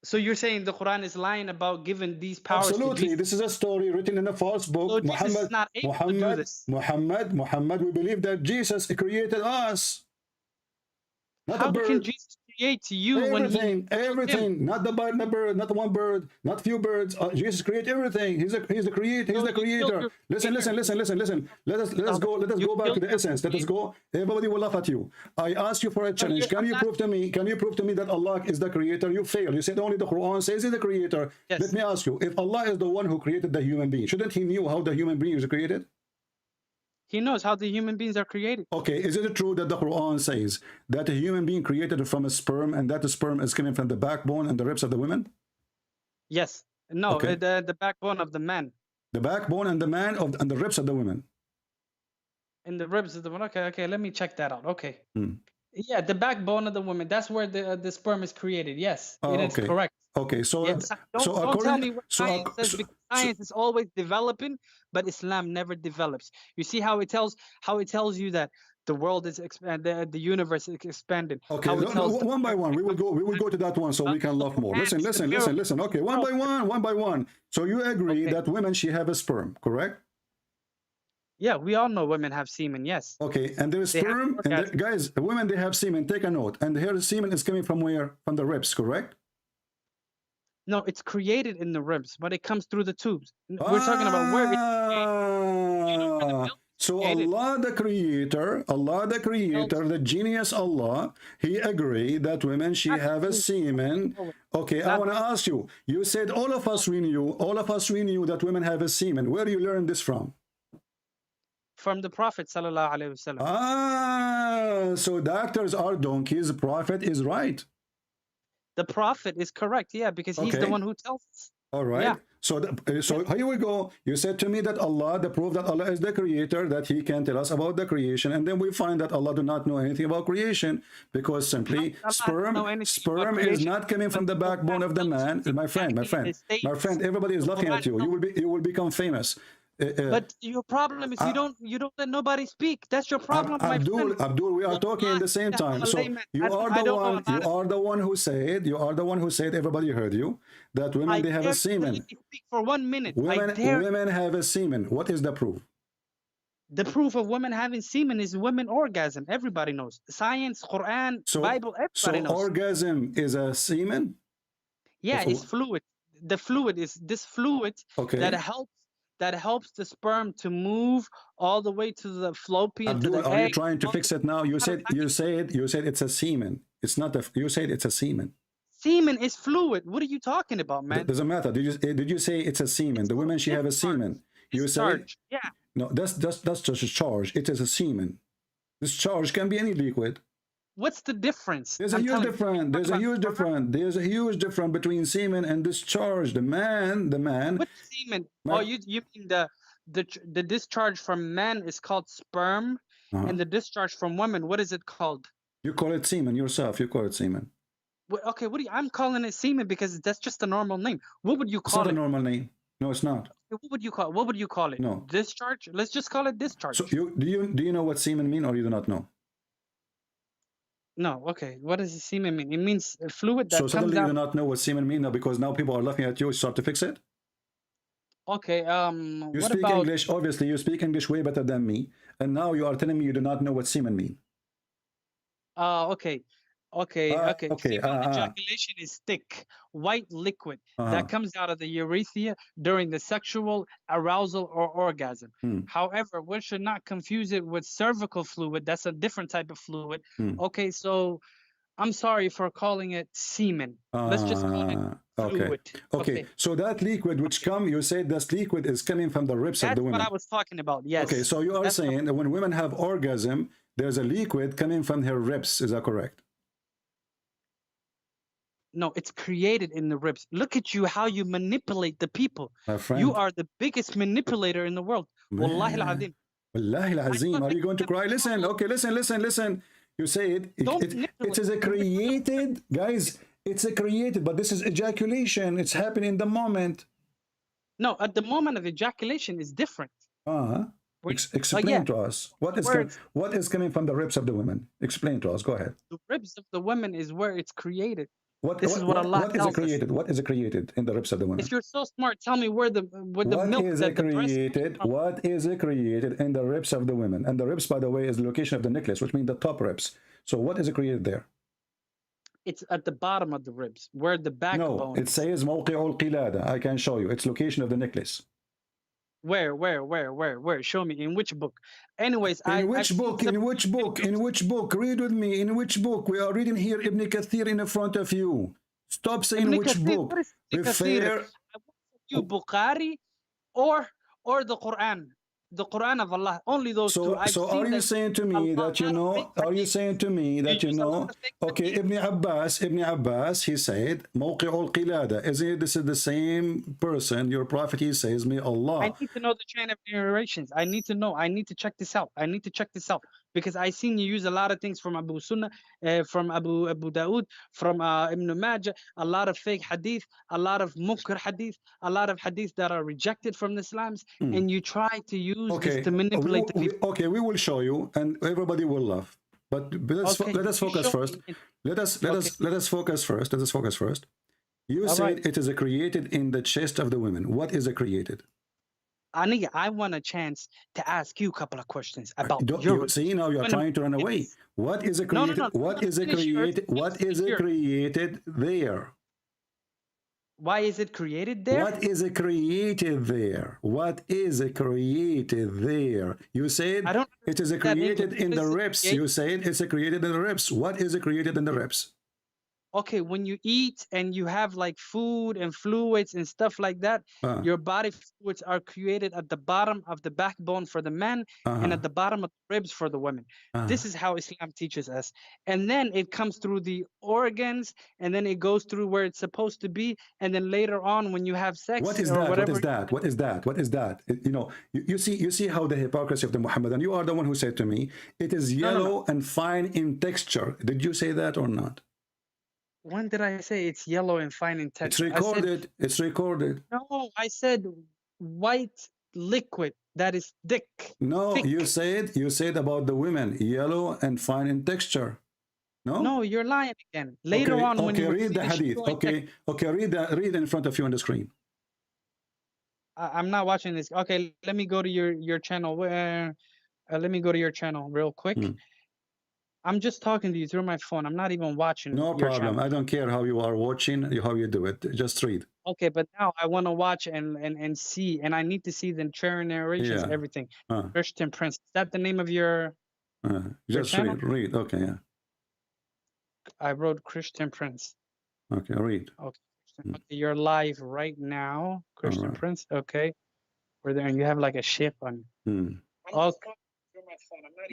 So you're saying the Quran is lying about giving these powers? Absolutely. This is a story written in a false book. So Jesus is not able to do this. Muhammad, we believe that Jesus created us. Not How a bird. can Jesus create you everything, not the bird, not one bird, not few birds. Jesus created everything. He's the creator. Listen. Let us go back to the essence. Let us go. Everybody will laugh at you. I asked you for a challenge. Can you prove to me that Allah is the creator? You failed. You said only the Quran says he's the creator. Yes. Let me ask you, if Allah is the one who created the human being, shouldn't he knew how the human being is created? He knows how the human beings are created. Okay, is it true that the Quran says that a human being created from a sperm and that the sperm is coming from the backbone and the ribs of the women? Yes. No, okay. the backbone of the man. The backbone and the ribs of the women. In the ribs of the woman. Okay, let me check that out. Okay. Yeah, the backbone of the woman. That's where the sperm is created. Yes, it is correct. Okay, so yes. Don't tell me what science says, because science is always developing, but Islam never develops. You see how it tells you that the world is the universe is expanding. Okay, one by one. We will go to that one so we can laugh more. Listen. Okay, one by one. So you agree that women she have a sperm, correct? Yeah, we all know women have semen, yes. Okay, and there's sperm, and guys, women, they have semen, take a note. And here the semen is coming from where? From the ribs, correct? No, it's created in the ribs, but it comes through the tubes. We're talking about where it's so Allah the creator, the genius Allah, he agreed that women, she have a semen. Okay, I want to ask you, you said all of us we knew that women have a semen. Where do you learn this from? From the Prophet sallallahu alaihi wasallam. So doctors are donkeys. The Prophet is right. The Prophet is correct, yeah, because he's the one who tells us. All right. Yeah. So here we go. You said to me that Allah, the proof that Allah is the creator, that he can tell us about the creation, and then we find that Allah do not know anything about creation, because simply sperm is not coming from the backbone of the man. My friend, everybody is laughing at you. You will become famous. But your problem is you don't let nobody speak. That's your problem, my friend. Abdul, we are talking at the same time. So you are the one who said, everybody heard you, that women, they have a semen. Speak for 1 minute. Women have a semen. What is the proof? The proof of women having semen is women orgasm. Everybody knows. Science, Quran, Bible, everybody knows. So orgasm is a semen? Yeah, it's fluid. The fluid is this fluid that helps the sperm to move all the way to the fallopian, Abdul, to the egg. are you trying to fix it now? You said it's a semen. It's not you said it's a semen. Semen is fluid. What are you talking about, man? It doesn't matter. Did you say it's a semen? The women, she have a semen. You say no. That's just a charge. It is a semen. This charge can be any liquid. What's the difference? There's a huge difference. There's a huge difference between semen and discharge. The man. What semen? Oh, you mean the discharge from men is called sperm, and the discharge from women, what is it called? You call it semen yourself. You call it semen. Okay, I'm calling it semen because that's just a normal name. What would you call it? It's not a normal name. No, it's not. What would you call it? No. Discharge? Let's just call it discharge. So do you know what semen mean, or you do not know? No. Okay. What does semen mean? It means a fluid that comes suddenly out. You do not know what semen mean now because now people are laughing at you. Start to fix it. Okay. You speak English. Obviously, you speak English way better than me, and now you are telling me you do not know what semen mean. Okay. Ejaculation is thick, white liquid that comes out of the urethra during the sexual arousal or orgasm. However, one should not confuse it with cervical fluid. That's a different type of fluid. Okay, so I'm sorry for calling it semen. Let's just call it fluid. Okay. So that liquid which you said this liquid is coming from the ribs of the women. That's what I was talking about, yes. Okay, so you are saying that when women have orgasm, there's a liquid coming from her ribs. Is that correct? No, it's created in the ribs. Look at you, how you manipulate the people. My friend, you are the biggest manipulator in the world. Wallahi al-azim. Wallahi al-azim. Are you going to cry? Listen, okay, listen. You say it is a created, guys, it's a created, but this is ejaculation. It's happening in the moment. No, at the moment of ejaculation is different. Explain to us. What is coming from the ribs of the women? Explain to us. Go ahead. The ribs of the women is where it's created. What is it created? What is it created in the ribs of the women? If you're so smart, tell me where the milk is it created? What is it created in the ribs of the women? And the ribs, by the way, is the location of the necklace, which means the top ribs. So what is it created there? It's at the bottom of the ribs, where the backbone. No, it says موقع القلادة. I can show you. It's location of the necklace. Where? Show me. In which book? Anyways, In which book? Read with me. In which book? We are reading here Ibn Kathir in front of you. Stop saying Ibn which Kathir, book. What is Ibn Kathir? You Bukhari or the Quran. The Quran of Allah. Only those two. So are you saying to me that you know? Are you saying to me that you know? Okay, Ibn Abbas, he said, موقع القلادة. Isn't this is the same person? Your prophet, he says, may Allah. I need to know the chain of narrations. I need to know. I need to check this out. Because I seen you use a lot of things from Abu Sunnah, from Abu Dawood, from Ibn Majah, a lot of fake hadith, a lot of munkar hadith, a lot of hadith that are rejected from the Islams, and you try to use this to manipulate the people. Okay, we will show you, and everybody will laugh. But let us focus first. Let us focus first. You said it is created in the chest of the women. what is created? Aniga, I want a chance to ask you a couple of questions about see, now you're trying to run away. What is created? What is created? What is created there? Why is it created there? What is created there? What is created there? You said it is created in the ribs. You said it's created in the ribs. What is created in the ribs? Okay, when you eat and you have like food and fluids and stuff like that, your body fluids are created at the bottom of the backbone for the men and at the bottom of the ribs for the women. This is how Islam teaches us. And then it comes through the organs, and then it goes through where it's supposed to be, and then later on when you have sex What is that? You know, you see how the hypocrisy of the Muhammadan. You are the one who said to me, it is yellow and fine in texture. Did you say that or not? When did I say it's yellow and fine in texture? It's recorded. No, I said white liquid that is thick. No, thick. you said about the women, yellow and fine in texture. No? No, you're lying again. Later on, when you read the hadith. Okay, read in front of you on the screen. I'm not watching this. Okay, let me go to your channel. Let me go to your channel real quick. I'm just talking to you through my phone. I'm not even watching. No your problem. channel. I don't care how you are watching, how you do it. Just read. Okay, but now I want to watch and see, and I need to see the chair narrations, everything. Christian Prince. Is that the name of your just channel? read. Okay, yeah. I wrote Christian Prince. Okay, read. Okay, okay, you're live right now, Christian Prince. Okay, we're there, and you have like a ship on. Okay.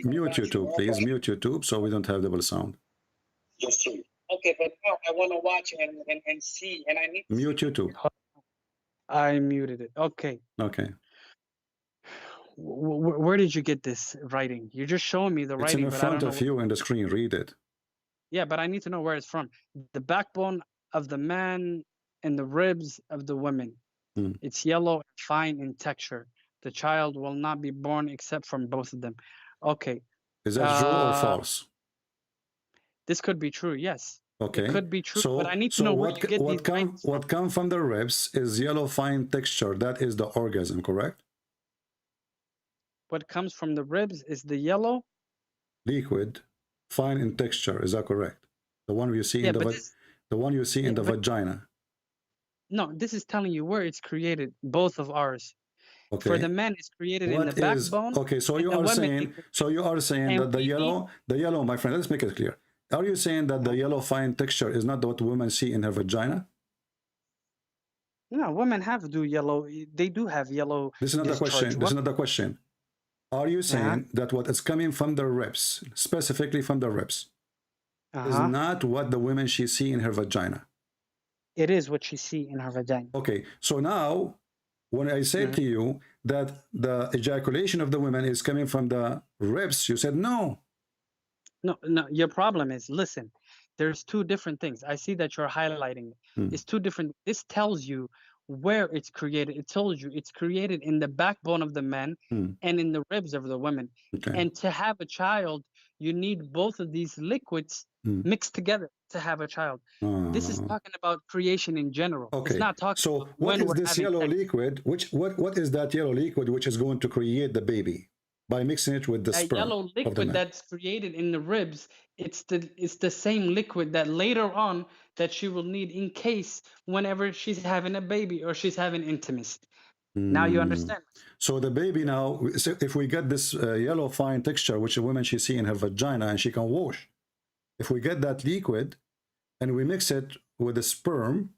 Mute YouTube, please. Mute YouTube so we don't have double sound. Yes, sir. Okay, but now I want to watch and see, and I need to mute YouTube. I muted it. Okay. Okay. Where did you get this writing? You're just showing me the writing. It's in front of you on the screen. Read it. Yeah, but I need to know where it's from. The backbone of the man and the ribs of the women. It's yellow and fine in texture. The child will not be born except from both of them. Okay. Is that true or false? This could be true, yes. Okay. It could be true, but I need to know where you get these what come from the ribs is yellow fine texture. That is the orgasm, correct? What comes from the ribs is the yellow? Liquid, fine in texture. Is that correct? The one you see in the one you see in the vagina. No, this is telling you where it's created, both of ours. Okay. For the man, it's created in the backbone. Okay, so you are saying, that the yellow, my friend, let's make it clear. Are you saying that the yellow fine texture is not what women see in her vagina? No, women do yellow. They do have yellow. This is not the question. This is not the question. Are you saying that what is coming from the ribs, specifically from the ribs, is not what the women she see in her vagina? It is what she see in her vagina. Okay, so now, when I said to you that the ejaculation of the women is coming from the ribs, you said no. No, your problem is, listen, there's two different things. I see that you're highlighting. It's two different. This tells you where it's created. It tells you it's created in the backbone of the men and in the ribs of the women. Okay. And to have a child, you need both of these liquids mixed together to have a child. This is talking about creation in general. Okay. It's not talking so about what when is this yellow sex. liquid? What is that yellow liquid which is going to create the baby by mixing it with the That sperm yellow of the liquid man? that's created in the ribs, it's the same liquid that later on that she will need in case whenever she's having a baby or she's having intimacy. Now you understand. So the baby now, so if we get this yellow fine texture, which a woman she see in her vagina and she can wash, if we get that liquid and we mix it with the sperm,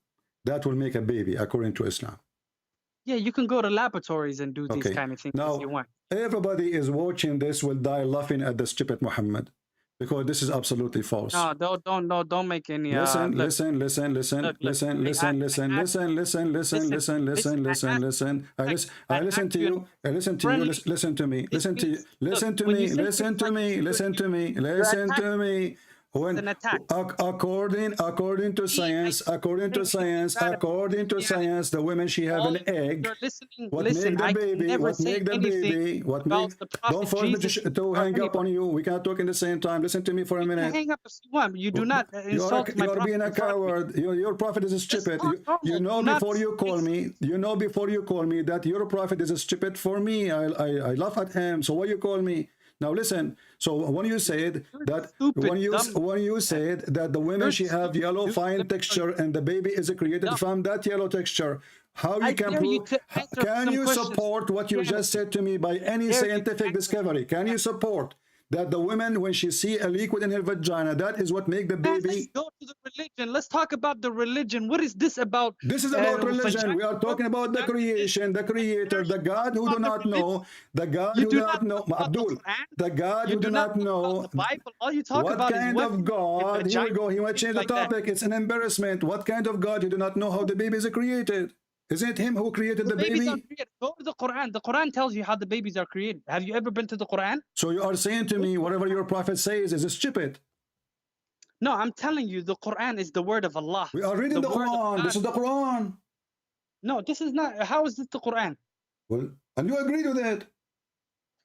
that will make a baby according to Islam. Yeah, you can go to laboratories and do these kind of things now, if you want. Everybody is watching this will die laughing at the stupid Muhammad, because this is absolutely false. No, don't make any. Listen. I listen to you. Listen to me. When according to science, the women she have an egg. What make the baby? Don't force me to hang up on you. We can't talk in the same time. Listen to me for a minute. Hang up if you want. You do not insult my prophet. You're being a coward. Your prophet is stupid. You know before you call me. You know before you call me that your prophet is stupid for me. I laugh at him. So why you call me? Now listen. So when you said that, when you said that the women she have yellow fine texture and the baby is created from that yellow texture, how you can prove? Can you support what you just said to me by any scientific discovery? Can you support that the women, when she see a liquid in her vagina, that is what make the baby? Let's go to the religion. Let's talk about the religion. What is this about? This is about religion. We are talking about the creation, the creator, the God who do not know, the God who do not know, Abdul, the God who do not know. The Bible. All you talk what about kind is of God? Here we go. He might change the topic. It's an embarrassment. What kind of God you do not know how the baby is created? Isn't it him who created the baby? Go to the Quran. The Quran tells you how the babies are created. Have you ever been to the Quran? So you are saying to me, whatever your prophet says is stupid. No, I'm telling you, the Quran is the word of Allah. We are reading the Quran. This is the Quran. No, this is not. How is this the Quran? Well, And you agreed with it.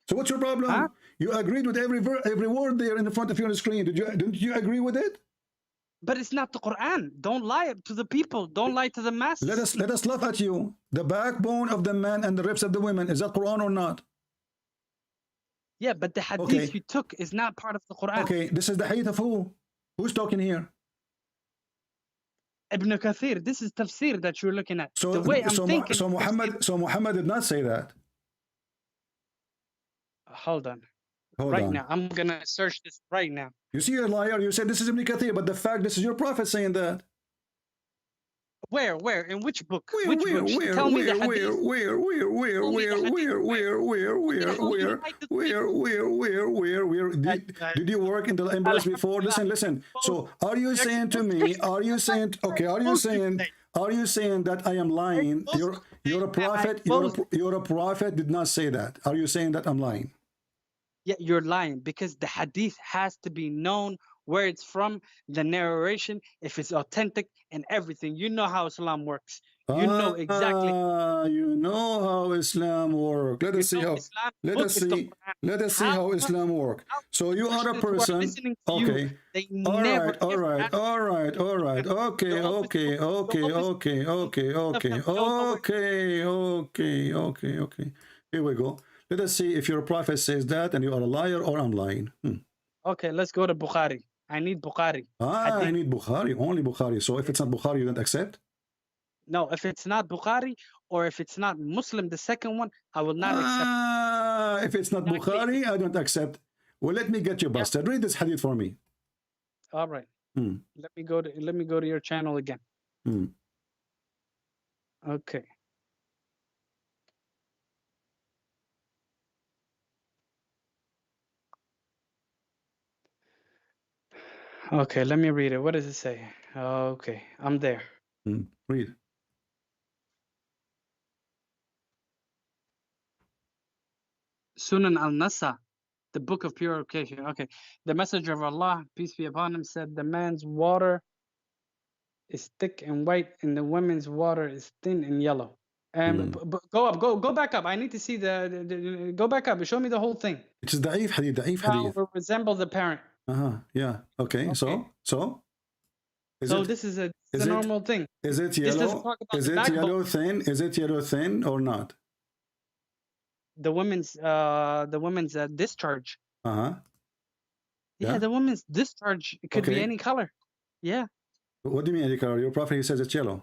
So what's your problem? Huh? You agreed with every word there in front of you on the screen. Didn't you agree with it? But it's not the Quran. Don't lie to the people. Don't lie to the masses. Let us laugh at you. The backbone of the man and the ribs of the women, is that Quran or not? Yeah, but the hadith you took is not part of the Quran. Okay, this is the hadith of who? Who's talking here? Ibn Kathir. This is tafsir that you're looking at. So, the way I'm thinking. So Muhammad did not say that. Hold on. Hold right on. now. I'm going to search this right now. You see, you're a liar. You said this is Ibn Kathir, but the fact this is your prophet saying that. Where? In which book? Where? Which book? Tell me the hadith. Where? Did you work in the embassy before? Listen. So, are you saying to me? Are you saying that I am lying? You're a prophet. You're a prophet. Did not say that. Are you saying that I'm lying? Yeah, you're lying because the hadith has to be known where it's from, the narration, if it's authentic and everything. You know how Islam works. You know exactly. You know how Islam works. Let us see how. Let us see how Islam works. So you are a person. Okay. All right. Okay. Here we go. Let us see if your prophet says that and you are a liar or I'm lying. Okay, let's go to Bukhari. I need Bukhari. I need Bukhari, only Bukhari. So if it's not Bukhari, you don't accept? No, if it's not Bukhari or if it's not Muslim, the second one, I will not accept. If it's not Bukhari, I don't accept. Well, let me get you busted. Read this hadith for me. All right. Let me go to your channel again. Okay. Okay, let me read it. What does it say? Okay, I'm there. Read. Sunan al-Nasa, the book of purification. Okay, the messenger of Allah, peace be upon him, said the man's water is thick and white and the women's water is thin and yellow. And go back up. I need to see the go back up and show me the whole thing. It's da'if hadith. Will resemble the parent. Yeah. Okay. So this is a normal thing. Is it yellow? Is it yellow thin? Is it yellow thin or not? The women's discharge. Yeah, the women's discharge. It could be any color. Yeah. What do you mean any color? Your prophet, he says it's yellow.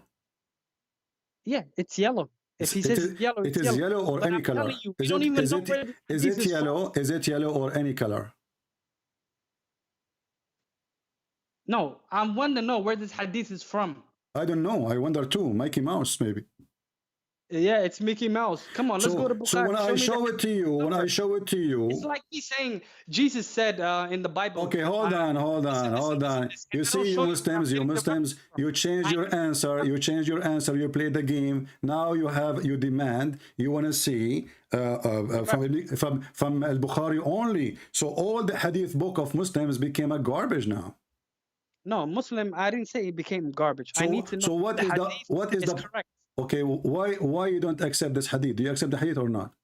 Yeah, it's yellow. If he says it's yellow, it is yellow or any color. Is it yellow? Is it yellow or any color? No, I want to know where this hadith is from. I don't know. I wonder too. Mickey Mouse, maybe. Yeah, it's Mickey Mouse. Come on, let's go to Bukhari. So when I show it to you, it's like me saying Jesus said in the Bible. Okay, hold on. You see, you Muslims, you change your answer. You play the game. Now you demand. You want to see from Al-Bukhari only. So all the hadith book of Muslims became a garbage now. No, Muslim. I didn't say it became garbage. I need to know. So what is the correct? Okay, why you don't accept this hadith? Do you accept the hadith or not?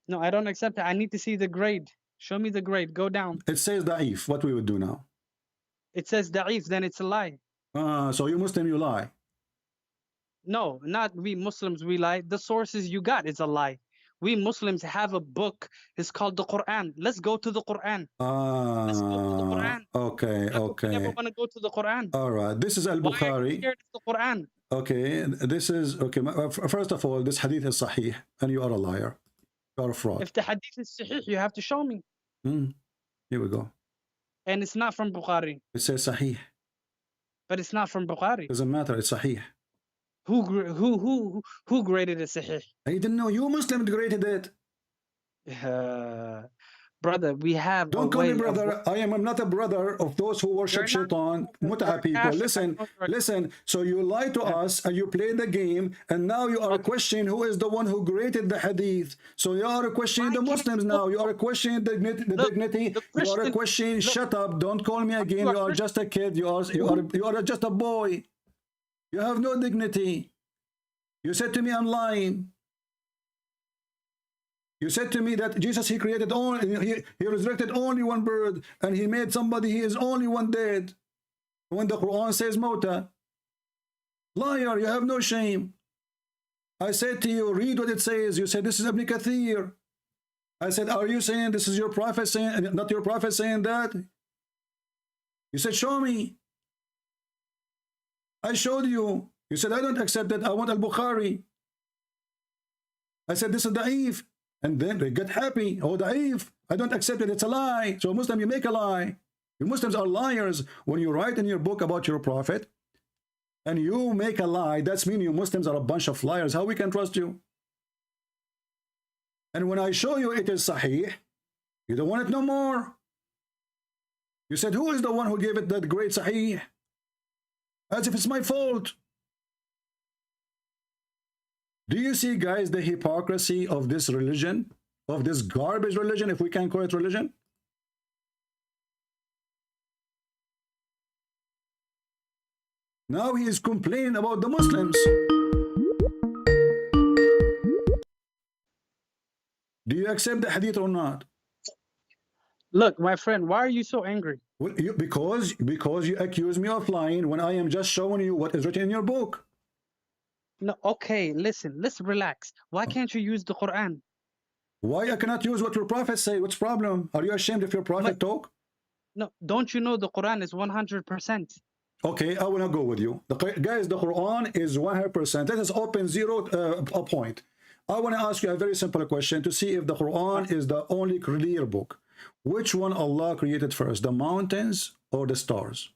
No, I don't accept it. I need to see the grade. Show me the grade. Go down. It says da'if. What we would do now? It says da'if, then it's a lie. So you Muslim, you lie. No, not we Muslims, we lie. The sources you got is a lie. We Muslims have a book. It's called the Quran. Let's go to the Quran. Let's go to the Quran. Okay. We never want to go to the Quran. All right. This is Al-Bukhari. Why are you scared of the Quran? Okay, this is okay. First of all, this hadith is sahih, and you are a liar. You are a fraud. If the hadith is sahih, you have to show me. Here we go. And it's not from Bukhari. It says sahih. But it's not from Bukhari. Doesn't matter. It's sahih. Who graded it sahih? I didn't know. You Muslim graded it. Brother, we have. Don't call me brother. I am not a brother of those who worship shaitan, mut'a people. Listen. So you lie to us and you play the game, and now you are questioning who is the one who created the hadith. So you are questioning the Muslims now. You are questioning the dignity. You are questioning. Shut up! Don't call me again. You are just a kid. You are just a boy. You have no dignity. You said to me, I'm lying. You said to me that Jesus, he created only, he resurrected only one bird, and he made somebody, he is only one dead. When the Quran says Mota. Liar, you have no shame. I said to you, read what it says. You said, this is Ibn Kathir. I said, are you saying this is your prophet saying, not your prophet saying that? You said, show me. I showed you. You said, I don't accept that. I want Al-Bukhari. I said, this is da'if. And then they get happy. Oh, da'if. I don't accept it. It's a lie. So Muslim, you make a lie. You Muslims are liars. When you write in your book about your prophet and you make a lie, that's mean you Muslims are a bunch of liars. How we can trust you? And when I show you it is sahih, you don't want it no more. You said, who is the one who gave it that great sahih? As if it's my fault. Do you see, guys, the hypocrisy of this religion, of this garbage religion, if we can call it religion? Now he is complaining about the Muslims. Do you accept the hadith or not? Look, my friend, why are you so angry? Well, because you accuse me of lying when I am just showing you what is written in your book. No, okay, listen, let's relax. Why can't you use the Quran? Why I cannot use what your prophet say? What's the problem? Are you ashamed if your prophet talk? No, don't you know the Quran is 100%? Okay, I will not go with you. Guys, the Quran is 100%. Let us open zero a point. I want to ask you a very simple question to see if the Quran is the only clear book. Which one Allah created first, the mountains or the stars?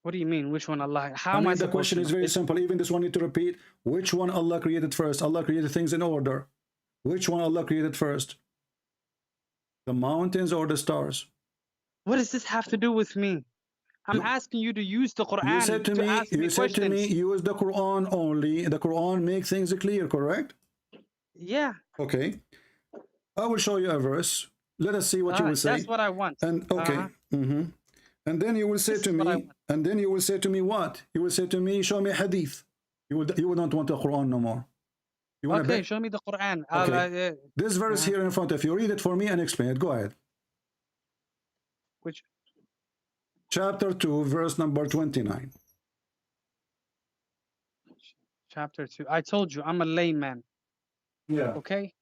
What do you mean? Which one Allah? How I am I mean, the question is very simple. Even this one need to repeat. Which one Allah created first? Allah created things in order. Which one Allah created first? The mountains or the stars? What does this have to do with me? I'm asking you to use the Quran. You said to me, use the Quran only. The Quran makes things clear, correct? Yeah. Okay. I will show you a verse. Let us see what you will say. That's what I want. And okay. And then you will say to me, and then you will say to me what? You will say to me, show me hadith. You will not want the Quran no more. You want okay, show me the Quran. Okay. This verse here in front of you, read it for me and explain it. Go ahead. Which? Chapter 2, verse number 29. Chapter 2. I told you, I'm a layman. Yeah. Okay?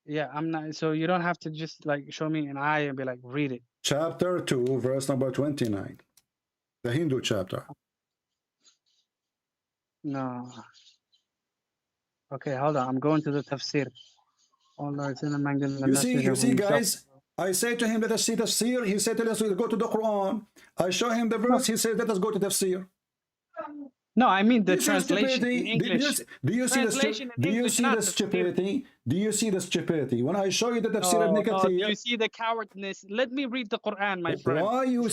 Yeah, I'm not. So you don't have to just like show me an eye and be like, read it. Chapter 2, verse number 29. The Hindu chapter. No. Okay, hold on. I'm going to the tafsir. Oh, Lord, you see, guys, I say to him, let us see tafsir. He said, let us go to the Quran. I show him the verse. He said, let us go to tafsir. No, I mean the translation in English. Do you see the stupidity? Do you see the stupidity? When I show you the tafsir of Kathir, do you see the cowardness? Let me read the Quran, my friend. Why you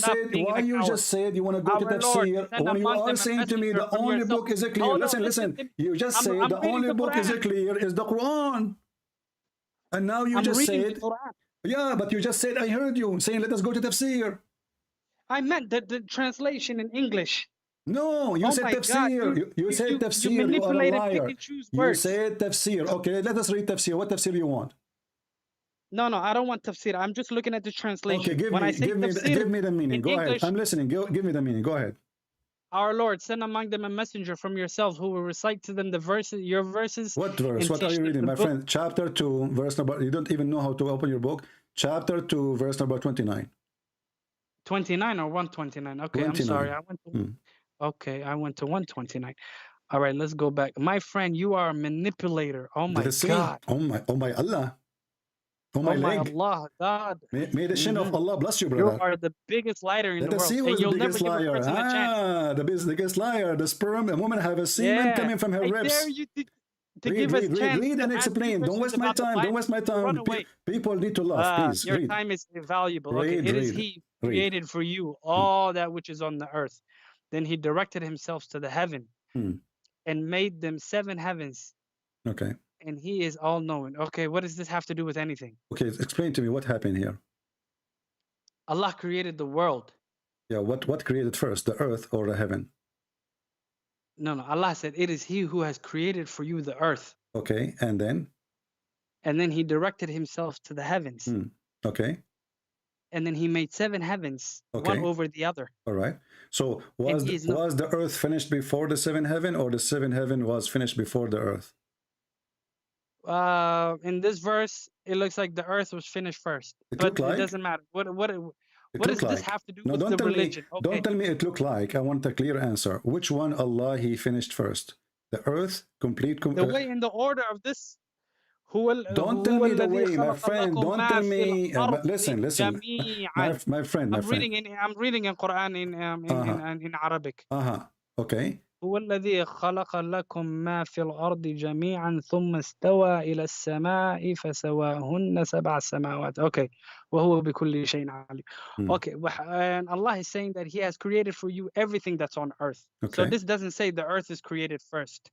just said you want to go to tafsir when you are saying to me the only book is clear? Listen. You just say the only book is clear is the Quran. And now you just said, yeah, but you just said, I heard you saying, let us go to tafsir. I meant the translation in English. No, you said tafsir. You said tafsir. You are a liar. You said tafsir. Okay, let us read tafsir. What tafsir you want? No, I don't want tafsir. I'm just looking at the translation. Okay, give me the meaning. Go ahead. I'm listening. Give me the meaning. Go ahead. Our Lord, send among them a messenger from yourselves who will recite to them the verses, your verses. What verse? What are you reading, my friend? Chapter 2, verse number. You don't even know how to open your book. Chapter 2, verse number 29. 29 or 129? Okay, 29. I'm sorry. I went to 129. All right, let's go back. My friend, you are a manipulator. Oh my God. Oh my Allah. Oh my Allah, God. May the shin of Allah bless you, brother. You are the biggest liar in the world. And you'll the biggest liar. The biggest liar. The sperm, a woman have a semen coming from her ribs. I dare you to give us chance. Read and explain. Don't waste my time. Don't waste my time. People need to laugh. Please, your time is valuable. Okay, it is He who created for you all that which is on the earth. Then He directed Himself to the heaven and made them 7 heavens. Okay. And He is all-knowing. Okay, what does this have to do with anything? Okay, explain to me what happened here. Allah created the world. Yeah, what created first, the earth or the heaven? No, Allah said, it is He who has created for you the earth. Okay, and then? And then he directed himself to the heavens. Okay. And then he made 7 heavens, Okay. one over the other. All right. So was the earth finished before the 7th heaven, or the 7th heaven was finished before the earth? In this verse, it looks like the earth was finished first. But it doesn't matter. What does this have to do with the religion? Okay. Don't tell me it looked like. I want a clear answer. Which one Allah he finished first? The earth, complete. The way in the order of this. Don't tell me the way, my friend. Don't tell me. Listen. My friend. I'm reading in Quran in Arabic. Okay. هو الذي خلق لكم ما في الأرض جميعا ثم استوى إلى السماء فسواهن 7 سماوات. Okay. وهو بكل شيء عليم. Okay. And Allah is saying that He has created for you everything that's on earth. Okay. So this doesn't say the earth is created first.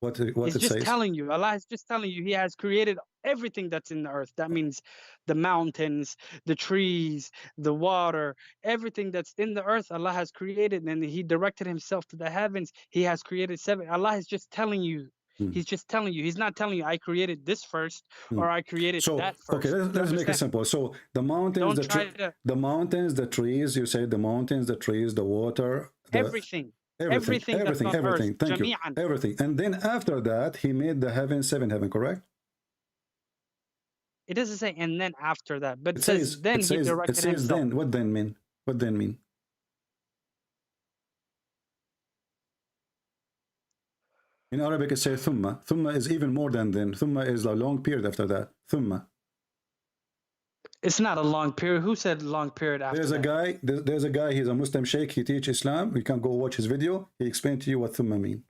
What it's it just says? telling you. Allah is just telling you He has created everything that's in the earth. That means the mountains, the trees, the water, everything that's in the earth, Allah has created, and He directed Himself to the heavens. He has created 7. Allah is just telling you. He's just telling you. He's not telling you, I created this first or I created that first. Okay, let's make it simple. So the mountains, the mountains, the trees, you say the mountains, the trees, the water. Everything. Everything. Thank you. Everything. And then after that, He made the heaven, 7 heaven, correct? It doesn't say and then after that, but it says then He directed Himself. It says then. What then mean? What then mean? In Arabic, it says thumma. Thumma is even more than then. Thumma is a long period after that. Thumma. It's not a long period. Who said long period after that? There's a guy, he's a Muslim sheikh, he teaches Islam. You can go watch his video. He explained to you what thumma mean.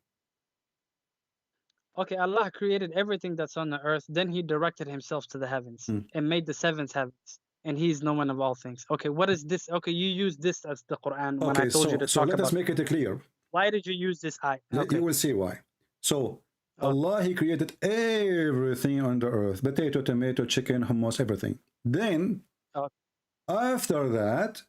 Okay, Allah created everything that's on the earth. Then He directed Himself to the heavens and made the 7th heavens. And He's known of all things. Okay, what is this? Okay, you use this as the Quran when I told you to talk about. So let us make it clear. Why did you use this ayah? Okay. You will see why. So Allah, He created everything on the earth. Potato, tomato, chicken, hummus, everything. Then, after that,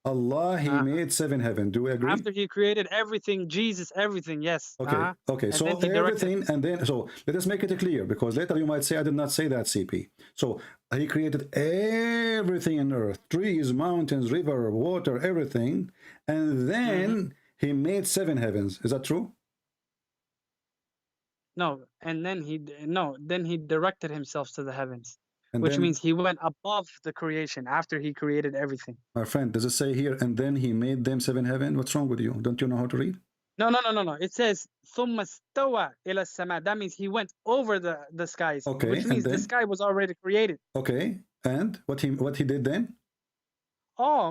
Allah, He made 7 heaven. Do we agree? After He created everything, Jesus, everything, yes. Okay, okay. So everything, and then, so let us make it clear, because later you might say, I did not say that, CP. So He created everything on earth, trees, mountains, river, water, everything. And then He made 7 heavens. Is that true? No, and then then He directed Himself to the heavens. And which then, means He went above the creation after He created everything. My friend, does it say here, and then He made them 7 heaven? What's wrong with you? Don't you know how to read? No. It says, ثُمَّ اسْتَوَى إِلَى السَّمَاءِ. That means He went over the skies, okay, which means the sky was already created. Okay, and what he did then? Oh,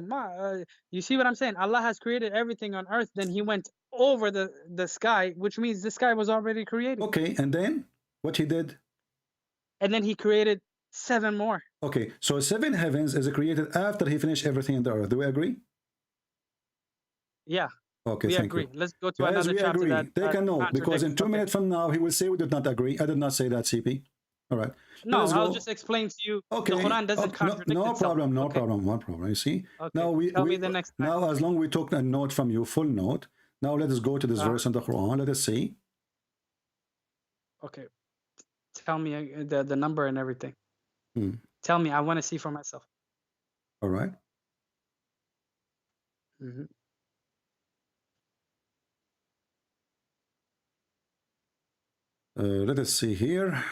you see what I'm saying? Allah has created everything on earth, then He went over the sky, which means the sky was already created. Okay, and then what He did? And then He created 7 more. Okay, so 7 heavens is created after He finished everything in the earth. Do we agree? Yeah. Okay, we thank agree. you. Let's go to Guys, another we chapter. Agree. Take a note, because in 2 minutes from now, he will say we did not agree. I did not say that, CP. All right. No, I'll just explain to you. Okay. The Quran doesn't contradict no itself. problem, no problem. You see? Okay. Now Tell me the next time. Now, as long as we took a note from you, full note. Now let us go to this verse in the Quran. Let us see. Okay. Tell me the number and everything. Tell me. I want to see for myself. All right. Let us see here.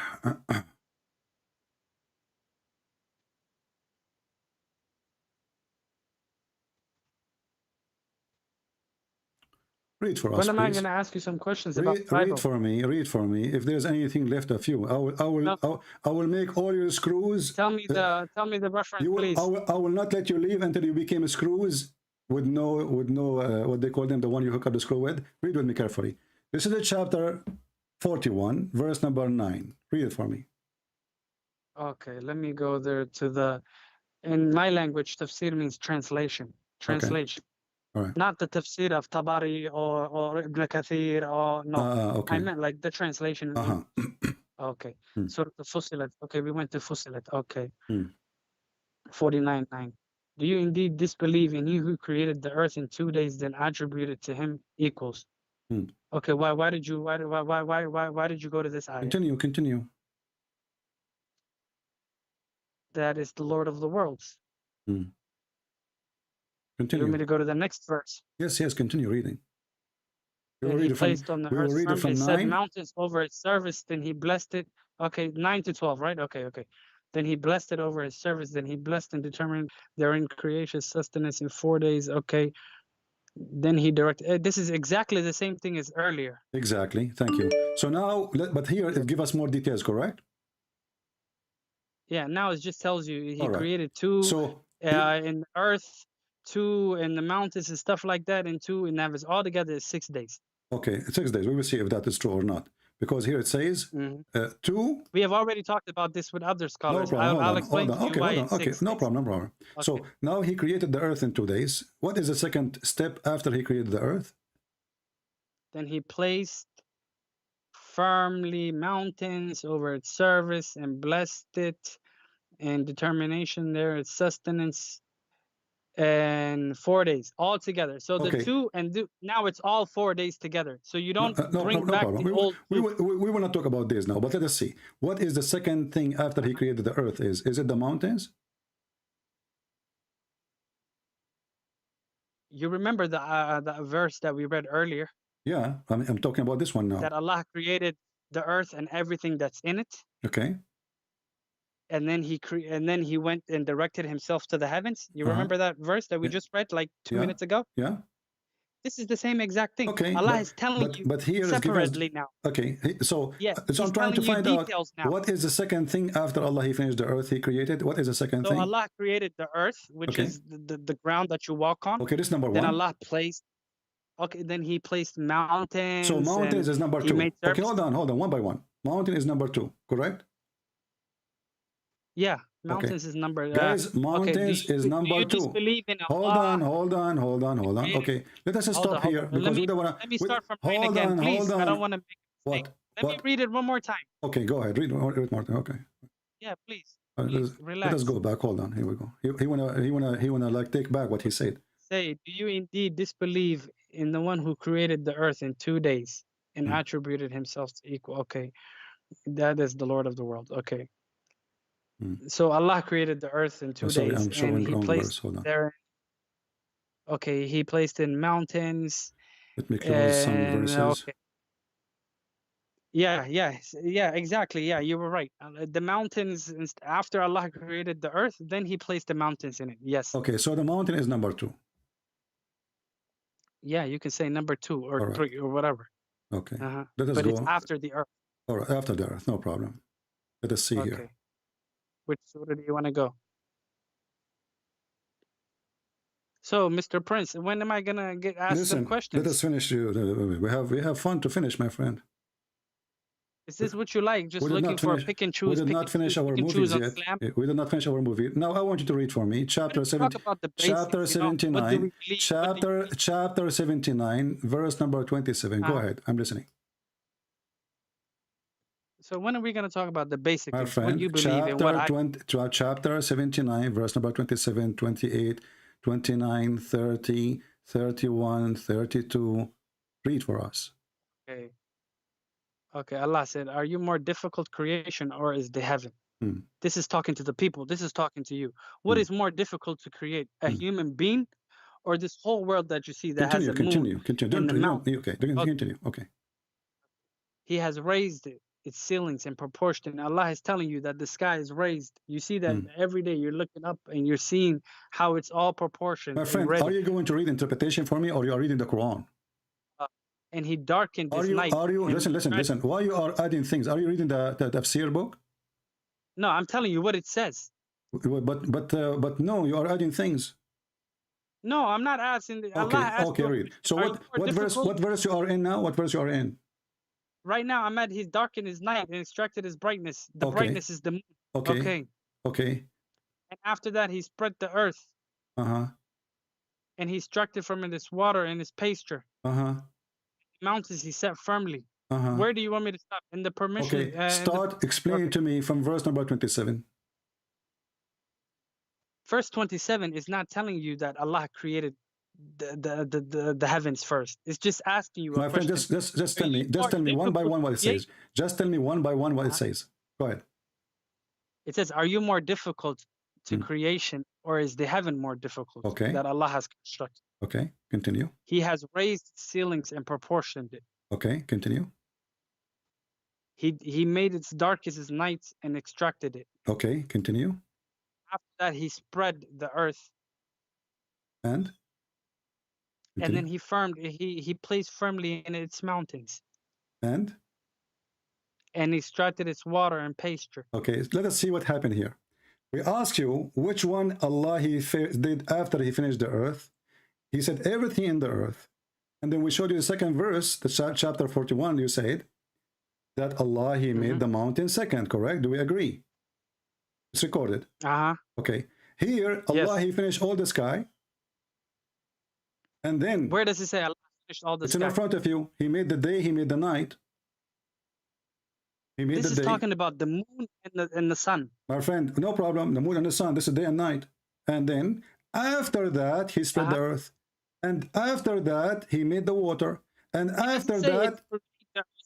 Read for us, When am I please. going to ask you some questions about Bible? Read for me. If there's anything left of you, I will make all your screws. Tell me the reference, please. I will not let you leave until you became screws with no what they call them, the one you hook up the screw with. Read with me carefully. This is the chapter 41, verse number 9. Read it for me. Okay, let me go there to the. In my language, tafsir means translation. Translation. Okay. All right. Not the tafsir of Tabari or Ibn Kathir or no. Okay. I meant like the translation. Okay. So the Fussilat. Okay, we went to Fussilat. Okay. 49:9. Do you indeed disbelieve in He who created the earth in 2 days, then attributed to Him equals? Okay, why did you go to this ayah? Continue. That is the Lord of the worlds. You want me Continue. to go to the next verse? Yes, continue reading. We will And read he it from, placed on the we will earth read it firmly, from set 9. mountains over its service, then he blessed it. Okay, 9 to 12, right? Okay. Then he blessed it over his service, then he blessed and determined therein creation sustenance in 4 days. Okay. Then he directed. This is exactly the same thing as earlier. Exactly. Thank you. So now, but here it give us more details, correct? Yeah, now it just tells you he All right. created 2 So in the earth, 2 in the mountains and stuff like that, and 2 in heavens. Altogether is 6 days. okay, 6 days. We will see if that is true or not. Because here it says 2. We have already talked about this with other No scholars. problem. I'll explain to you Okay, why hold on. it's Okay, 6 no days. problem. Okay. So now he created the earth in 2 days. What is the second step after he created the earth? Then he placed firmly mountains over its service and blessed it, and determination there, its sustenance, and 4 days all together. So the 2 and now it's all 4 days together. So you don't bring back problem. the old. We will not talk about this now, but let us see. What is the second thing after he created the earth? Is it the mountains? You remember the verse that we read earlier? Yeah, I'm talking about this one now. That Allah created the earth and everything that's in it. Okay. And then he went and directed himself to the heavens. You remember that verse that we just read like 2 minutes ago? Yeah. This is the same exact thing. Okay. Allah is telling you but here separately is now. Okay. So, Yes, so I'm trying to find out now. what is the second thing after Allah he finished the earth he created. What is the second thing? So Allah created the earth, which is the ground that you walk on. Okay, this is number 1. Then Allah placed. Okay, then he placed mountains. So mountains is number 2. Okay, hold on, one by one. Mountain is number 2, correct? Yeah, mountains is number. Guys, mountains is number 2. Disbelieve in Allah. Hold on. Okay, let us stop here because we don't want to. Let me start from 9 again, please. I don't want to make a mistake. Let me read it one more time. Okay, go ahead. Read more. Okay. Yeah, please. Let us go back. Hold on. Here we go. He wanna like take back what he said. Say, do you indeed disbelieve in the one who created the earth in 2 days and attributed himself to equal? Okay, that is the Lord of the world. Okay. So Allah created the earth in 2 days, I'm showing and he placed Hold on. there. Okay, he placed in mountains. Let me close some verses. Okay. Yeah, exactly. Yeah, you were right. The mountains, after Allah created the earth, then he placed the mountains in it. Yes. Okay, so the mountain is number 2. Yeah, you can say number 2 or 3 or whatever. Okay. Let us go. It's after the earth. All right, after the earth, no problem. Let us see here. Which surah do you want to go? So, Mr. Prince, when am I gonna get asked some questions? Let us finish. We have fun to finish, my friend. Is this what you like? Just looking for a pick and choose? We did not finish our movies yet. We did not finish our movie. Now I want you to read for me chapter 70, chapter 79, chapter 79, verse number 27. Go ahead. I'm listening. So when are we going to talk about the basics My of friend, what you believe in? What chapter 79, verse number 27, 28, 29, 30, 31, 32. Read for us. Okay. Okay, Allah said, are you more difficult creation or is the heaven? This is talking to the people. This is talking to you. What is more difficult to create? A human being or this whole world that you see that has a moon and the mountain? Continue. Okay. He has raised it. Its ceilings in proportion. Allah is telling you that the sky is raised. You see that every day you're looking up and you're seeing how it's all proportioned. My friend, are you going to read interpretation for me or you are reading the Quran? And he darkened his night. Listen. Why you are adding things? Are you reading the Tafsir book? No, I'm telling you what it says. But no, you are adding things. No, I'm not asking. Okay, read. So what verse you are in now? What verse you are in? Right now, Ahmed, he's darkened his night and extracted his brightness. The brightness is the moon. Okay. And after that, he spread the earth. And he extracted from it his water and his pasture. Mountains he set firmly. Where do you want me to stop? In the permission. Okay. Start explaining to me from verse number 27. Verse 27 is not telling you that Allah created the heavens first. It's just asking you a My friend, question. just tell me one by one what it says. Just tell me one by one what it says. Go ahead. It says, are you more difficult to creation, or is the heaven more difficult that Allah has constructed? Okay, continue. He has raised ceilings and proportioned it. Okay, continue. He made its darkest as nights and extracted it. Okay, continue. After that, he spread the earth. And then he placed firmly in its mountains. And he extracted its water and pasture. Okay, let us see what happened here. We ask you which one Allah did after he finished the earth. He said everything in the earth. And then we showed you the second verse, the chapter 41, you said that Allah, he made the mountain second, correct? Do we agree? It's recorded. Okay. Here, Allah, he finished all the sky. And then... Where does it say Allah finished all the sky? It's in front of you. He made the day, he made the night. He made this the is day. Talking about the moon and the sun. My friend, no problem. The moon and the sun, this is day and night. And then, after that, he spread the earth. And after that, he made the water. And after that...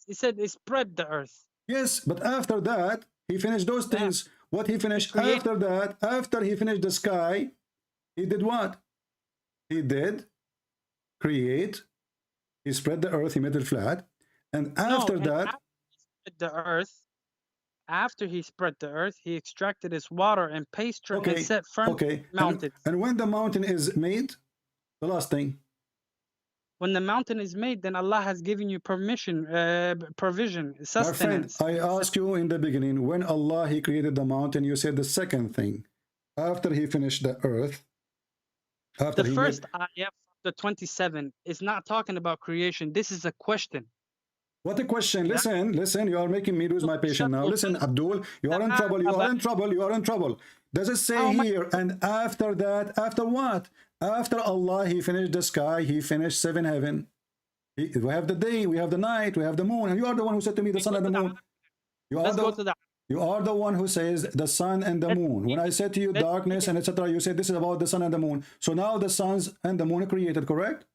He said he spread the earth. Yes, but after that, he finished those things. What he finished after that, after he finished the sky, he did what? He did create. He spread the earth, he made it flat. And after that... the earth, after he spread the earth, he extracted its water and pasture and set firm mountains. And when the mountain is made, the last thing. When the mountain is made, then Allah has given you permission, provision, sustenance. My friend, I asked you in the beginning, when Allah, he created the mountain, you said the second thing. After he finished the earth. After the first ayah, the 27, is not talking about creation. This is a question. What a question. Listen, you are making me lose my patience now. Listen, Abdul, you are in trouble, you are in trouble, you are in trouble. Does it say here, and after that, after what? After Allah, he finished the sky, he finished seven heaven. We have the day, we have the night, we have the moon, and you are the one who said to me the sun and the moon. You are the one who says the sun and the moon. When I said to you darkness and etc., you said this is about the sun and the moon. So now the suns and the moon are created, correct?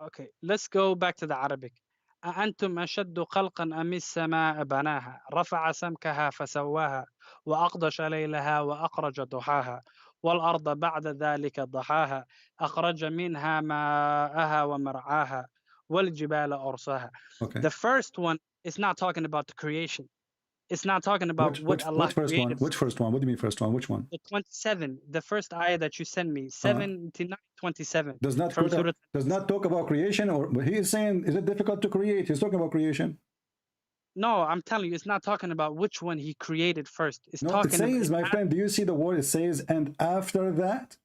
Okay, let's go back to the Arabic. أأنتم أشد خلقا أم السماء بناها رفع سمكها فسواها وأغطش ليلها وأخرج ضحاها والأرض بعد ذلك ضحاها أخرج منها ماءها ومرعاها والجبال أرساها. The first one is not talking about the creation. It's not talking about what Allah created. Which first one? What do you mean first one? Which one? The 27, the first ayah that you sent me, 79, 27. Does not talk about creation, or he is saying, is it difficult to create? He's talking about creation. No, I'm telling you, it's not talking about which one he created first. It's talking it says, my friend, do you see the word? It says, and after that?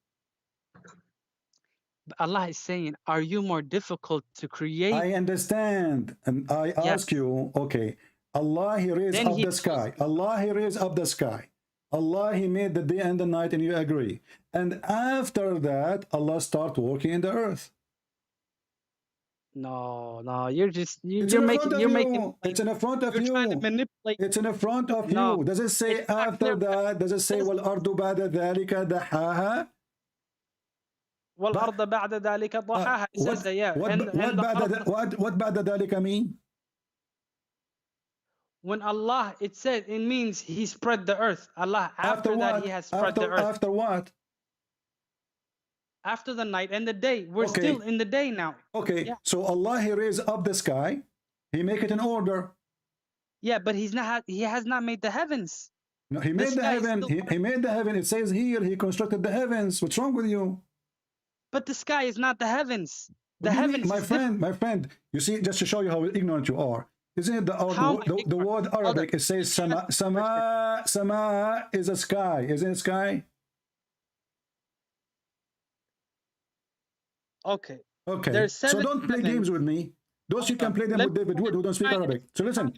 Allah is saying, are you more difficult to create? I understand. And I ask you, okay, Allah, he raised up the sky. Allah, he raised up the sky. Allah, he made the day and the night, and you agree. And after that, Allah start working in the earth. No, you're making it's in front of you. Trying to manipulate. It's in front of you. Does it say after that? Does it say wal ardu ba'da dhalika dahaha? Wal ardu ba'da dhalika dahaha. It says that, yeah. What ba'da dhalika mean? When Allah, it means he spread the earth. Allah, after that, he has spread the earth. After what? After the night and the day. We're still in the day now. Okay, so Allah, he raised up the sky. He make it in order. Yeah, but he has not made the heavens. No, he made the heaven. He made the heaven. It says here, he constructed the heavens. What's wrong with you? But the sky is not the heavens. The heavens. My friend, you see, just to show you how ignorant you are. Isn't it the word Arabic? It says sama is a sky. Isn't it sky? Okay. So don't play games with me. Those you can play them with David Wood, who don't speak Arabic. So listen.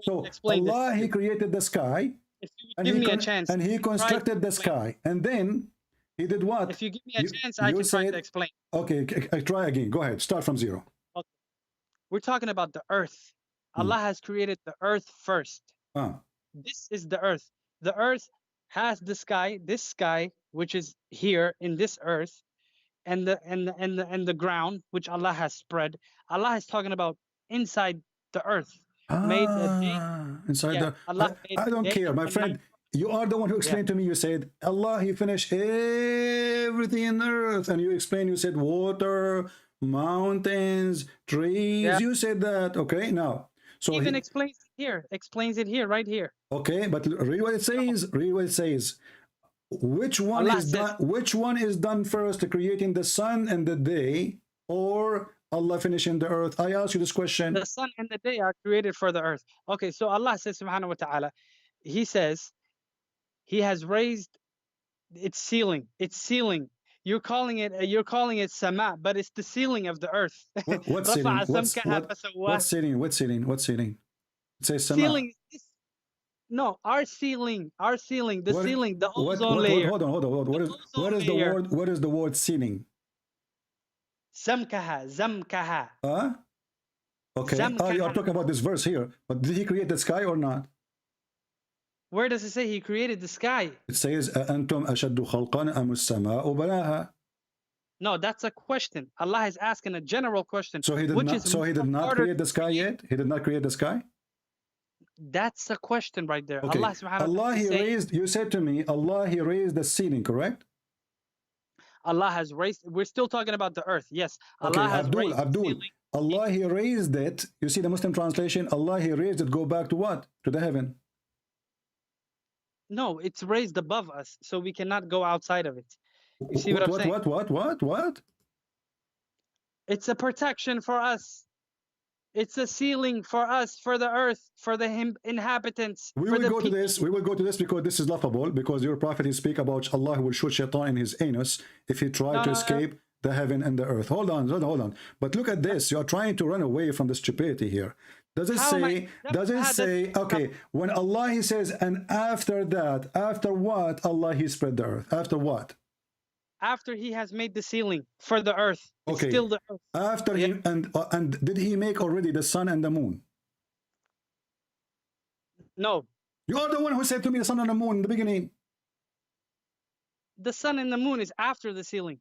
So Allah, he created the sky. Give me a chance. And he constructed the sky. And then he did what? If you give me a chance, I can try to explain. Okay, I try again. Go ahead. Start from zero. Okay. We're talking about the earth. Allah has created the earth first. This is the earth. The earth has the sky, this sky, which is here in this earth. and the ground, which Allah has spread. Allah is talking about inside the earth. Made a day. Inside Yeah, the Allah made I don't day care, my and friend. night. You are the one who explained to me. You said Allah, He finished everything in earth, and you explained. You said water, mountains, trees. Yeah. You said that. Okay, now so Even explains it here, right here. okay, but read what it says. Read what it says. Which one Allah is says, done? Which one is done first, creating the sun and the day, or Allah finishing the earth? I ask you this question. The sun and the day are created for the earth. Okay, so Allah says, subhanahu wa ta'ala, He says, He has raised its ceiling. Its ceiling. You're calling it sama, but it's the ceiling of the earth. What ceiling? What ceiling? What ceiling? What ceiling? It says sama. Ceiling is no, our ceiling, the ceiling, the ozone layer. Hold on. What is the word ceiling? Zamkaha. Huh? Okay. You are talking about this verse here. But did He create the sky or not? Where does it say He created the sky? It says, أَأَنْتُمْ أَشَدُّ خَلْقًا أَمُ السَّمَاءُ بَنَاهَا. No, that's a question. Allah is asking a general question. So He did not create the sky yet? He did not create the sky? That's a question right there. Okay. Allah subhanahu wa Allah, ta'ala He raised, you said to me, Allah, He raised the ceiling, correct? Allah has raised, we're still talking about the earth. Yes. Okay, Allah has raised Abdul, Allah, He raised it. You see the Muslim translation, Allah, He raised it, go back to what? To the heaven. No, it's raised above us, so we cannot go outside of it. You see what I'm saying? What? It's a protection for us. It's a ceiling for us, for the earth, for the inhabitants. We will go to this. We will go to this because this is laughable. Because your prophet, he speak about Allah will shoot shaitan in his anus if he tried to escape the heaven and the earth. Hold on. But look at this. You are trying to run away from the stupidity here. Does it say? Okay, when Allah, He says, and after that, after what? Allah, He spread the earth. After what? After He has made the ceiling for the earth. It's okay. Still the earth. After He and did He make already the sun and the moon? No. You are the one who said to me the sun and the moon in the beginning. The sun and the moon is after the ceiling.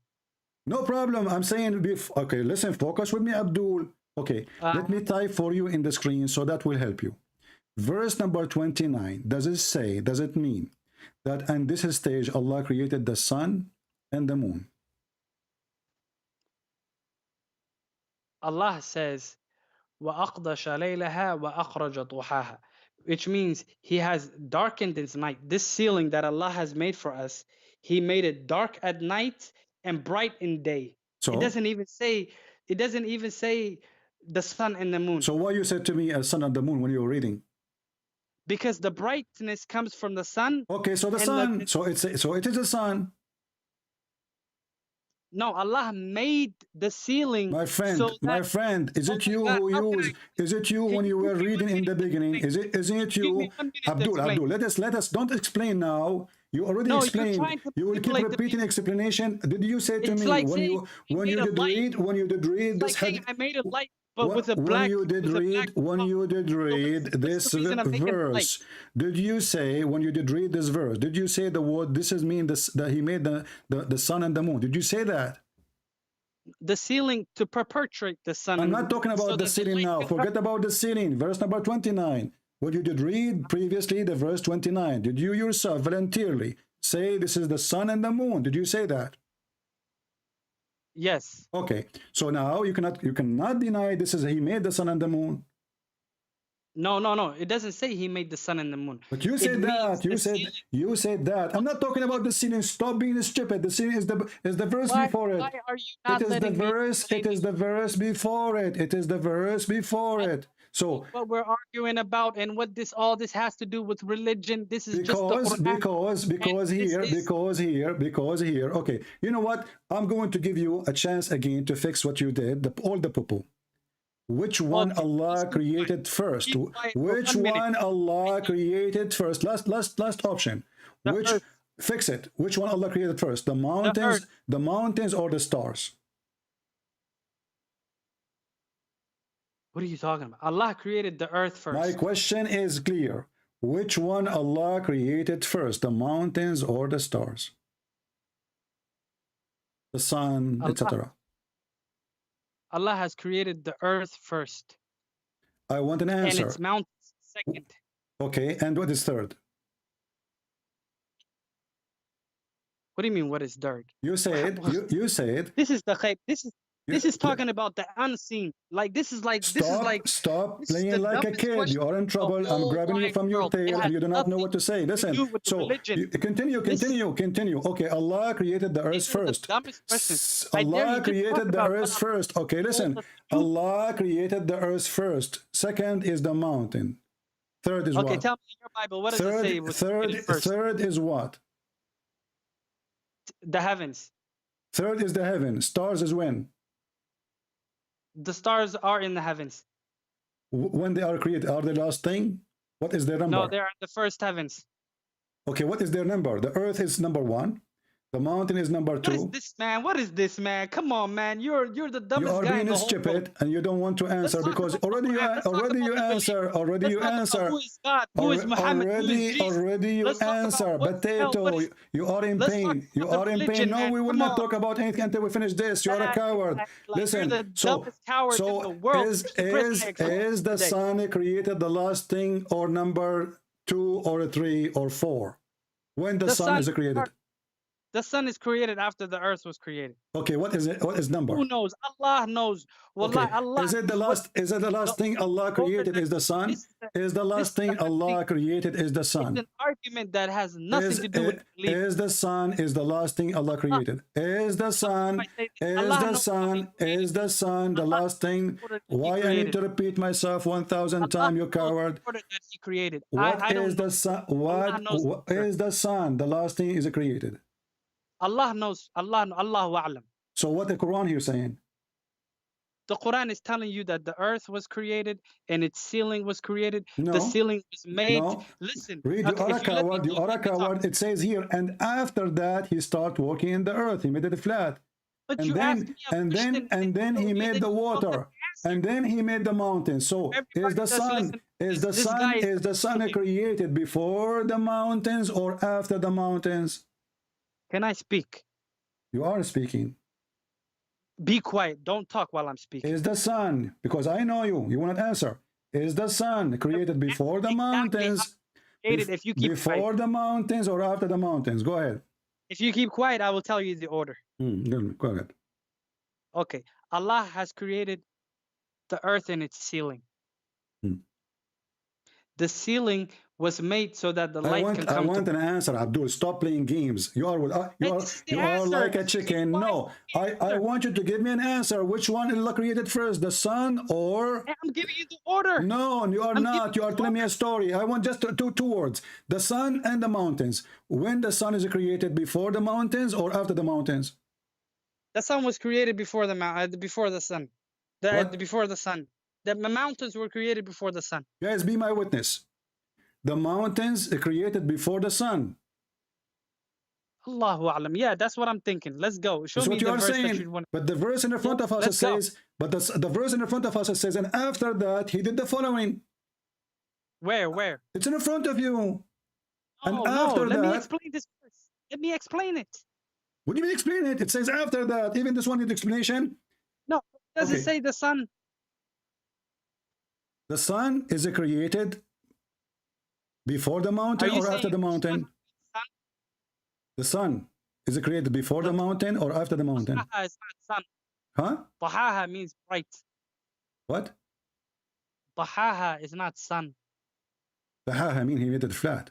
No problem. I'm saying, okay, listen, focus with me, Abdul. Okay, let me type for you in the screen so that will help you. Verse number 29. Does it mean that in this stage Allah created the sun and the moon? Allah says, وَأَقْدَشَ لَيْلَهَا وَأَخْرَجَ ضُحَاهَا, which means He has darkened its night. This ceiling that Allah has made for us, He made it dark at night and bright in day. So, it doesn't even say the sun and the moon. So why you said to me sun and the moon when you were reading? Because the brightness comes from the sun. Okay, so the sun. So it is the sun. No, Allah made the ceiling. My friend, is it you who used? Is it you when you were reading in the beginning? Isn't it you, Abdul? Let us don't explain now. You already explained. You will keep repeating explanation. Did you say to me when you did read this? I made it light. But with a black, when you did read this verse, did you say when you did read this verse? Did you say the word? This is mean that He made the sun and the moon. Did you say that? The ceiling to perpetuate the sun. I'm not talking about the ceiling now. Forget about the ceiling. Verse number 29. When you did read previously the verse 29, did you yourself voluntarily say this is the sun and the moon? Did you say that? Yes. Okay. So now you cannot deny this is He made the sun and the moon. No. It doesn't say He made the sun and the moon. But you said that. You said that. I'm not talking about the ceiling. Stop being stupid. The ceiling is the verse before it. Why are you not letting me? It is the verse before it. It is the verse before it. So what we're arguing about and what all this has to do with religion, this is because here. Okay, you know what? I'm going to give you a chance again to fix what you did. All the poo-poo. Which one Allah created first? Which one Allah created first? Last option. Fix it? Which one Allah created first? The mountains or the stars? What are you talking about? Allah created the earth first. My question is clear. Which one Allah created first, the mountains or the stars? the sun, etc.? Allah has created the earth first. I want an answer. And its mountains second. Okay, and what is third? What do you mean, what is third? You said, you said. This is the khayb. This is talking about the unseen. Like this is like Stop playing like a kid. You are in trouble. I'm grabbing you from your tail and you do not know what to say. Listen. So continue. Okay, Allah created the earth first. Allah created the earth first. Okay, listen. Allah created the earth first. Second is the mountain. Third is what? Okay, tell me in your Bible, what does it say was created first? Third is what? The heavens. Third is the heaven. Stars is when? The stars are in the heavens. When they are created, are they the last thing? What is their number? No, they are in the first heavens. Okay, what is their number? The earth is number 1. The mountain is number 2. What is this, man? What is this, man? Come on, man. You're the dumbest guy in the whole world. You are being stupid and you don't want to answer because already you answer. Who is God? Who is Muhammad? Already you answer. Potato, you are in pain. You are in pain. No, we will not talk about anything until we finish this. You are a coward. Listen, so is the sun created the last thing or number 2 or 3 or 4? When the sun is created? The sun is created after the earth was created. Okay, what is it? What is number? Who knows? Allah knows. Wallah, okay. Allah. Is it the last thing Allah created is the sun? Is the last thing Allah created is the sun? It's an argument that has nothing to do with belief. Is the sun is the last thing Allah created? Is the sun the last thing? Why I need to repeat myself 1,000 times, you coward? That he created. What is the sun? What is the sun? The last thing is created. Allah knows. Allahu a'lam. So what the Quran here saying? The Quran is telling you that the earth was created and its ceiling was created. No, the ceiling was made. No. Listen. Read, you are a coward. You are a coward. It says here, and after that he started working in the earth. He made it flat. But and then he made the water. And then he made the mountains. So is the sun created before the mountains or after the mountains? Can I speak? You are speaking. Be quiet. Don't talk while I'm speaking. Is the sun, because I know you will not answer. Is the sun created before the mountains? If you keep before quiet. The mountains or after the mountains? Go ahead. If you keep quiet, I will tell you the order. Go ahead. Okay. Allah has created the earth and its ceiling. The ceiling was made so that the light can come. I want an answer, Abdul. Stop playing games. You are like a chicken. No, I want you to give me an answer. Which one Allah created first, the sun or? I'm giving you the order. No, you are not. You are telling me a story. I want just two words: the sun and the mountains. When the sun is created, before the mountains or after the mountains? The sun was created before the sun. Before the sun. The mountains were created before the sun. Guys, be my witness. The mountains are created before the sun. Allahu a'lam. Yeah, that's what I'm thinking. Let's go. Show me the verse saying. that you want. But the verse in the front of us says, the verse in the front of us says, and after that he did the following. Where? It's in the front of you. Let me explain this verse. Let me explain it. What do you mean explain it? It says after that. Even this one needs explanation. No, does it say the sun? The sun is created before the mountain or after the mountain? The sun is created before the mountain or after the mountain? Tahaha is not sun. Huh? Tahaha means bright. What? Tahaha is not sun. Tahaha means he made it flat.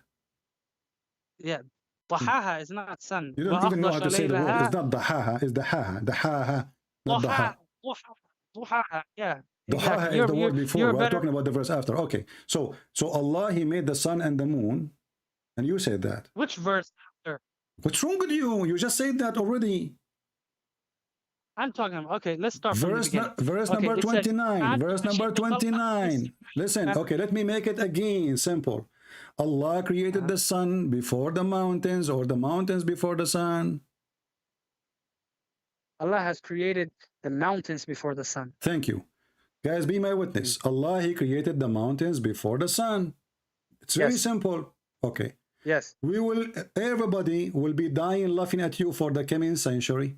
Yeah. Tahaha is not sun. You don't even know how to say the word. It's not Dahaha, it's Dahaha. Dahaha. Duhaha, yeah. Exactly. Is the word before. We're talking about the verse after. Okay. So Allah, he made the sun and the moon, and you said that. Which verse after? What's wrong with you? You just said that already. I'm talking about, okay, let's start from the beginning. Verse number 29. Verse number 29. Listen, okay, let me make it again simple. Allah created the sun before the mountains or the mountains before the sun? Allah has created the mountains before the sun. Thank you. Guys, be my witness. Allah, he created the mountains before the sun. It's very simple. Okay. Yes. Everybody will be dying laughing at you for the coming century.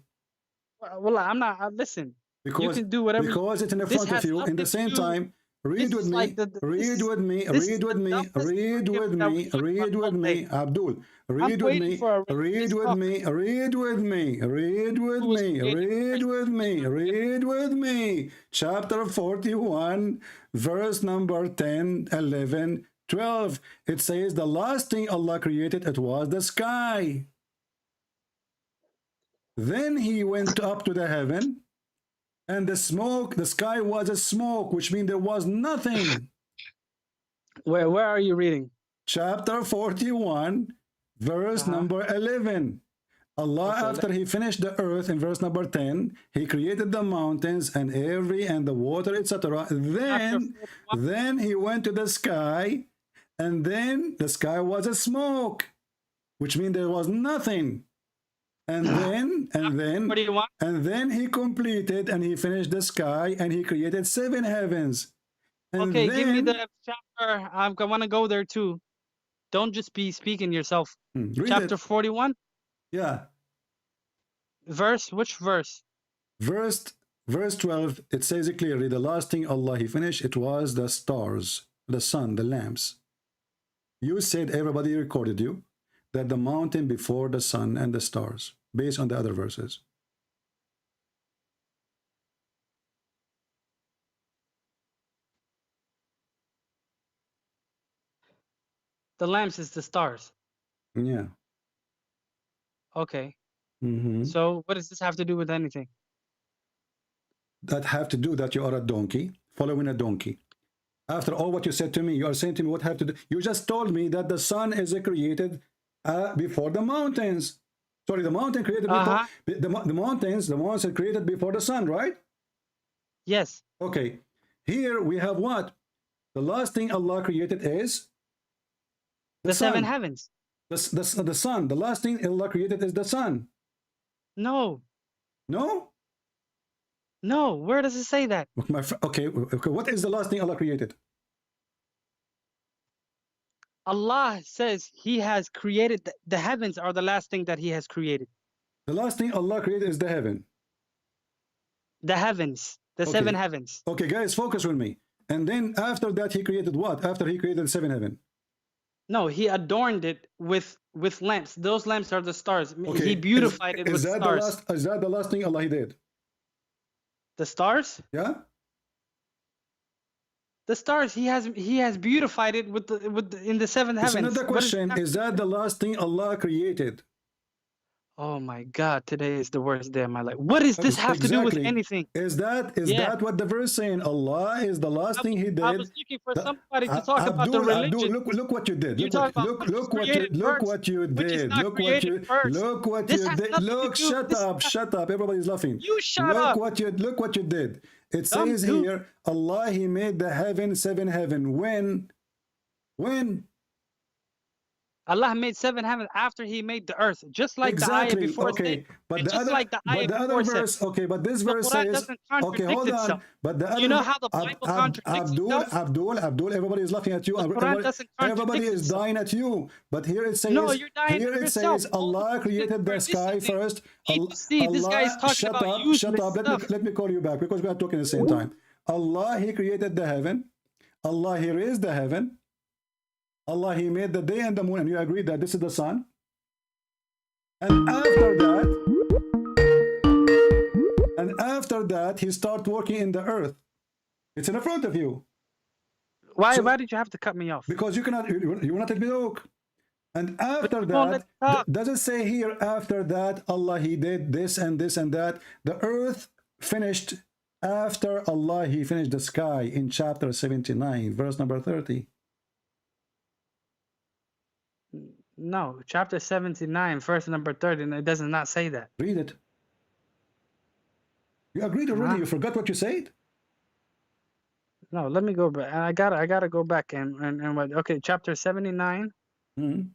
Well, I'm not. Listen. Because, you can do whatever. Because it's in the front of you. In the same time, read with me. Read with me. Read with me. Read with me. Read with me. Abdul. Read with me. Read with me. Read with me. Read with me. Read with me. Read with me. Chapter 41, verse number 10, 11, 12. It says the last thing Allah created, it was the sky. Then he went up to the heaven, and the smoke, the sky was a smoke, which means there was nothing. Where are you reading? Chapter 41, verse number 11. Allah, after he finished the earth in verse number 10, he created the mountains and the water, etc. Then he went to the sky, and then the sky was a smoke, which means there was nothing. And then he completed and he finished the sky and he created 7 heavens. And okay, give me the chapter. I want to go there too. Don't just be speaking yourself. Chapter 41? Yeah. Which verse? Verse 12, it says it clearly, the last thing Allah he finished, it was the stars, the sun, the lamps. You said, everybody recorded you, that the mountain before the sun and the stars, based on the other verses. The lamps is the stars. Yeah. Okay. Mm-hmm. So what does this have to do with anything? That have to do that you are a donkey, following a donkey. After all what you said to me, you are saying to me what have to do. You just told me that the sun is created before the mountains. Sorry, the mountain created before the mountains are created before the sun, right? Yes. Okay. Here we have what? The last thing Allah created is the 7 heavens. The sun. The last thing Allah created is the sun. No. No? No. Where does it say that? Okay. What is the last thing Allah created? Allah says he has created the heavens are the last thing that he has created. The last thing Allah created is the heaven. The heavens. The 7 heavens. Okay, guys, focus with me. And then after that, he created what? After he created 7 heaven? No, he adorned it with lamps. Those lamps are the stars. Okay. He beautified it with stars. Is that the last thing Allah did? The stars? Yeah. The stars, he has beautified it in the 7 heavens. Another question, is that the last thing Allah created? Oh my God, today is the worst day of my life. What does this have to do with anything? Is that what the verse saying? Allah is the last thing he did. I was looking for somebody to talk about the religion. Abdul, look what you did. Look what you did. Look what you did. Look, shut up. Everybody's laughing. You shut up. Look what you did. It says here, Allah, he made the heaven, 7 heaven. When? Allah made 7 heavens after he made the earth, just like the ayah before said. But the other verse, okay, but this verse says, okay, hold on. But the other, you know how the Bible contradicts itself? Abdul, everybody is laughing at you. Everybody is dying at you. But here it says, no, you're dying here it says, Allah created the sky first. See, this guy is talking about useless stuff. Let me call you back because we are talking at the same time. Allah, he created the heaven. Allah, he raised the heaven. Allah, he made the day and the moon, and you agree that this is the sun. And after that, he started working in the earth. It's in the front of you. Why did you have to cut me off? Because you cannot. You will not let me talk. And after that, does it say here? After that, Allah, he did this and this and that. The earth finished after Allah. He finished the sky in chapter 79, verse number 30. No, chapter 79, verse number 30, and it does not say that. Read it. You agreed already. You forgot what you said. No, let me go back. I gotta go back and okay, chapter 79. Mm-hmm.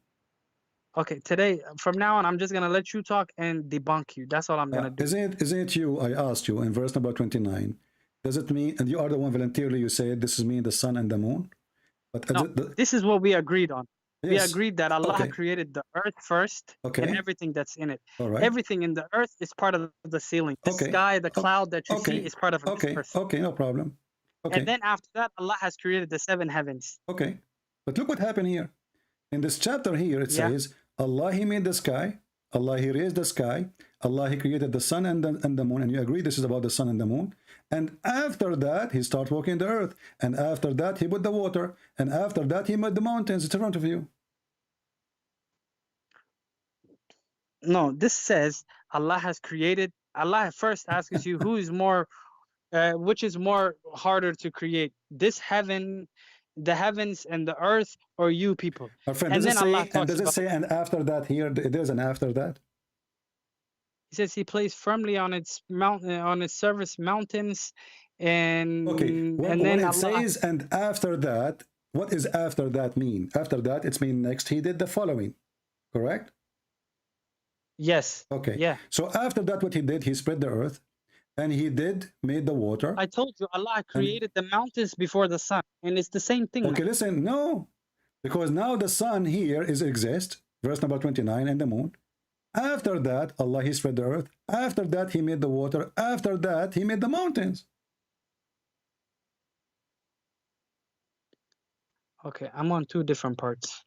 Okay, today from now on, I'm just gonna let you talk and debunk you. That's all I'm gonna do. Isn't it you? I asked you in verse number 29. Does it mean? And you are the one voluntarily. You said this is me, the sun and the moon. But no, this is what we agreed on. We Yes. agreed that Allah Okay. created the earth first Okay. and everything that's in it. All right. Everything in the earth is part of the ceiling. The Okay. sky, the cloud that you see Okay. is part of this Okay. earth. Okay. No problem. Okay. And then after that, Allah has created the 7 heavens. Okay. But look what happened here. In this chapter here, it Yeah. says, Allah, He made the sky. Allah, He raised the sky. Allah, He created the sun and the moon. And you agree this is about the sun and the moon. And after that, He started walking the earth. And after that, He put the water. And after that, He made the mountains. It's in front of you. No, this says Allah has created. Allah first asks you who is more, which is more harder to create, this heaven, the heavens and the earth, or you people. My friend, And does then it Allah say, and talks does it about, say, and after that here, there's an after that? He says He placed firmly on its mountain, on its surface mountains, and Okay. When, and when then it says, and after that, what is after that mean? After that, it's mean next, He did the following. Correct? Yes. Okay. Yeah. So after that, what He did, He spread the earth, and He made the water. I told you Allah created the mountains before the sun, and it's the same thing. Okay, listen, no, because now the sun here exists, verse number 29, and the moon. After that, Allah, He spread the earth. After that, He made the water. After that, He made the mountains. Okay, I'm on 2 different parts.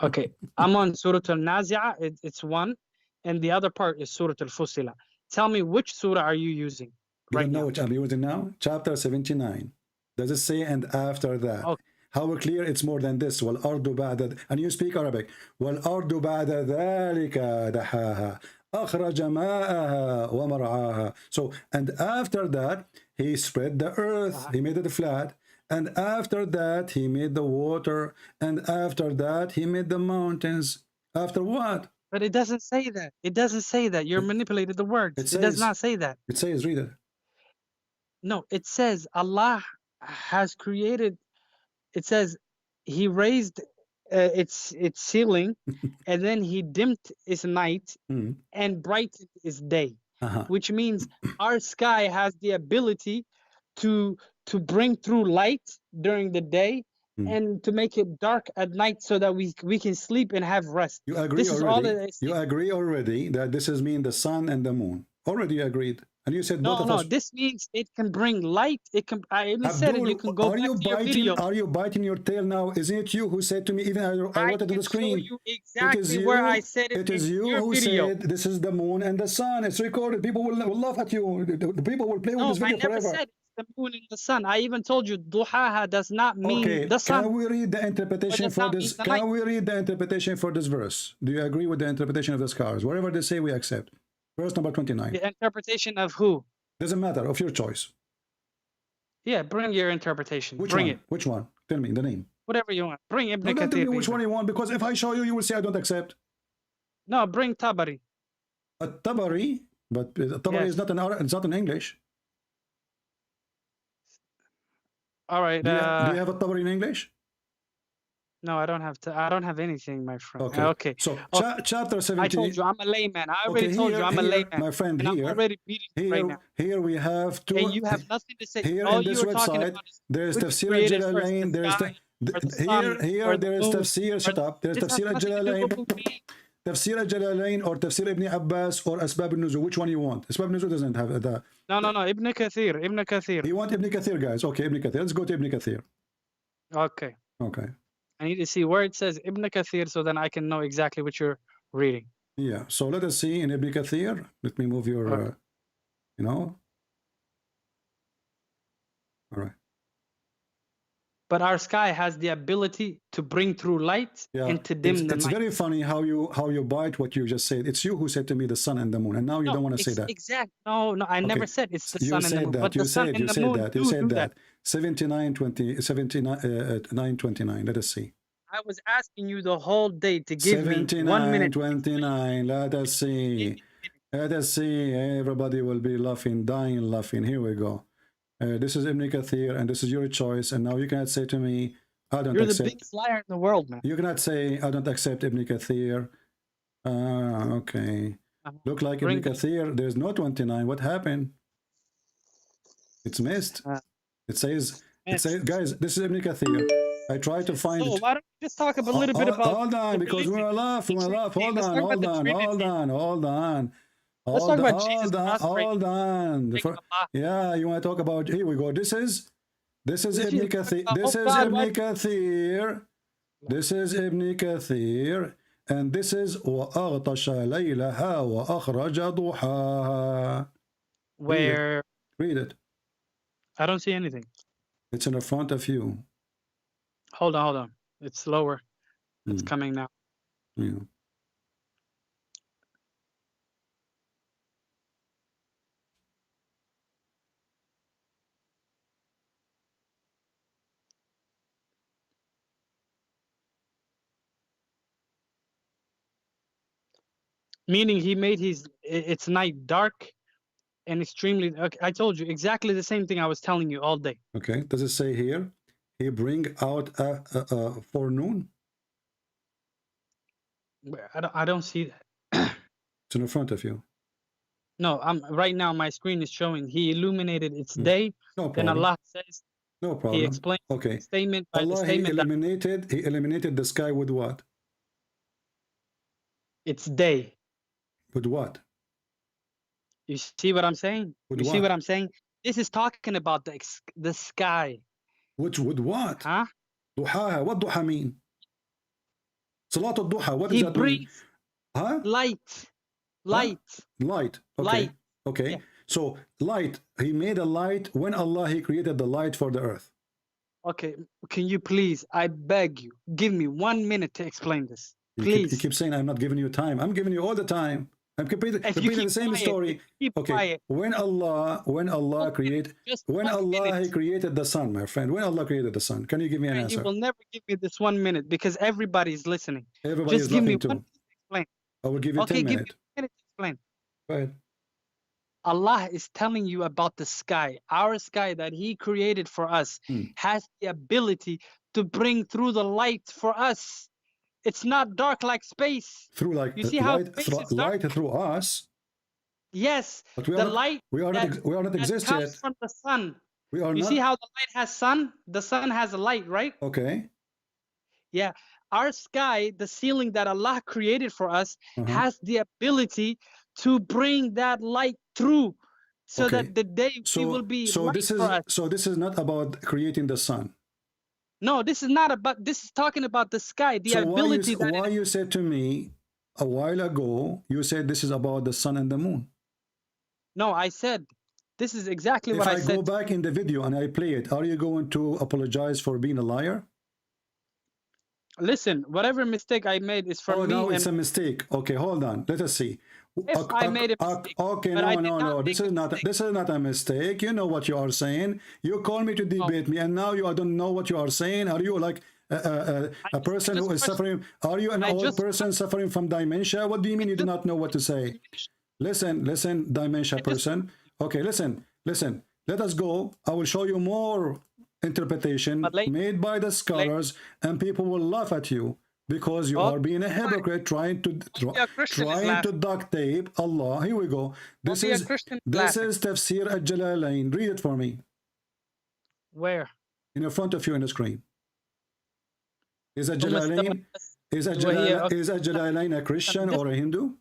Okay, I'm on Surah Al-Nazi'ah, it's 1, and the other part is Surah Al-Fusila. Tell me which surah are you using You right don't know now? which I'm using now? Chapter 79. Does it say, and after that? Okay. How clear it's more than this. وَالْأَرْضُ بَعْدَ, and you speak Arabic. وَالْأَرْضُ بَعْدَ ذَلِكَ دَحَاهَا أَخْرَجَ مَاءَهَا وَمَرْعَاهَا. So, and after that, He spread the earth. He made it flat. And after that, He made the water. And after that, He made the mountains. After what? But it doesn't say that. It doesn't say that. You're manipulating the words. It does not say that. It says, read it. No, it says Allah has created. It says He raised its ceiling, and then He dimmed its night and brightened its day, which means our sky has the ability to bring through light during the day and to make it dark at night so that we can sleep and have rest. You agree This is all already? that You agree already that this is mean the sun and the moon. Already you agreed. And you said both of us. This means it can bring light. It can. I even said it. You can go back to your video. Are you biting your tail now? Isn't it you who said to me, even I wrote it on the screen? You exactly where I said it. It is you who said this is the moon and the sun. It's recorded. People will laugh at you. The people will play with this video forever. I never said it's the moon and the sun. I even told you duhaha does not mean the sun. Can we read the interpretation for this? Can we read the interpretation for this verse? Do you agree with the interpretation of the scholars? Whatever they say, we accept. Verse number 29. The interpretation of who? Doesn't matter, of your choice. Yeah, bring your interpretation. Which bring one? it. Which one? Tell me the name. Whatever you want. Bring Ibn Don't tell me Kathir. which one you want, because if I show you, you will say I don't accept. No, bring Tabari. A Tabari, but Tabari is not it's not in English. All right. Do you have a Tabari in English? No, I don't have to. I don't have anything, my friend. Okay. Okay. So chapter 17. I told you I'm a layman. I already told you I'm a layman. My friend, and I'm already beating you right now. Here we have two. And you have nothing to say. Here All in this you were talking website, about is there is which Tafsir created al-Jalalain. There is here there is Tafsir. Shut up. There is Tafsir al-Jalalain. Tafsir al-Jalalain or Tafsir ibn Abbas or Asbab al-Nuzul. Which one you want? Asbab al-Nuzul doesn't have that. No. Ibn Kathir. Ibn Kathir. You want Ibn Kathir, guys? Okay, Ibn Kathir. Let's go to Ibn Kathir. Okay. Okay. I need to see where it says Ibn Kathir so then I can know exactly what you're reading. Yeah. So let us see in Ibn Kathir. Let me move your, All right. But our sky has the ability to bring through light and to dim the night. It's very funny how you bite what you just said. It's you who said to me the sun and the moon, and now you don't want to say that. Exact. No, I never said it's the sun and the moon. That. But You the sun and the moon You said that. 79:29. Let us see. I was asking you the whole day to give me 1 minute. 29. Let us see. Let us see. Everybody will be laughing, dying laughing. Here we go. This is Ibn Kathir, and this is your choice. And now you cannot say to me, I don't accept. You're the biggest liar in the world, man. You cannot say, I don't accept Ibn Kathir. Okay. Look like Ibn Kathir. There's no 29. What happened? It's missed. It says, guys, this is Ibn Kathir. I try to find So it. why don't we just talk a little bit about Hold on, the because we're religion, alive. the We're alive. Trinity. Hold Let's on, talk about hold the on, Trinity. hold on, hold on. Let's talk about Jesus Hold on. Yeah, you want to talk about? Here we go. This is Ibn Kathir. This is Ibn Kathir. This is Ibn Kathir, and this is وأغطش ليلها وأخرج ضحاها. Where? Read it. I don't see anything. It's in the front of you. Hold on. It's slower. It's coming now. Yeah. Meaning he made it's night dark and extremely. Okay, I told you exactly the same thing I was telling you all day. Okay. Does it say here? He bring out a forenoon. I don't see that. It's in the front of you. No, I'm right now. My screen is showing. He illuminated its day. No Then problem. Allah says. No problem. He explains the statement by Allah, the statement he eliminated the sky with what? It's day. With what? You see what I'm saying? With you what? see what I'm saying? This is talking about the sky. With what? Huh? Duha. What duha mean? Salat al-duha. What does He that mean? brings Light. Okay. Light. Okay. Yeah. So light. He made a light when Allah he created the light for the earth. Okay. Can you please? I beg you, give me 1 minute to explain this. Please. You keep saying I'm not giving you time. I'm giving you all the time. I'm repeating the same story. Okay. When Allah created he created the sun, my friend. When Allah created the sun, can you give me an answer? You will never give me this 1 minute because everybody's listening. Everybody Just is give me laughing 1 too. minute to explain. I will give you 10 minutes. Give me 1 minute to explain. Go ahead. Allah is telling you about the sky. Our sky that He created for us has the ability to bring through the light for us. It's not dark like space. Through like you see how light through us. Yes, but the light we are not exist comes yet. from the sun. We are you not. See how the light has sun? The sun has a light, right? Okay. Yeah. Our sky, the ceiling that Allah created for us, has the ability to bring that light through so that the day we will be light for us. So this is not about creating the sun. No, this is not about, this is talking about the sky, the ability why you said to me a while ago, you said this is about the sun and the moon. No, I said, this is exactly what I said. If I go back in the video and I play it, are you going to apologize for being a liar? Listen, whatever mistake I made is from me. No, it's a mistake. Okay, hold on. Let us see. If I made a mistake. Okay, no. This is not a mistake. You know what you are saying. You call me to debate me, and now you don't know what you are saying. Are you like a person who is suffering? Are you an old person suffering from dementia? What do you mean you do not know what to say? Listen, dementia person. Okay, listen. Let us go. I will show you more interpretation made by the scholars, and people will laugh at you because you are being a hypocrite, trying to duct tape Allah. Here we go. This is Tafsir al-Jalalain. Read it for me. Where? In front of you in the screen. Is al-Jalalain a Christian or a Hindu?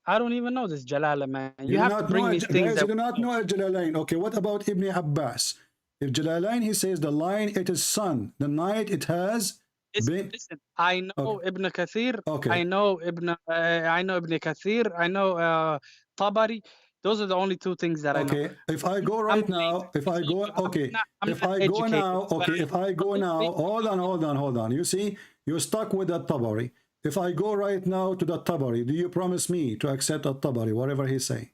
I don't even know this Jalala, man. You have to bring me things that you do not know Jalalain. Okay, what about Ibn Abbas? If Jalalain, he says the line, it is sun. The night, it has been. Listen, I know Ibn Kathir. Okay. I know Ibn Kathir. I know Tabari. Those are the only two things that I know. Okay, if I go right now, hold on. You see, you're stuck with that Tabari. If I go right now to the Tabari, do you promise me to accept the Tabari, whatever he say?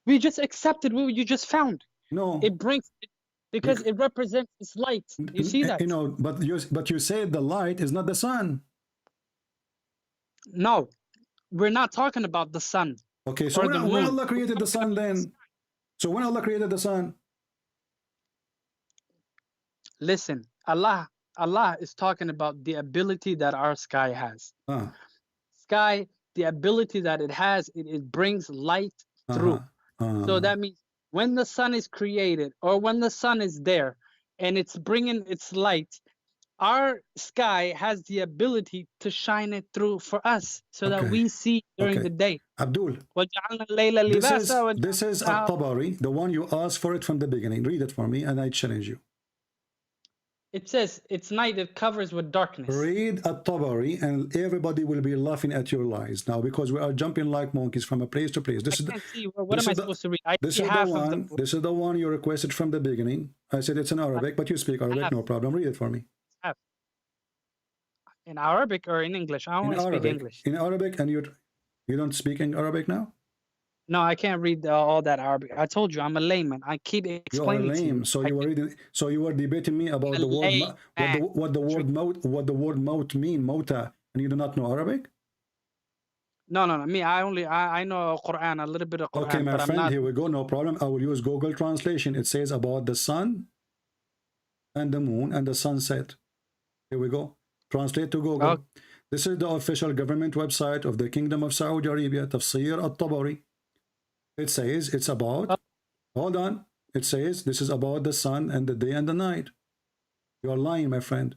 We just accepted what you just found. No. It brings it because it represents its light. You see that? You know, but you say the light is not the sun. No, we're not talking about the sun. Okay, so when Allah created the sun then? So when Allah created the sun? Listen, Allah is talking about the ability that our sky has. Sky, the ability that it has, it brings light through. So that means when the sun is created or when the sun is there and it's bringing its light. Our sky has the ability to shine it through for us so that we see during the day. Abdul, وَجَعَلْنَا اللَّيْلَ لِبَاسًا this is At-Tabari, the one you asked for it from the beginning. Read it for me and I challenge you. It says it's night, it covers with darkness. Read At-Tabari and everybody will be laughing at your lies now, because we are jumping like monkeys from a place to place. This I is can't see. What am I supposed to read? I this see is half the of one. This is the one you requested from the beginning. I said it's in Arabic, but you speak Arabic, no problem. Read it for me. In Arabic or in English? I only speak English. In Arabic, and you don't speak in Arabic now? No, I can't read all that Arabic. I told you I'm a layman. I keep explaining. You are lame. So you were reading. So you were debating me about the word what the word maut mean, mota, and you do not know Arabic? No. Me, I know Quran, a little bit of Quran. Okay, my but friend, I'm not... here we go. No problem. I will use Google translation. It says about the sun and the moon and the sunset. Here we go. Translate to Google. Okay. This is the official government website of the Kingdom of Saudi Arabia, Tafsir At-Tabari. It says it's about, hold on, it says this is about the sun and the day and the night. You're lying, my friend.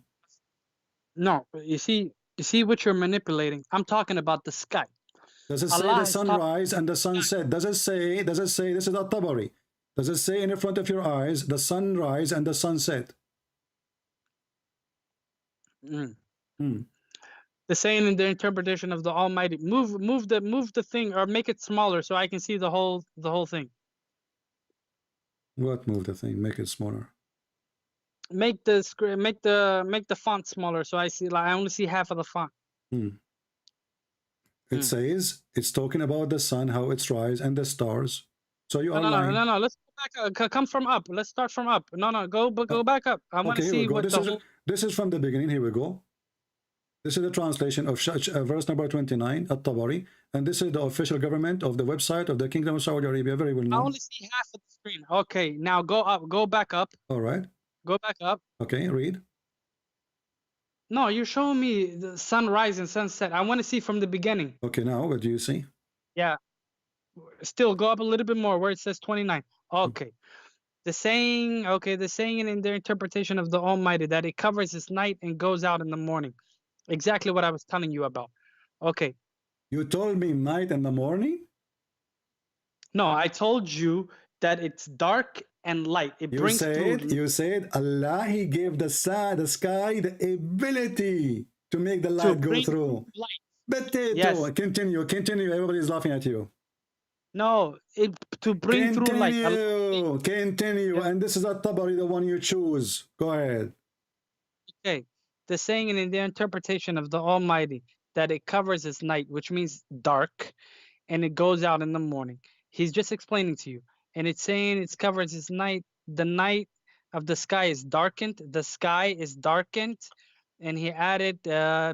No, you see what you're manipulating. I'm talking about the sky. Does it say the sunrise and the sunset? Does it say this is At-Tabari? Does it say in front of your eyes the sunrise and the sunset? The saying in the interpretation of the Almighty, move the thing, or make it smaller so I can see the whole thing. What move the thing? Make it smaller. Make the screen, make the font smaller so I see, like, I only see half of the font. It says it's talking about the sun, how it's rise, and the stars. So you are lying. No. Let's go back. Come from up. Let's start from up. No. Go back up. I want to see what this is from the beginning. Here we go. This is the translation of verse number 29 at Tabari, and this is the official government of the website of the Kingdom of Saudi Arabia. Very well known. I only see half of the screen. Okay, now go up. Go back up. All right. Go back up. Okay, read. No, you're showing me the sunrise and sunset. I want to see from the beginning. Okay, now what do you see? Yeah. Still go up a little bit more where it says 29. Okay. The saying in their interpretation of the Almighty that it covers its night and goes out in the morning. Exactly what I was telling you about. Okay. You told me night and the morning? No, I told you that it's dark and light. You said Allah, He gave the sky the ability to make the light go through. Yes. Continue. Everybody's laughing at you. No, to bring through light. Continue. And this is At-Tabari, the one you choose. Go ahead. Okay. The saying in the interpretation of the Almighty that it covers its night, which means dark, and it goes out in the morning. He's just explaining to you. And it's saying it covers its night. The night of the sky is darkened. The sky is darkened. And he added,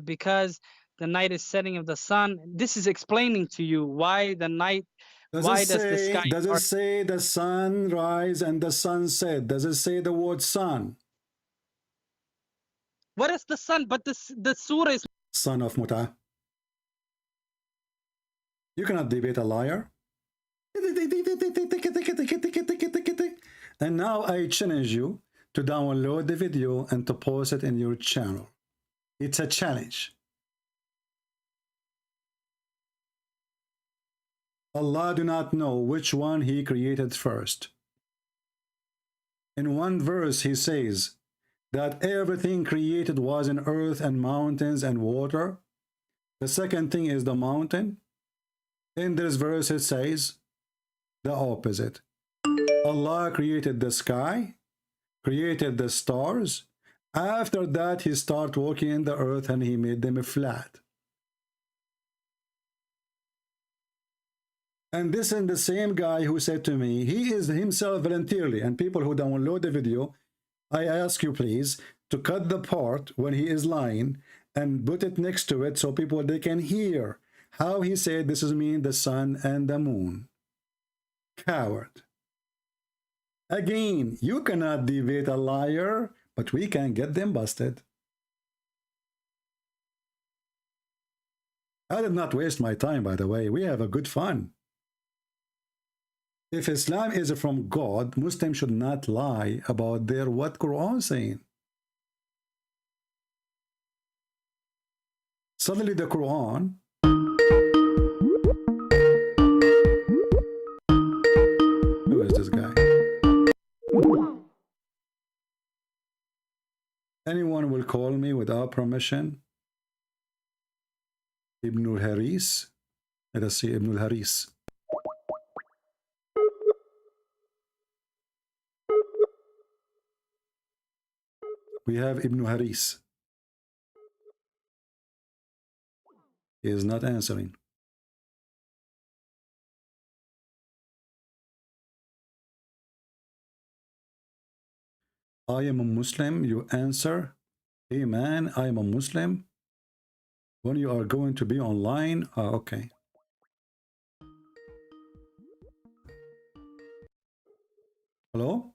because the night is setting of the sun. This is explaining to you why the night, does it say the sunrise and the sunset? Does it say the word sun? What is the sun? But the surah is son of Muta. You cannot debate a liar. And now I challenge you to download the video and to post it in your channel. It's a challenge. Allah do not know which one He created first. In one verse He says that everything created was in earth and mountains and water. The second thing is the mountain. In this verse it says the opposite. Allah created the sky, created the stars. After that He started walking in the earth and He made them flat. And this is the same guy who said to me, he is himself voluntarily, and people who download the video, I ask you please to cut the part when he is lying and put it next to it so people they can hear how he said this is mean the sun and the moon. Coward. Again, you cannot debate a liar, but we can get them busted. I did not waste my time, by the way. We have a good fun. If Islam is from God, Muslims should not lie about their what Quran saying. Suddenly the Quran who is this guy? Anyone will call me without permission Ibn al-Haris. Let us see Ibn al-Haris. We have Ibn Haris. He is not answering. I am a Muslim. You answer, hey man, I am a Muslim. When you are going to be online, okay. Hello?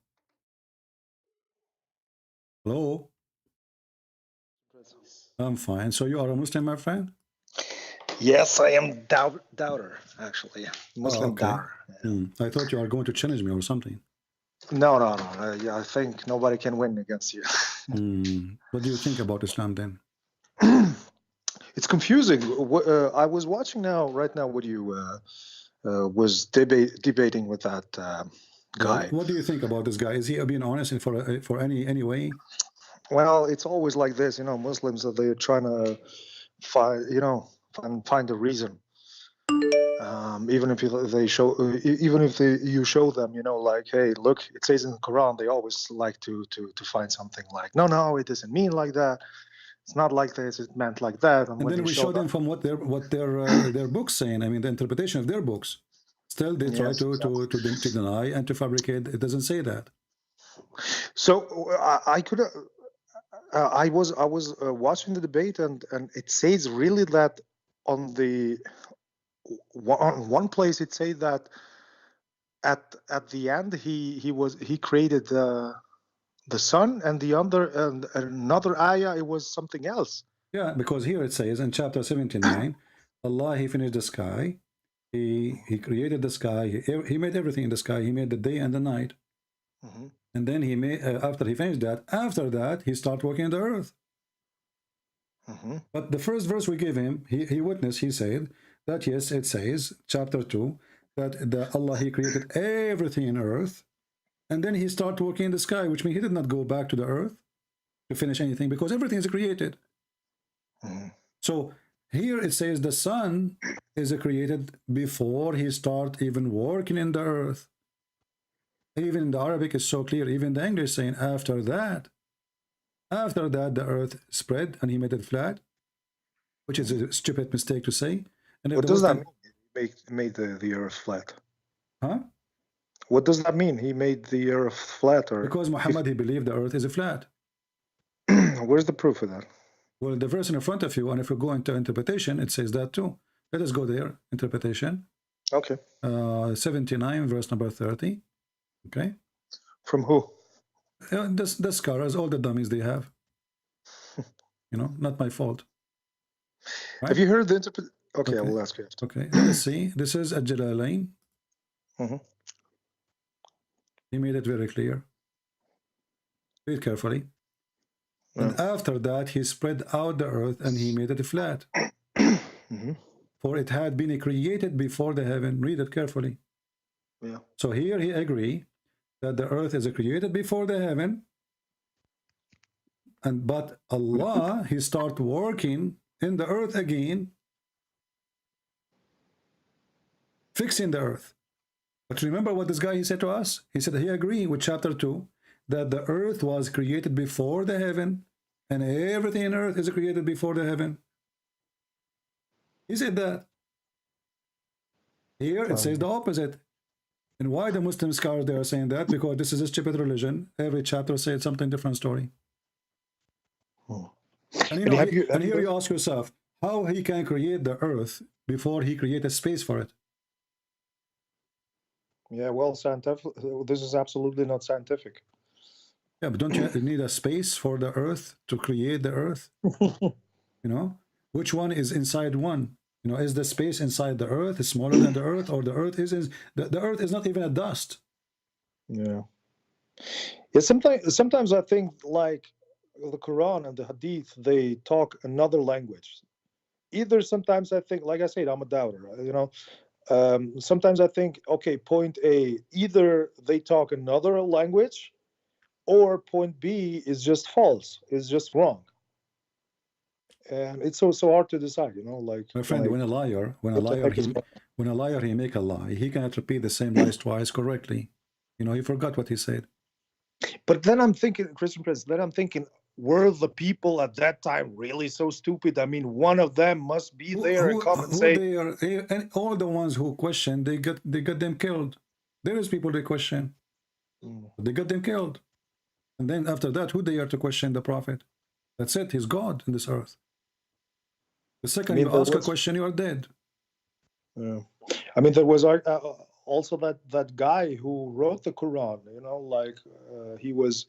Hello? I'm fine. So you are a Muslim, my friend? Yes, I am doubter, actually. Muslim okay. doubter. I thought you are going to challenge me or something. No. I think nobody can win against you. What do you think about Islam then? It's confusing. I was watching right now what you was debating with that guy. What do you think about this guy? Is he being honest for any way? Well, it's always like this, Muslims, they're trying to find a reason. Even if you show them, like, hey, look, it says in the Quran, they always like to find something like, no, it doesn't mean like that. It's not like this. It meant like that. And then we show them from what their books saying. I mean, the interpretation of their books. Still, they try to deny and to fabricate. It doesn't say that. So I was watching the debate, and it says really that on one place it says that at the end he created the sun, and another ayah it was something else. Yeah, because here it says in chapter 79, Allah, he finished the sky. He created the sky. He made everything in the sky. He made the day and the night. And then he made after he finished that, he started working on the earth. But the first verse we gave him, he witnessed, he said that yes, it says, chapter 2, that Allah, he created everything in earth, and then he started working in the sky, which means he did not go back to the earth to finish anything, because everything is created. So here it says the sun is created before he start even working in the earth. Even in the Arabic is so clear, even the English saying after that the earth spread and he made it flat, which is a stupid mistake to say. And what does that mean? He made the earth flat? Huh? What does that mean? He made the earth flat? Or because Muhammad, he believed the earth is a flat. Where's the proof of that? Well, the verse in front of you, and if you go into interpretation, it says that too. Let us go there. Interpretation. Okay. 79, verse number 30. Okay. From who? The scholars, all the dummies they have. Not my fault. Right? Have you heard the interpretation? Okay, I will ask you after. Okay, let's see. This is a Jalalain. He made it very clear. Read carefully. And after that, he spread out the earth and he made it flat. For it had been created before the heaven. Read it carefully. Yeah. So here he agree that the earth is created before the heaven. But Allah, he start working in the earth again, fixing the earth. But remember what this guy, he said to us? He said he agreed with chapter 2 that the earth was created before the heaven, and everything in earth is created before the heaven. He said that. Here it says the opposite. And why the Muslim scholars, they are saying that? Because this is a stupid religion. Every chapter says something different story. And, here you ask yourself, how he can create the earth before he created space for it? Yeah, well, scientific. This is absolutely not scientific. Yeah, but don't you need a space for the earth to create the earth? Which one is inside one? You know, is the space inside the earth is smaller than the earth, or the earth is the earth is not even a dust? Yeah. Yeah, sometimes I think like the Quran and the Hadith, they talk another language. Either sometimes I think, like I said, I'm a doubter, you know. Sometimes I think, okay, point A, either they talk another language, or point B is just false, is just wrong. And it's so hard to decide, you know, like My friend, when a liar he make a lie, he cannot repeat the same lies twice correctly. You know, he forgot what he said. But then I'm thinking, Christian Prince, then I'm thinking, were the people at that time really so stupid? I mean, one of them must be there and come and say, they are, and all the ones who question, they got them killed. There is people they question, they got them killed, and then after that, who they are to question the prophet? That's it. He's God in this earth. The second you ask a question, you are dead. Yeah. I mean, there was also that guy who wrote the Quran. You know, like he was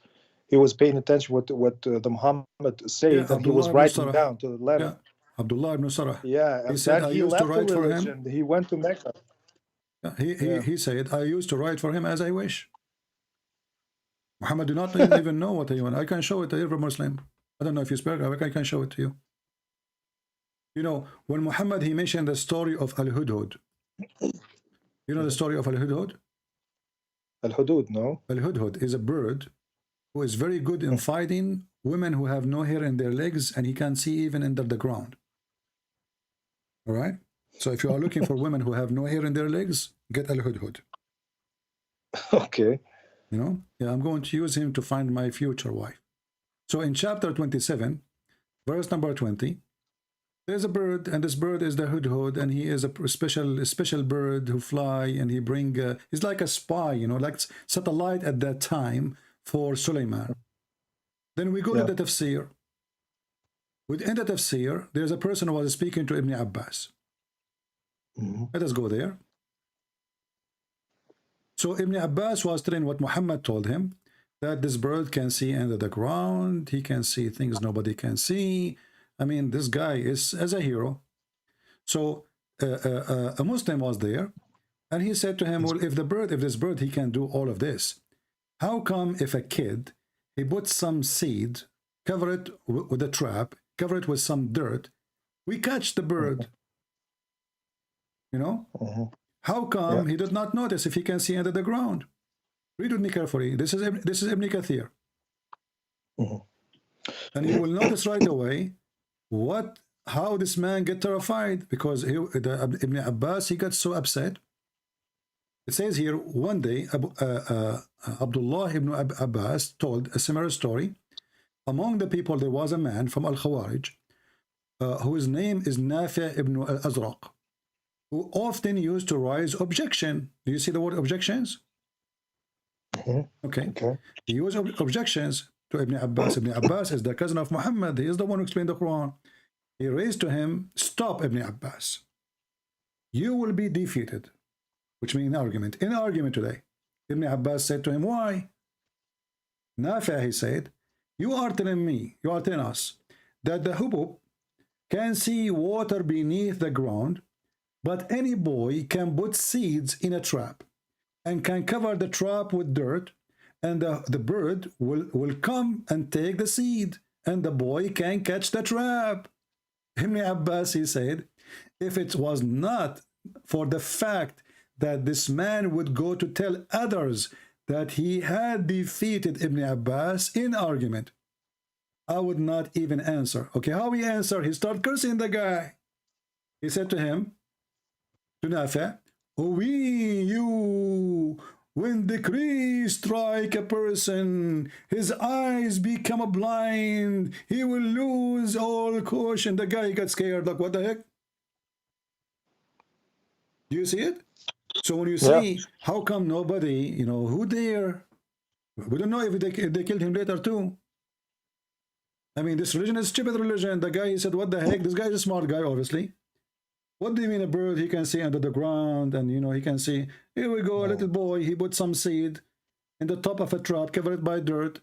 paying attention what the Muhammad said, and he was writing down to the letter. Yeah. Abdullah ibn Sarah. Yeah, and he said, I used to write for him. He went to Mecca. He said, I used to write for him as I wish. Muhammad do not even know what he want. I can show it to every Muslim. I don't know if you speak Arabic, I can show it to you. You know, when Muhammad, he mentioned the story of Al-Hudhud. You know the story of Al-Hudhud? Al-Hudhud, no. Al-Hudhud is a bird who is very good in fighting women who have no hair in their legs, and he can see even under the ground. All right? So if you are looking for women who have no hair in their legs, get Al-Hudhud. Okay. You know? Yeah, I'm going to use him to find my future wife. So in chapter 27, verse number 20, there's a bird, and this bird is the hudhud, and he is a special bird who fly, and he bring he's like a spy, you know, like satellite at that time for Sulaiman. Then we go to the tafsir. Within the tafsir, there's a person who was speaking to Ibn Abbas. Let us go there. So Ibn Abbas was telling what Muhammad told him, that this bird can see under the ground, he can see things nobody can see. I mean, this guy is as a hero. So a Muslim was there, and he said to him, well, if this bird, he can do all of this, how come if a kid, he puts some seed, cover it with a trap, cover it with some dirt, we catch the bird? You know? How come he did not notice if he can see under the ground? Read with me carefully. This is Ibn Kathir. And you will notice right away how this man get terrified, because Ibn Abbas, he got so upset. It says here, one day Abdullah ibn Abbas told a similar story. Among the people there was a man from Al-Khawarij whose name is Nafi ibn al-Azraq, who often used to raise objection. Do you see the word objections? Okay. He used objections to Ibn Abbas. Ibn Abbas is the cousin of Muhammad. He is the one who explained the Quran. He raised to him, stop, Ibn Abbas. You will be defeated, which means argument. In argument today, Ibn Abbas said to him, why? Nafi, he said, you are telling us that the hubub can see water beneath the ground, but any boy can put seeds in a trap and can cover the trap with dirt, and the bird will come and take the seed, and the boy can catch the trap. Ibn Abbas, he said, if it was not for the fact that this man would go to tell others that he had defeated Ibn Abbas in argument, I would not even answer. Okay, how he answered? He started cursing the guy. He said to him, to Nafi, when decree strike a person, his eyes become blind, he will lose all caution. The guy got scared, like, what the heck? Do you see it? So when you see, how come nobody, you know, who dare? We don't know if they killed him later too. I mean, this religion is stupid religion. The guy, he said, what the heck? This guy is a smart guy, obviously. What do you mean a bird? He can see under the ground, and you know, he can see. Here we go, a little boy. He put some seed in the top of a trap, covered by dirt.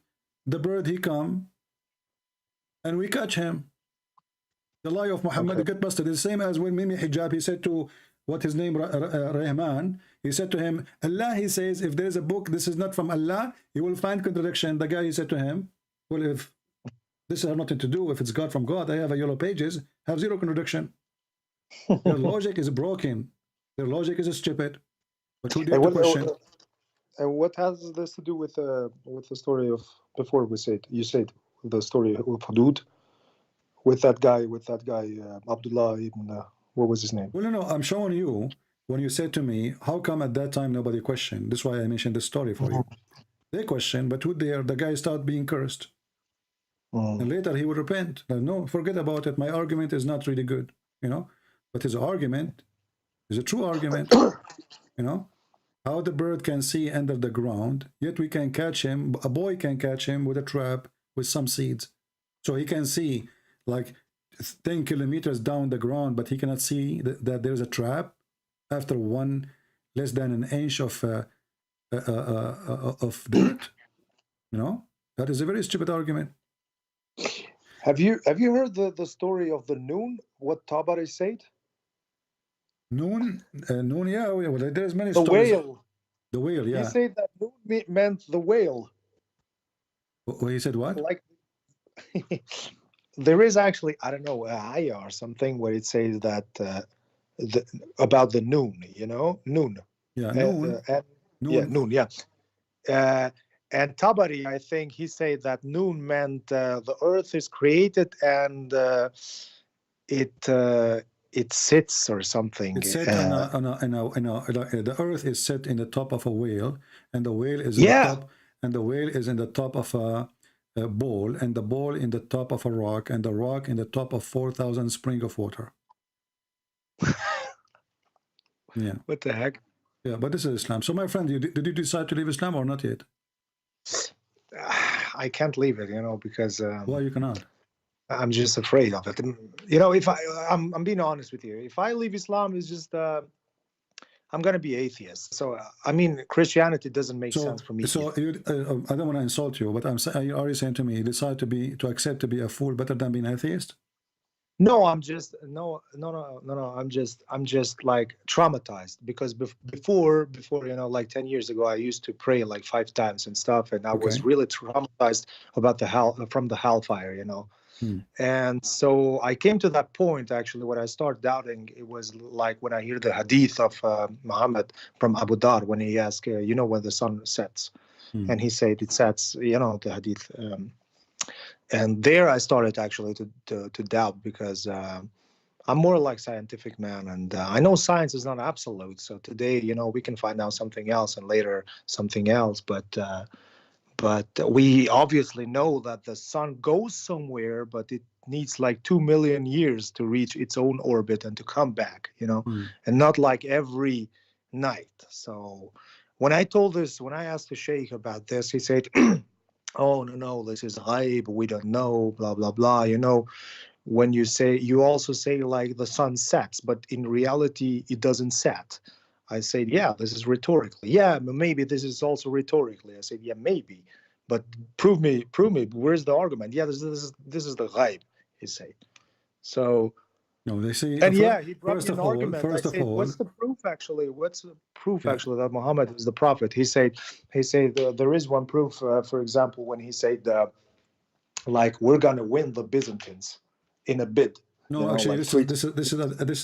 The bird, he come, and we catch him. The lie of Muhammad Okay. get busted. The same as when Mimi Hijab, he said to what his name Rahman, he said to him, Allah, he says, if there is a book, this is not from Allah, you will find contradiction. The guy, he said to him, well, if this has nothing to do, if it's God from God, I have a yellow pages, have zero contradiction. Their logic is broken. Their logic is stupid. But who did the question? And what has this to do with the story of before you said the story of Hudud with that guy Abdullah ibn what was his name? Well, no, I'm showing you when you said to me, how come at that time nobody questioned? This is why I mentioned the story for you. They questioned, but who there? The guy started being cursed. And later he would repent. Like, no, forget about it. My argument is not really good, you know. But his argument is a true argument, you know. How the bird can see under the ground, yet we can catch him. A boy can catch him with a trap with some seeds. So he can see like 10 kilometers down the ground, but he cannot see that there's a trap after less than an inch of dirt. You know, that is a very stupid argument. Have you heard the story of the noon? What Tabari said? Noon, yeah. Well, there's many the stories. Whale. The whale, yeah. He said that noon meant the whale. Well, he said what? Like, there is actually, I don't know, a ayah or something where it says that about the noon, you know, noon. Yeah, noon. Noon. Yeah, noon, yeah. And Tabari, I think he said that noon meant the earth is created and it sits or something. It's set the earth is set in the top of a whale, and the whale is in the top, and the whale is in the top of a bowl, and the bowl in the top of a rock, and the rock in the top of 4,000 spring of water. Yeah. What the heck? Yeah, but this is Islam. So, my friend, did you decide to leave Islam or not yet? I can't leave it, you know, because why you cannot? I'm just afraid of it. And, you know, if I'm being honest with you, if I leave Islam, it's just I'm going to be atheist. So I mean, Christianity doesn't make sense for me. So I don't want to insult you, but are you saying to me, you decide to accept to be a fool better than being atheist? No, I'm just no. I'm just like traumatized because before, you know, like 10 years ago, I used to pray like 5 times and stuff, and I was really traumatized about from the hellfire, you know. And so I came to that point actually when I started doubting. It was like when I hear the hadith of Muhammad from Abu Dar when he asked, you know, when the sun sets, and he said it sets, you know, the hadith. And there I started actually to doubt because I'm more like scientific man, and I know science is not absolute. So today, you know, we can find out something else and later something else, but we obviously know that the sun goes somewhere, but it needs like 2 million years to reach its own orbit and to come back, you know, and not like every night. So when I asked the sheikh about this, he said, oh, no, this is ghaib, we don't know, blah, blah, blah. You know, when you also say like the sun sets, but in reality, it doesn't set. I said, yeah, this is rhetorically. Yeah, maybe this is also rhetorically. I said, yeah, maybe, but prove me. Where's the argument? Yeah, this is the ghaib, he said. So, no, they say. And yeah, he brought me an argument. I said, what's the proof actually? What's the proof actually that Muhammad is the prophet? He said there is one proof. For example, when he said like we're gonna win the Byzantines in a bid. No, you know, actually, like this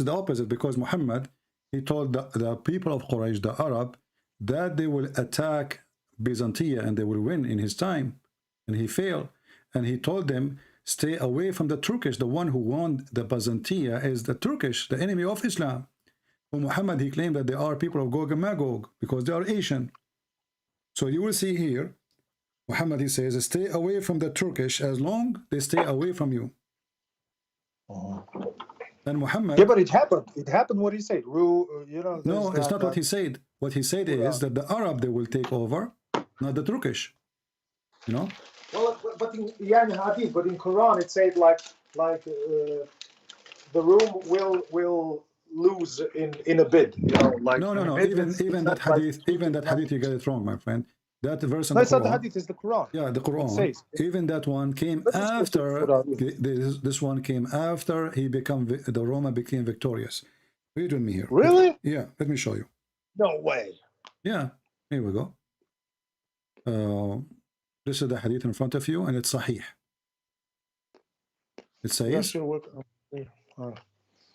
is the opposite, because Muhammad, he told the people of Quraysh, the Arab, that they will attack Byzantium and they will win in his time, and he failed. And he told them, stay away from the Turkish. The one who won the Byzantium is the Turkish, the enemy of Islam. For Muhammad, he claimed that they are people of Gog and Magog because they are Asian. So you will see here, Muhammad, he says, stay away from the Turkish as long they stay away from you. And Muhammad... Yeah, but it happened. It happened what he said. You know, no, it's not what he said. What he said is that the Arab, they will take over, not the Turkish. You know? Well, but in Hadith, but in Quran, it said like the room will lose in a bid. You know, like no. Even that hadith, you got it wrong, my friend. That verse in No, the it's not the Quran. hadith, it's the Quran. Yeah, the Quran. It says. Even that one came Let's just go after. to Quran. This one came after he become the Roman became victorious. Read with me here. Really? Yeah. Let me show you. No way. Yeah. Here we go. This is the hadith in front of you, and it's sahih. It says. Yeah, sure, work.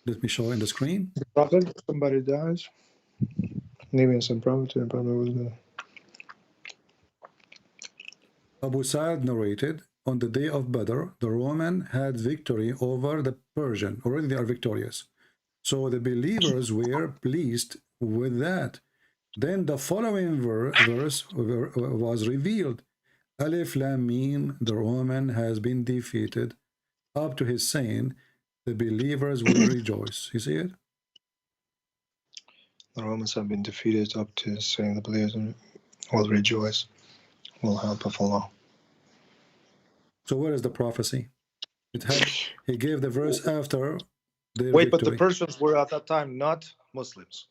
Let me show in the screen. The prophet, somebody dies. Maybe some prophet, and prophet was there. Abu Sa'd narrated, on the day of Badr, the Roman had victory over the Persian. Already they are victorious. So the believers were pleased with that. Then the following verse was revealed. Alif Lam Mim, the Roman has been defeated. Up to his saying, the believers will rejoice. You see it? The Romans have been defeated up to saying the believers will rejoice, will help of Allah. So where is the prophecy? He gave the verse after their Wait, victory. but the Persians were at that time not Muslims.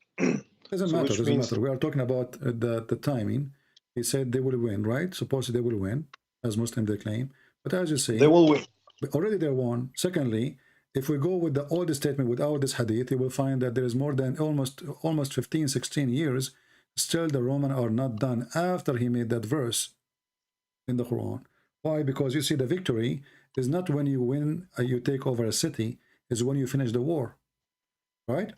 Doesn't matter. We are talking about the timing. He said they will win, right? Supposedly they will win, as Muslims they claim. But as you say, they will win. Already they won. Secondly, if we go with the oldest statement without this hadith, you will find that there is more than almost 15, 16 years. Still, the Roman are not done after he made that verse in the Quran. Why? Because you see, the victory is not when you win, you take over a city, is when you finish the war, right?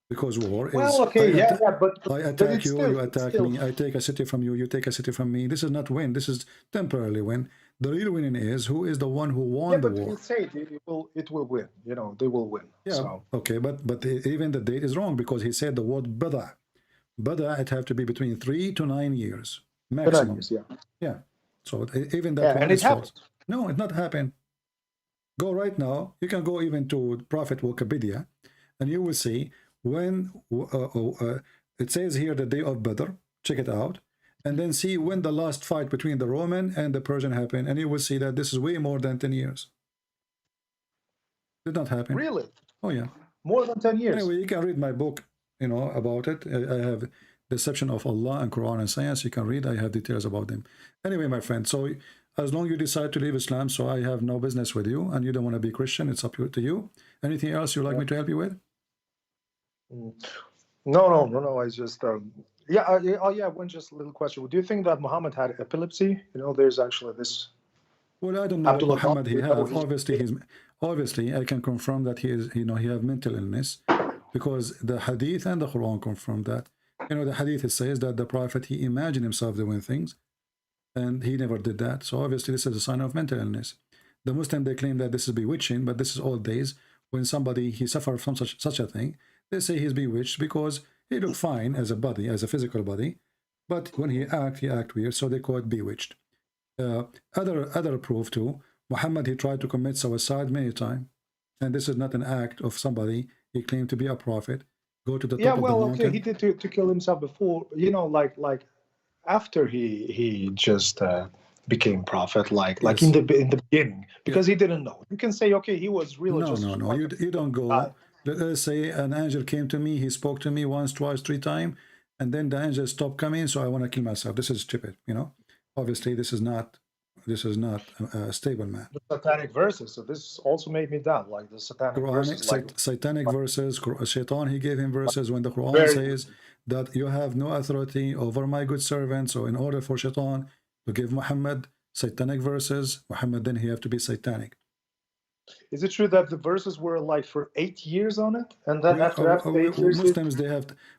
Because war is, I attack you, you attack me, I take a city from you, you take a city from me. This is not win, this is temporarily win. The real winning is who is the one who won the war. He said it will win, you know, they will win. Yeah, so. Okay, but even the date is wrong, because he said the word bada. Bada, it have to be between 3 to 9 years, maximum. 9 years, yeah. Yeah, so even that one is false. No, it not happened. Go right now, you can go even to Prophet Wikipedia, and you will see when it says here the day of Badr, check it out, and then see when the last fight between the Roman and the Persian happened, and you will see that this is way more than 10 years. Did not happen. Really? Oh yeah. More than 10 years. Anyway, you can read my book, you know, about it. I have Deception of Allah and Quran and Science. You can read. I have details about them. Anyway, my friend, so as long as you decide to leave Islam, so I have no business with you, and you don't want to be Christian, it's up to you. Anything else you'd like me to help you with? No. I just one just little question. Do you think that Muhammad had epilepsy? You know, there's actually this. Well, I don't know what Muhammad he have. Obviously, I can confirm that he is. You know, he have mental illness, because the Hadith and the Quran confirm that. You know, the Hadith says that the Prophet he imagined himself doing things, and he never did that. So obviously, this is a sign of mental illness. The Muslim they claim that this is bewitching, but this is old days when somebody he suffered from such a thing. They say he's bewitched because he looked fine as a body, as a physical body, but when he act weird, so they call it bewitched. Other proof too, Muhammad he tried to commit suicide many times, and this is not an act of somebody he claimed to be a prophet. Go to the top of the mountain. He did to kill himself before, you know, like after he just became prophet, like in the beginning, because he didn't know. You can say, okay, he was really no. You don't go. Let's say an angel came to me, he spoke to me once, twice, 3 times, and then the angel stopped coming, so I want to kill myself. This is stupid, you know. Obviously, this is not a stable man. The satanic verses. So this also made me doubt, like the satanic verses. Satanic verses. Shaitan, he gave him verses when the Quran says that you have no authority over my good servant. So in order for Shaitan to give Muhammad satanic verses, Muhammad then he have to be satanic. Is it true that the verses were like for 8 years on it, and then after 8 years?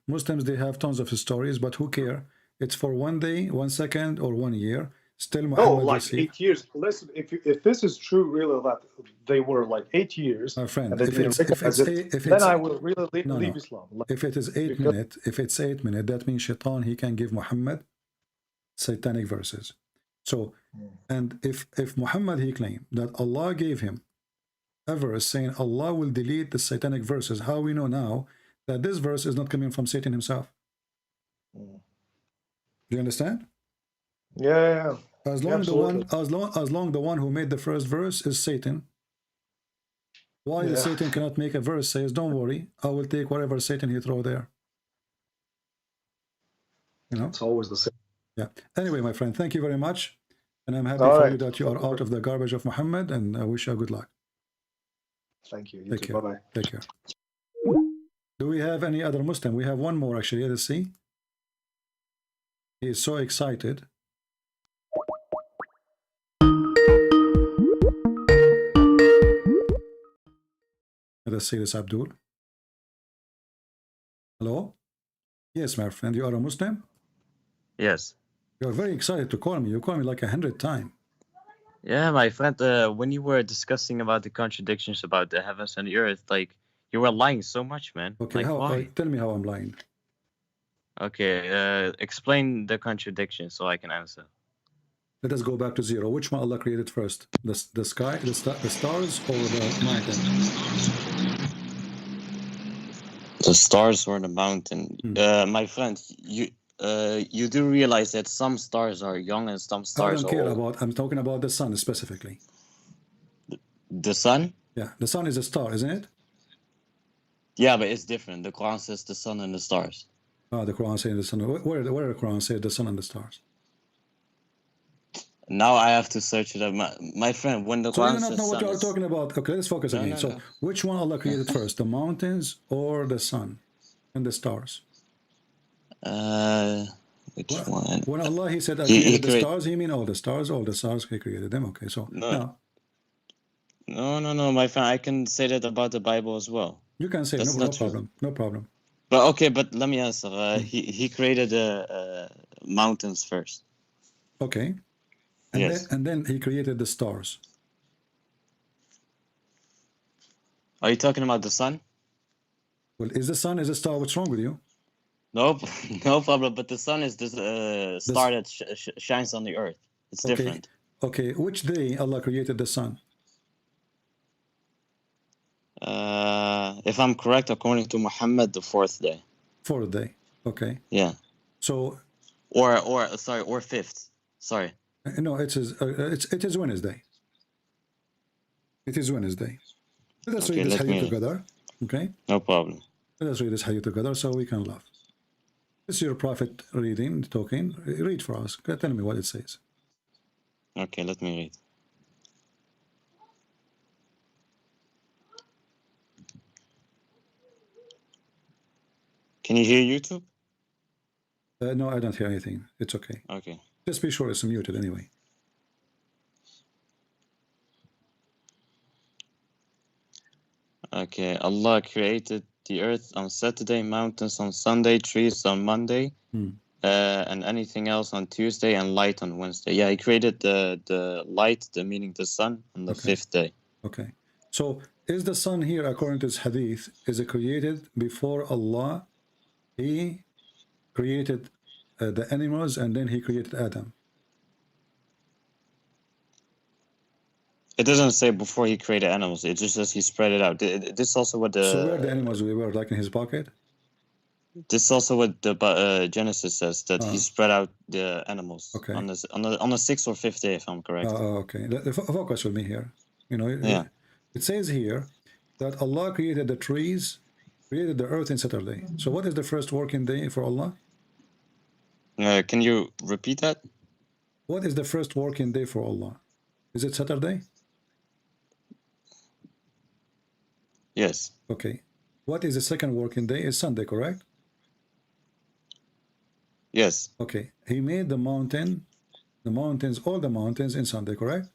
Muslims they have tons of stories, but who care? It's for 1 day, 1 second, or 1 year. Still, Muhammad like 8 years. Listen, if this is true, really, that they were like 8 years, my friend, then I will really leave Islam. If it is 8 minutes, that means Shaitan he can give Muhammad satanic verses. So, and if Muhammad he claimed that Allah gave him a verse saying Allah will delete the satanic verses, how we know now that this verse is not coming from Satan himself? Do you understand? Yeah. As long the one who made the first verse is Satan, why the Satan cannot make a verse says, don't worry, I will take whatever Satan he throw there. You know, it's always the same. Yeah. Anyway, my friend, thank you very much. And I'm happy All for right. you that you are out of the garbage of Muhammad, and I wish you good luck. Thank you. You Take too. care. Bye-bye. Take care. Do we have any other Muslim? We have one more actually. Let's see. He is so excited. Let's see this, Abdul. Hello? Yes, my friend, you are a Muslim? Yes. You're very excited to call me. You call me like 100 times. Yeah, my friend, when you were discussing about the contradictions about the heavens and the earth, like, you were lying so much, man. Okay, like, why? Tell me how I'm lying. Okay, explain the contradiction so I can answer. Let us go back to zero. Which one Allah created first? The sky, the stars, or the mountain? The stars or the mountain. My friend, you do realize that some stars are young and some I stars don't are care old. about, I'm talking about the sun specifically. The sun? Yeah, the sun is a star, isn't it? Yeah, but it's different. The Quran says the sun and the stars. Ah, the Quran says the sun. Where the Quran says the sun and the stars? Now I have to search it up. My friend, when the So you Quran do not says know what sun you are is... talking about. Okay, let's focus again. So which one Allah created first, the mountains or the sun and the stars? Which one? When Allah, he said, I created the stars, he mean all the stars, he created them. Okay, so now. No, my friend, I can say that about the Bible as well. You can say, no problem, no problem. But okay, but let me answer. He created the mountains first. Okay. And, yes. And then he created the stars. Are you talking about the sun? Well, is the sun is a star? What's wrong with you? Nope, no problem. But the sun is the star that shines on the earth. It's different. Okay, which day Allah created the sun? If I'm correct, according to Muhammad, the fourth day. Fourth day. Okay. Yeah. So. Or fifth. Sorry. No, it is Wednesday. It is Wednesday. Let us read this hadith together. Okay. No problem. Let us read this hadith together so we can laugh. This is your prophet reading, talking. Read for us. Tell me what it says. Okay, let me read. Can you hear YouTube? No, I don't hear anything. It's okay. Okay. Just be sure it's muted anyway. Okay. Allah created the earth on Saturday, mountains on Sunday, trees on Monday, and anything else on Tuesday, and light on Wednesday. Yeah, he created the light, the meaning the sun, on the fifth day. Okay. So is the sun here, according to this hadith, is it created before Allah? He created the animals and then he created Adam. It doesn't say before he created animals. It just says he spread it out. This is also what the... So where the animals were, like in his pocket? This is also what the Genesis says, that he spread out the animals on the sixth or fifth day, if I'm correct. Okay. Focus with me here. You know, it says here that Allah created the trees, created the earth in Saturday. So what is the first working day for Allah? Can you repeat that? What is the first working day for Allah? Is it Saturday? Yes. Okay. What is the second working day? Is Sunday, correct? Yes. Okay. He made the mountains, all the mountains in Sunday, correct?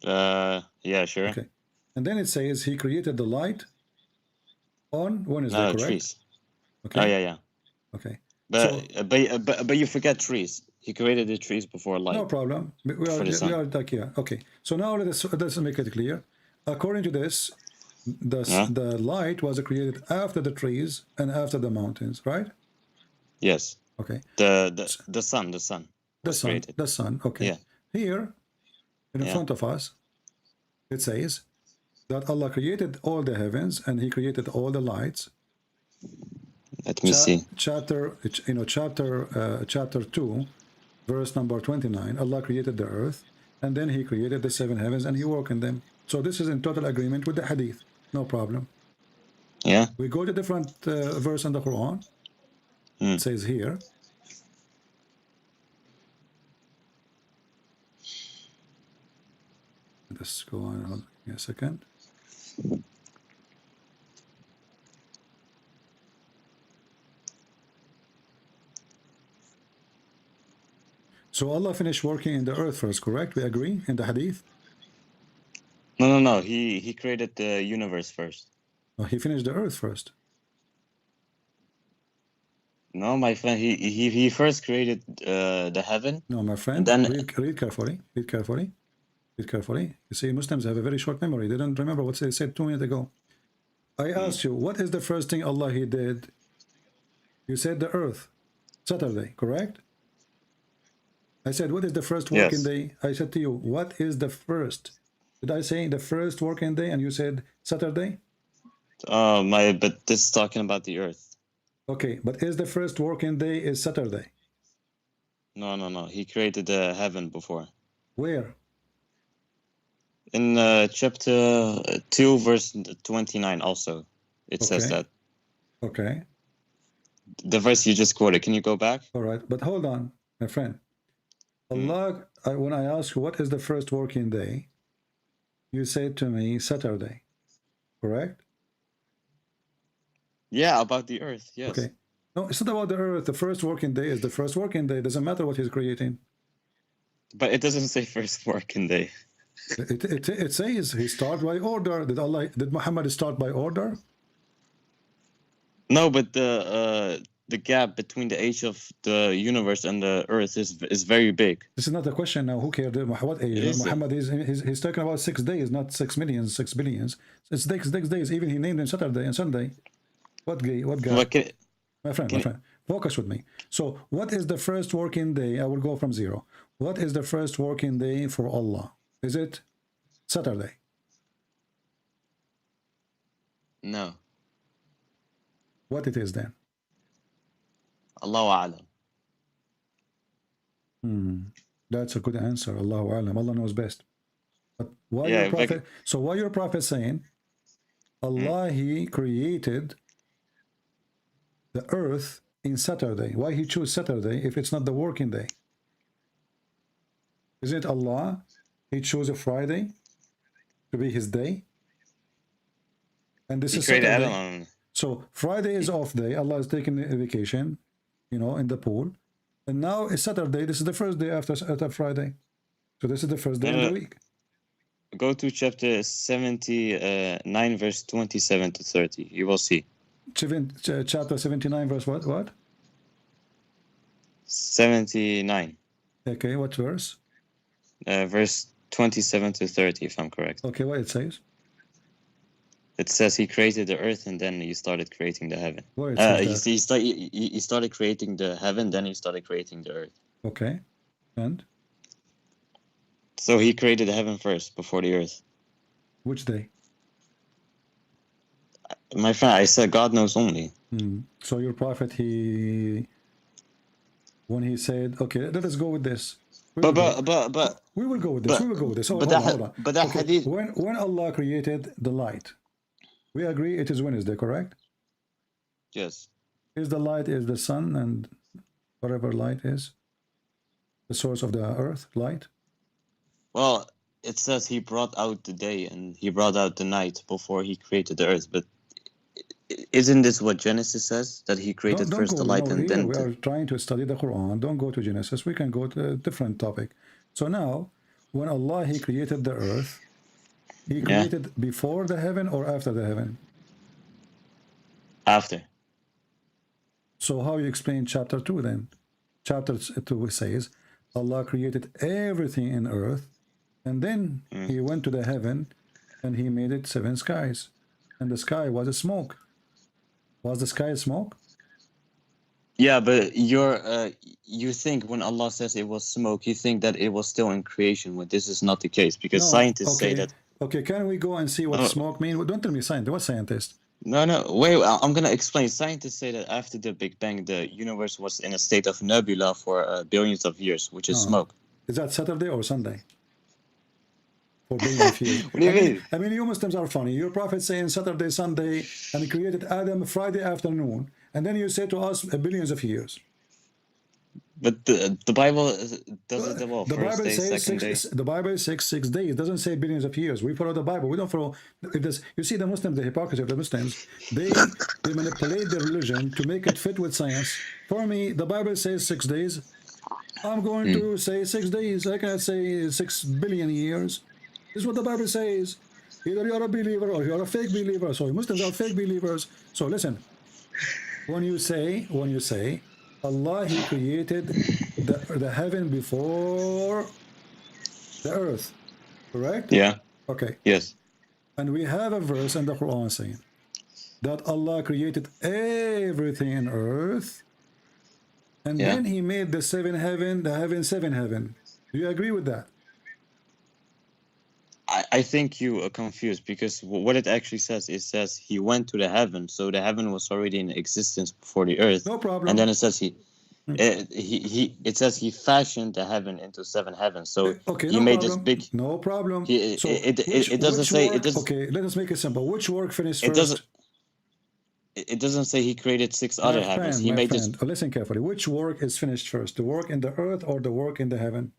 Yeah, sure. Okay. And then it says he created the light on Wednesday, correct? Trees. Okay. Oh, yeah. Okay. But you forget trees. He created the trees before light. No problem. We are like, yeah. Okay. So now let's make it clear. According to this, the light was created after the trees and after the mountains, right? Yes. Okay. The sun. The sun. Okay. Yeah. Here, in front of us, it says that Allah created all the heavens and He created all the lights. Let me see. Chapter 2, verse number 29. Allah created the earth, and then He created the 7 heavens, and He worked in them. So this is in total agreement with the hadith. No problem. Yeah. We go to different verse in the Quran. It says here Let's go on. Hold on a second. So Allah finished working in the earth first, correct? We agree in the hadith? No. He created the universe first. No, he finished the earth first. No, my friend. He first created the heaven. No, my friend. Then read carefully. Read carefully. Read carefully. You see, Muslims have a very short memory. They don't remember what they said 2 minutes ago. I asked you, what is the first thing Allah He did? You said the earth. Saturday, correct? I said, what is the first working day? I said to you, what is the first? Did I say the first working day? And you said Saturday? But this is talking about the earth. Okay, but is the first working day is Saturday? No. He created the heaven before. Where? In chapter 2, verse 29 also. It says that. Okay. The verse you just quoted. Can you go back? All right, but hold on, my friend. Allah, when I ask you what is the first working day, you said to me Saturday, correct? Yeah, about the earth, yes. Okay. No, it's not about the earth. The first working day is the first working day. It doesn't matter what he's creating. But it doesn't say first working day. It says he started by order. Did Muhammad start by order? No, but the gap between the age of the universe and the earth is very big. This is not a question now. Who cares what age? Muhammad he's talking about 6 days, not 6 millions, 6 billions. It's 6 days. Even he named him Saturday and Sunday. What guy? My friend, focus with me. So, what is the first working day? I will go from 0. What is the first working day for Allah? Is it Saturday? No. What it is then? Allahu A'lam. That's a good answer. Allahu A'lam. Allah knows best. But why why your prophet saying Allah He created the earth in Saturday? Why He chose Saturday if it's not the working day? Isn't Allah He chose a Friday to be His day? And this is Saturday. So Friday is off day. Allah is taking a vacation, in the pool. And now it's Saturday. This is the first day after Friday. So this is the first day of the week. Go to chapter 79, verse 27 to 30. You will see. Chapter 79, verse what? 79. Okay, what verse? Verse 27 to 30, if I'm correct. Okay, what it says? It says he created the earth and then he started creating the heaven. He started creating the heaven, then he started creating the earth. Okay, and? So he created the heaven first before the earth. Which day? My friend, I said God knows only. So your prophet, when he said, okay, let us go with this. We will go with this. Hold on. But that hadith. When Allah created the light, we agree it is Wednesday, correct? Yes. Is the light is the sun and whatever light is the source of the earth light? Well, it says he brought out the day and he brought out the night before he created the earth. But isn't this what Genesis says? That he created first the light and then... We are trying to study the Quran. Don't go to Genesis. We can go to a different topic. So now, when Allah, He created the earth, He created before the heaven or after the heaven? After. So how you explain chapter 2 then? Chapter 2 says, Allah created everything in earth, and then He went to the heaven, and He made it 7 skies. And the sky was a smoke. Was the sky smoke? Yeah, but you think when Allah says it was smoke, you think that it was still in creation, when this is not the case, because scientists say that... Okay, can we go and see what smoke means? Don't tell me scientist. What scientist? No, wait, I'm going to explain. Scientists say that after the Big Bang, the universe was in a state of nebula for billions of years, which is smoke. Is that Saturday or Sunday? For billions of years. What do you mean? I mean, you Muslims are funny. Your prophet saying Saturday, Sunday, and he created Adam Friday afternoon, and then you say to us billions of years. But the Bible does it well. The First Bible day, says second day. the Bible says 6 days. It doesn't say billions of years. We follow the Bible. We don't follow. If this, you see the Muslims, the hypocrisy of the Muslims. They manipulate their religion to make it fit with science. For me, the Bible says 6 days. I'm going to say 6 days. I cannot say 6 billion years. This is what the Bible says. Either you're a believer or you're a fake believer. So Muslims are fake believers. So listen, when you say Allah, He created the heaven before the earth, correct? Yeah. Okay. Yes. And we have a verse in the Quran saying that Allah created everything in earth, and then He made the seven heaven, seven heaven. Do you agree with that? I think you are confused because what it actually says, it says He went to the heaven, so the heaven was already in existence before the earth. No problem. And then it says it says He fashioned the heaven into seven heavens. So okay, He no made problem. this big. No problem. It doesn't say work, it does. Okay, let us make it simple. Which work finished It first? doesn't. It doesn't say He created six other heavens. He made this. Listen carefully. Which work is finished first? The work in the earth or the work in the heaven?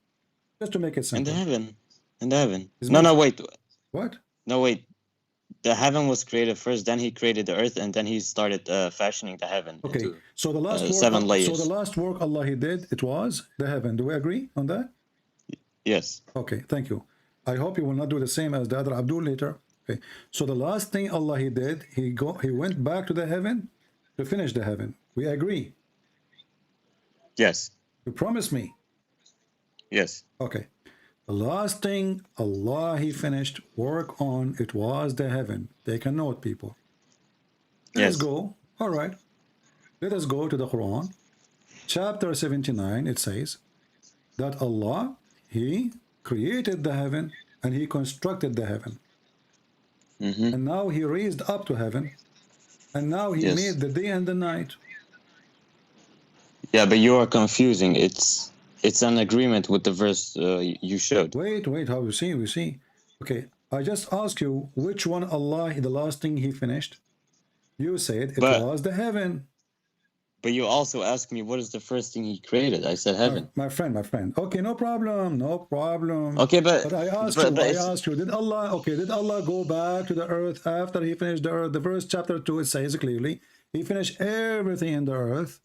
Just to make it simple. In the heaven. In the heaven. No, wait. What? No, wait. The heaven was created first, then He created the earth, and then He started fashioning the heaven. Okay. Into, so the last work, seven layers. So the last work Allah He did, it was the heaven. Do we agree on that? Yes. Okay. Thank you. I hope you will not do the same as the other Abdul later. Okay. So the last thing Allah He did, He went back to the heaven to finish the heaven. We agree. Yes. You promise me. Yes. Okay. The last thing Allah He finished work on, it was the heaven. Take a note, people. Let us go. All right. Let us go to the Quran. Chapter 79, it says that Allah, He created the heaven and He constructed the heaven. And now He raised up to heaven. And now He made the day and the night. Yeah, but you are confusing. It's an agreement with the verse you showed. Wait, how we see. Okay, I just asked you which one Allah, the last thing He finished. You said it was the heaven. But you also asked me what is the first thing He created. I said heaven. My friend. Okay, no problem. Okay, but I asked you, did Allah go back to the earth after He finished the earth? The verse chapter 2, it says clearly, He finished everything in the earth.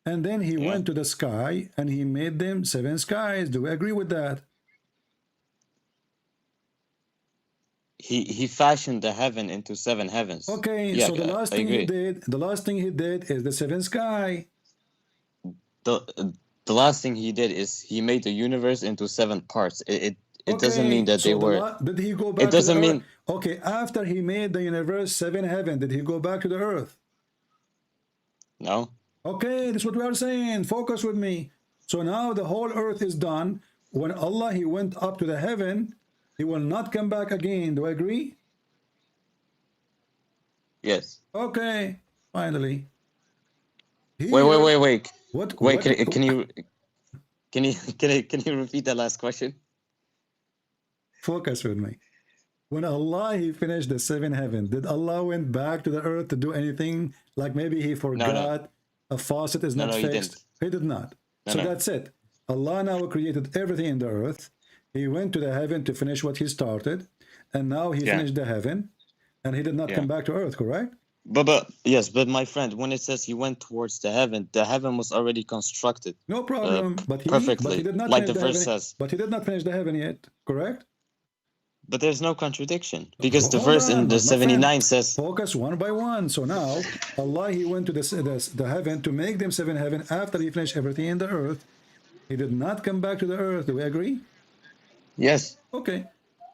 And then He went to the sky and He made them seven skies. Do we agree with that? He fashioned the heaven into seven heavens. Okay, yeah, so the last thing He did is the seventh sky. The last thing He did is He made the universe into seven parts. It doesn't mean that they were. Did He go back? It doesn't mean. Okay, after He made the universe seven heaven, did He go back to the earth? No. Okay, this is what we are saying. Focus with me. So now the whole earth is done. When Allah He went up to the heaven, He will not come back again. Do I agree? Yes. Okay. Finally. Wait. What? Wait. Can you repeat that last question? Focus with me. When Allah He finished the seven heaven, did Allah went back to the earth to do anything? Like maybe He forgot a faucet is not fixed? He did not. So that's it. Allah now created everything in the earth. He went to the heaven to finish what He started, and now He finished the heaven, and He did not come back to earth, correct? But my friend, when it says He went towards the heaven was already constructed. No problem. Perfectly, he did not like the finish verse says. But He did not finish the heaven yet, correct? But there's no contradiction because the verse in the 79 says. Focus one by one. So now Allah He went to the heaven to make them seven heaven after He finished everything in the earth. He did not come back to the earth. Do we agree? Yes. Okay.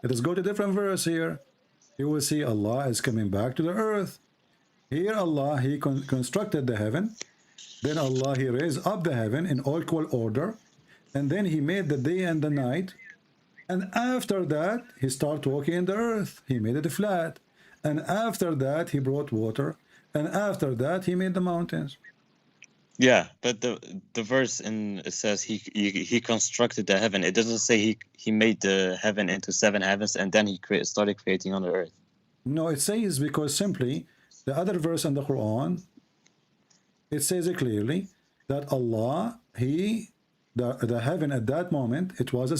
Let us go to a different verse here. You will see Allah is coming back to the earth. Here Allah He constructed the heaven. Then Allah He raised up the heaven in equal order. And then He made the day and the night. And after that, He started walking in the earth. He made it flat. And after that, He brought water. And after that, He made the mountains. Yeah, but the verse it says he constructed the heaven. It doesn't say he made the heaven into seven heavens and then He started creating on the earth. No, it says because simply the other verse in the Quran, it says it clearly that Allah, the heaven at that moment, it was a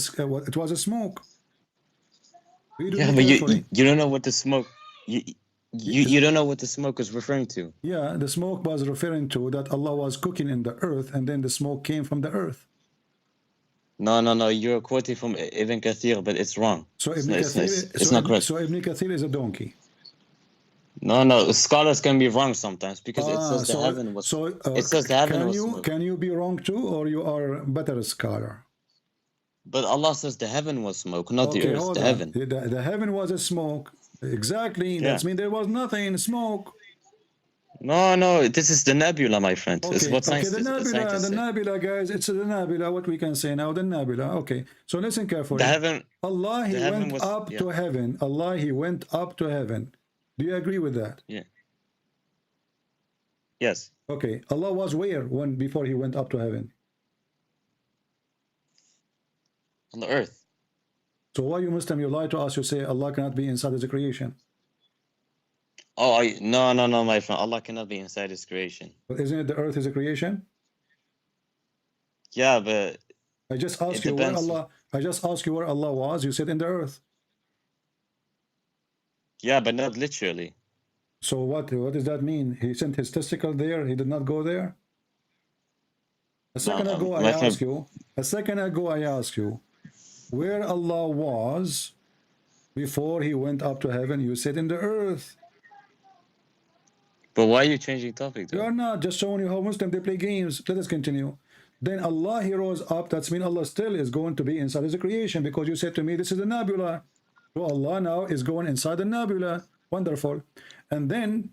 smoke. Yeah, but you don't know what the smoke. You don't know what the smoke is referring to. Yeah, the smoke was referring to that Allah was cooking in the earth, and then the smoke came from the earth. No. You're quoting from Ibn Kathir, but it's wrong. So It's Ibn not correct. So Ibn Kathir is a donkey. No. Scholars can be wrong sometimes because it says the heaven was. It says the heaven was smoke. Can you be wrong too, or you are a better scholar? But Allah says the heaven was smoke, not the earth. The heaven. The heaven was a smoke. Exactly. Yeah. That means there was nothing. Smoke. No. This is the nebula, my friend. It's what science the nebula, guys. It's the nebula. What we can say now, the nebula. Okay. So listen carefully. The heaven. Allah, He went up to heaven. Allah, He went up to heaven. Do you agree with that? Yeah. Yes. Okay. Allah was where before He went up to heaven? On the earth. So why you Muslim, you lie to us, you say Allah cannot be inside His creation? Oh, no, my friend. Allah cannot be inside His creation. But isn't it the earth is a creation? Yeah, but I just asked you where Allah was. You said in the earth. Yeah, but not literally. So what does that mean? He sent His testicle there. He did not go there. A second ago I asked you where Allah was before He went up to heaven. You said in the earth. But why are you changing topic though? You are not, just showing you how Muslims they play games. Let us continue. Then Allah, He rose up. That means Allah still is going to be inside His creation, because you said to me this is the nebula. So Allah now is going inside the nebula. Wonderful. And then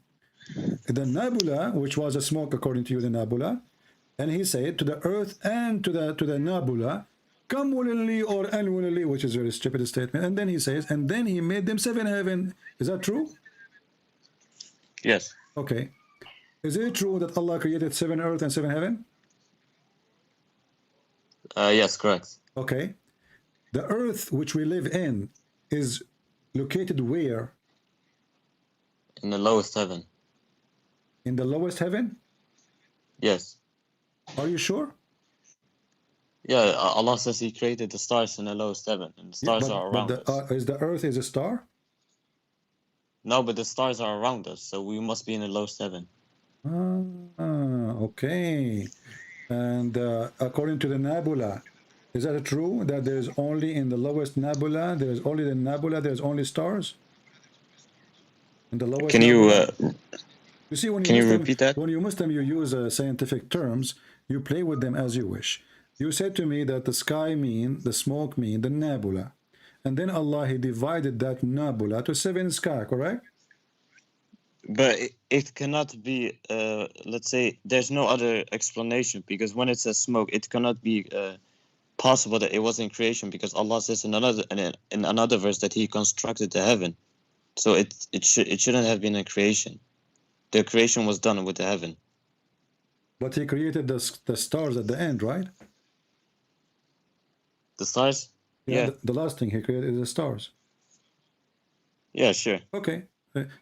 the nebula, which was a smoke according to you, the nebula, and He said to the earth and to the nebula, come willingly or unwillingly, which is a very stupid statement. And then He says, and then He made them 7 heaven. Is that true? Yes. Okay. Is it true that Allah created 7 earth and 7 heaven? Yes, correct. Okay. The earth which we live in is located where? In the lowest heaven. In the lowest heaven? Yes. Are you sure? Yeah, Allah says He created the stars in the lowest heaven, and the stars are around us. Is the earth is a star? No, but the stars are around us, so we must be in the lowest heaven. Okay. And according to the nebula, is that true that there's only in the lowest nebula, there's only the nebula, there's only stars? In the lowest Can you see, when can you repeat that? When you Muslim, you use scientific terms, you play with them as you wish. You said to me that the sky mean, the smoke mean, the nebula. And then Allah, He divided that nebula to 7 sky, correct? But it cannot be, let's say, there's no other explanation, because when it says smoke, it cannot be possible that it was in creation, because Allah says in another verse that He constructed the heaven. So it shouldn't have been a creation. The creation was done with the heaven. But He created the stars at the end, right? The stars? Yeah. The last thing He created is the stars. Yeah, sure. Okay.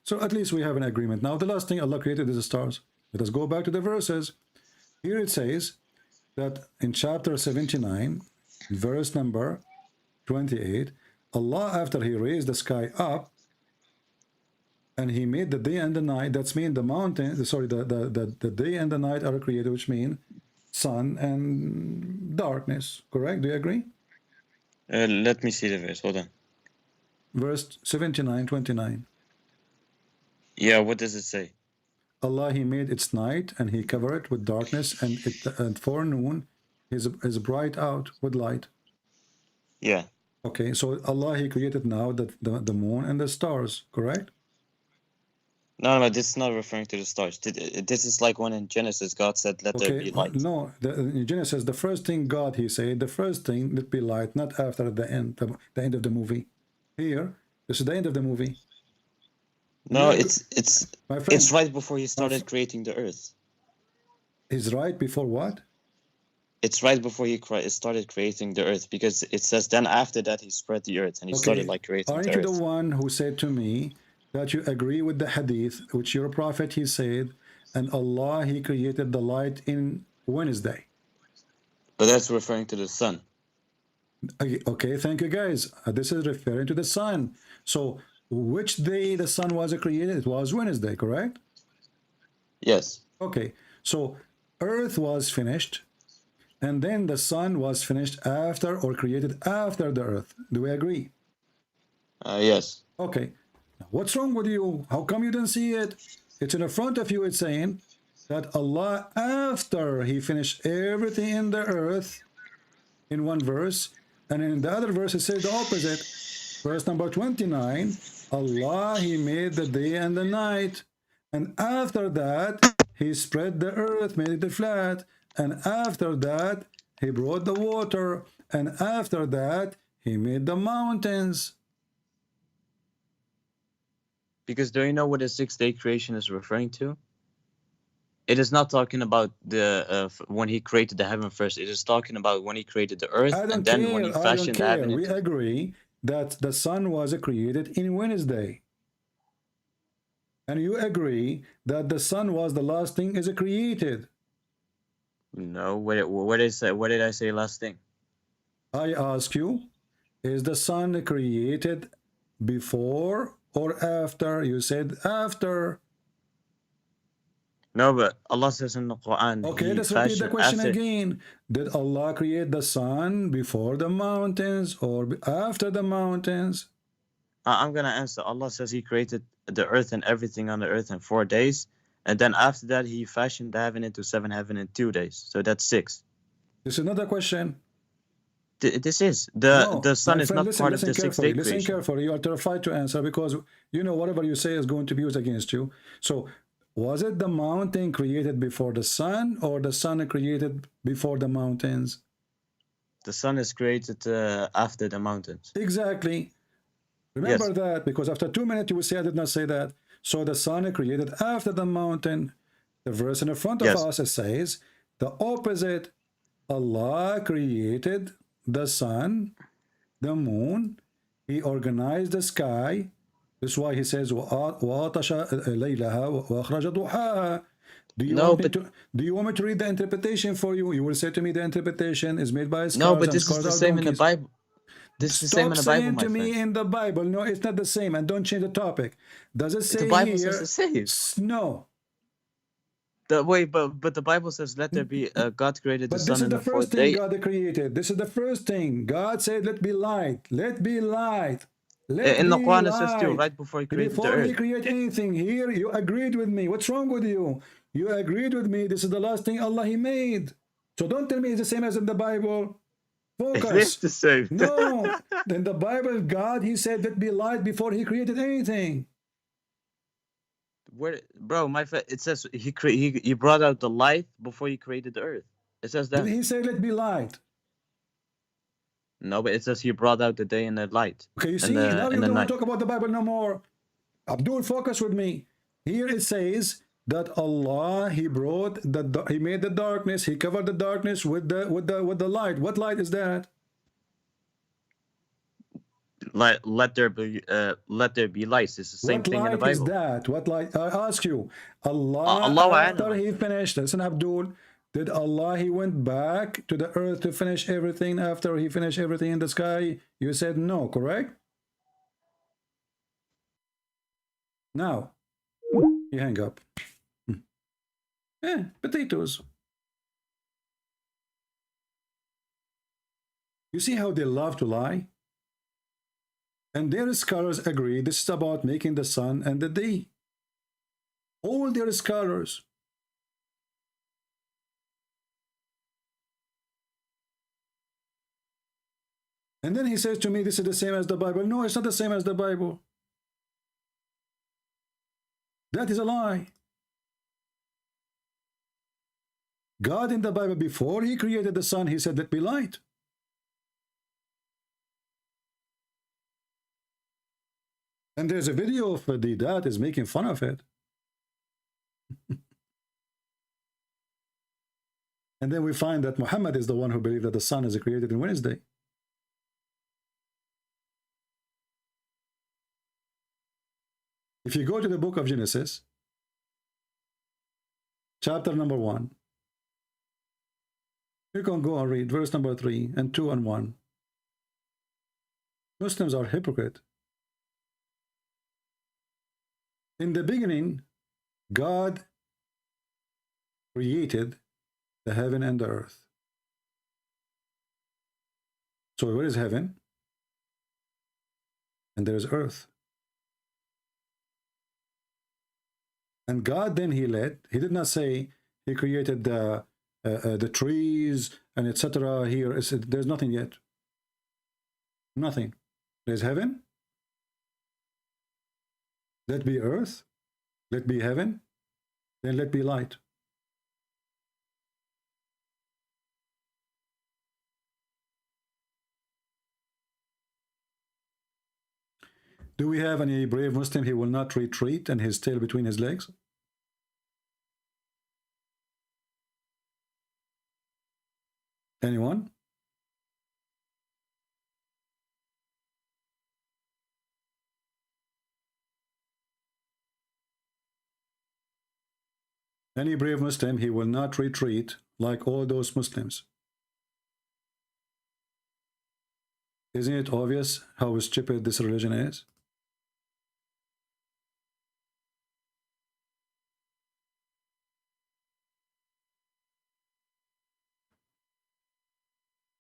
So at least we have an agreement. Now the last thing Allah created is the stars. Let us go back to the verses. Here it says that in chapter 79, verse number 28, Allah, after He raised the sky up and He made the day and the night, that's mean the mountain, sorry, the day and the night are created, which mean sun and darkness, correct? Do you agree? Let me see the verse. Hold on. Verse 79, 29. Yeah, what does it say? Allah, He made its night and He covered it with darkness, and forenoon is bright out with light. Yeah. Okay, so Allah, He created now the moon and the stars, correct? No, this is not referring to the stars. This is like when in Genesis God said, let there be light. No, in Genesis, the first thing God, He said, the first thing, let be light, not after the end of the movie. Here, this is the end of the movie. No, it's right before He started creating the earth. Is right before what? It's right before He started creating the earth, because it says then after that He spread the earth and He started like creating the earth. Aren't you the one who said to me that you agree with the hadith, which your prophet he said, and Allah, He created the light in Wednesday. But that's referring to the sun. Okay, thank you guys. This is referring to the sun. So which day the sun was created? It was Wednesday, correct? Yes. Okay, so earth was finished, and then the sun was finished after or created after the earth. Do we agree? Yes. Okay. What's wrong with you? How come you didn't see it? It's in the front of you. It's saying that Allah, after he finished everything in the earth, in one verse, and in the other verse it says the opposite. Verse number 29, Allah, he made the day and the night, and after that he spread the earth, made it flat, and after that he brought the water, and after that he made the mountains. Because do you know what the 6-day creation is referring to? It is not talking about the when he created the heaven first. It is talking about when he created the earth, and then when he fashioned the heaven. We agree that the sun was created in Wednesday. And you agree that the sun was the last thing is created. No, what did I say last thing? I ask you, is the sun created before or after? You said after. No, but Allah says in the Quran. Okay, let's repeat the question again. Did Allah create the sun before the mountains or after the mountains? I'm going to answer. Allah says he created the earth and everything on the earth in 4 days. And then after that, he fashioned the heaven into 7 heaven in 2 days. So that's 6. This is another question. This is. The sun is not part of the 6-day creation. Listen carefully. You are terrified to answer because you know whatever you say is going to be used against you. So, was it the mountain created before the sun or the sun created before the mountains? The sun is created after the mountains. Exactly. Remember that, because after 2 minutes you will say I did not say that. So the sun created after the mountain. The verse in the front of us it says the opposite. Allah created the sun, the moon. He organized the sky. This is why he says وَأَطَشَ لَيْلَهَا وَأَخْرَجَ ضُحَاهَا. Do you want me to read the interpretation for you? You will say to me the interpretation is made by scholars. No, but this is the same in the Bible. This is the same in the Bible, saying to me in the Bible. No, it's not the same. And don't change the topic. Does it say the Bible here? says the same. No. But the Bible says, "Let there be." God created the sun in the 4th day. But this is the first thing God created. This is the first thing God said. Let be light. Let be light. In the Quran it says too, right before he created the earth. Before he created anything, here you agreed with me. What's wrong with you? You agreed with me. This is the last thing Allah He made. So don't tell me it's the same as in the Bible. Focus. It is the same. No. In the Bible, God He said, "Let be light" before He created anything. Where, bro, it says he brought out the light before he created the earth. It says that. Did He say, "Let be light"? No, but it says he brought out the day and the light. Okay, you see, now you don't want to talk about the Bible no more. Abdul, focus with me. Here it says that Allah He made the darkness. He covered the darkness with the light. What light is that? Let there be lights. It's the same thing in the Bible. What light is that? What light? I ask you. Allah after He finished. Listen, Abdul. Did Allah He went back to the earth to finish everything after He finished everything in the sky? You said no, correct? Now, you hang up. Potatoes. You see how they love to lie? And their scholars agree this is about making the sun and the day. All their scholars. And then he says to me, this is the same as the Bible. No, it's not the same as the Bible. That is a lie. God in the Bible, before He created the sun, He said, "Let be light." And there's a video of Hidayat is making fun of it. And then we find that Muhammad is the one who believed that the sun is created in Wednesday. If you go to the book of Genesis, chapter number 1, You can go and read verse number 3 and 2 and 1. Muslims are hypocrite. In the beginning, God created the heaven and the earth. So where is heaven? And there is earth. And God then he did not say he created the trees and etc. Here there's nothing yet. Nothing. There's heaven. Let be earth. Let be heaven. Then let be light. Do we have any brave Muslim? He will not retreat and his tail between his legs. Anyone? Any brave Muslim, he will not retreat like all those Muslims. Isn't it obvious how stupid this religion is?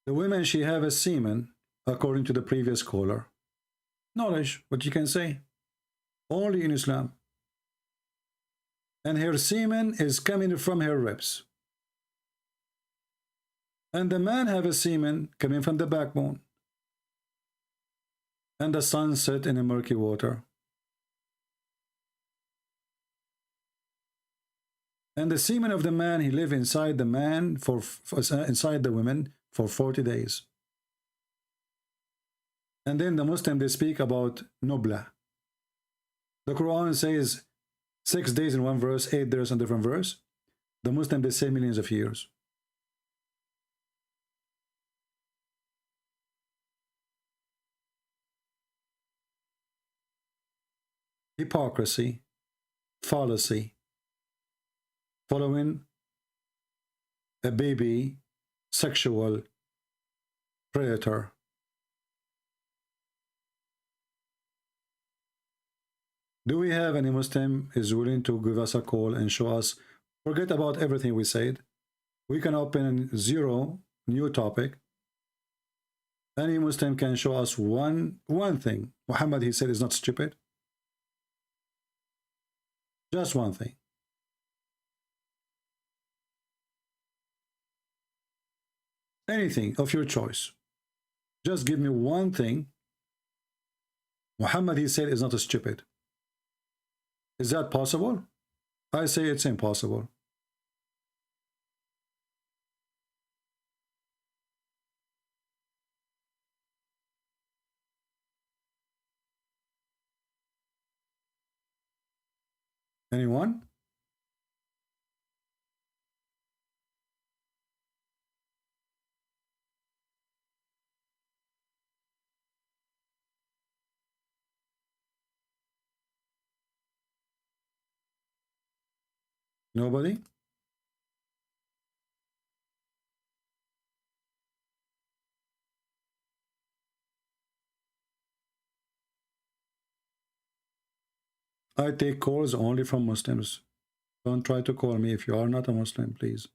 The women, she have a semen, according to the previous caller. Knowledge, what you can say. Only in Islam. And her semen is coming from her ribs. And the man have a semen coming from the backbone. And the sun set in a murky water. And the semen of the man, he live inside the man, inside the women, for 40 days. And then the Muslim, they speak about nubla. The Quran says 6 days in one verse, 8 days in a different verse. The Muslim, they say millions of years. Hypocrisy, fallacy, following a baby sexual predator. Do we have any Muslim is willing to give us a call and show us? Forget about everything we said. We can open 0 new topic. Any Muslim can show us one thing. Muhammad, he said, is not stupid. Just one thing. Anything of your choice. Just give me one thing. Muhammad, he said, is not stupid. Is that possible? I say it's impossible. Anyone? Nobody? I take calls only from Muslims. Don't try to call me if you are not a Muslim, please.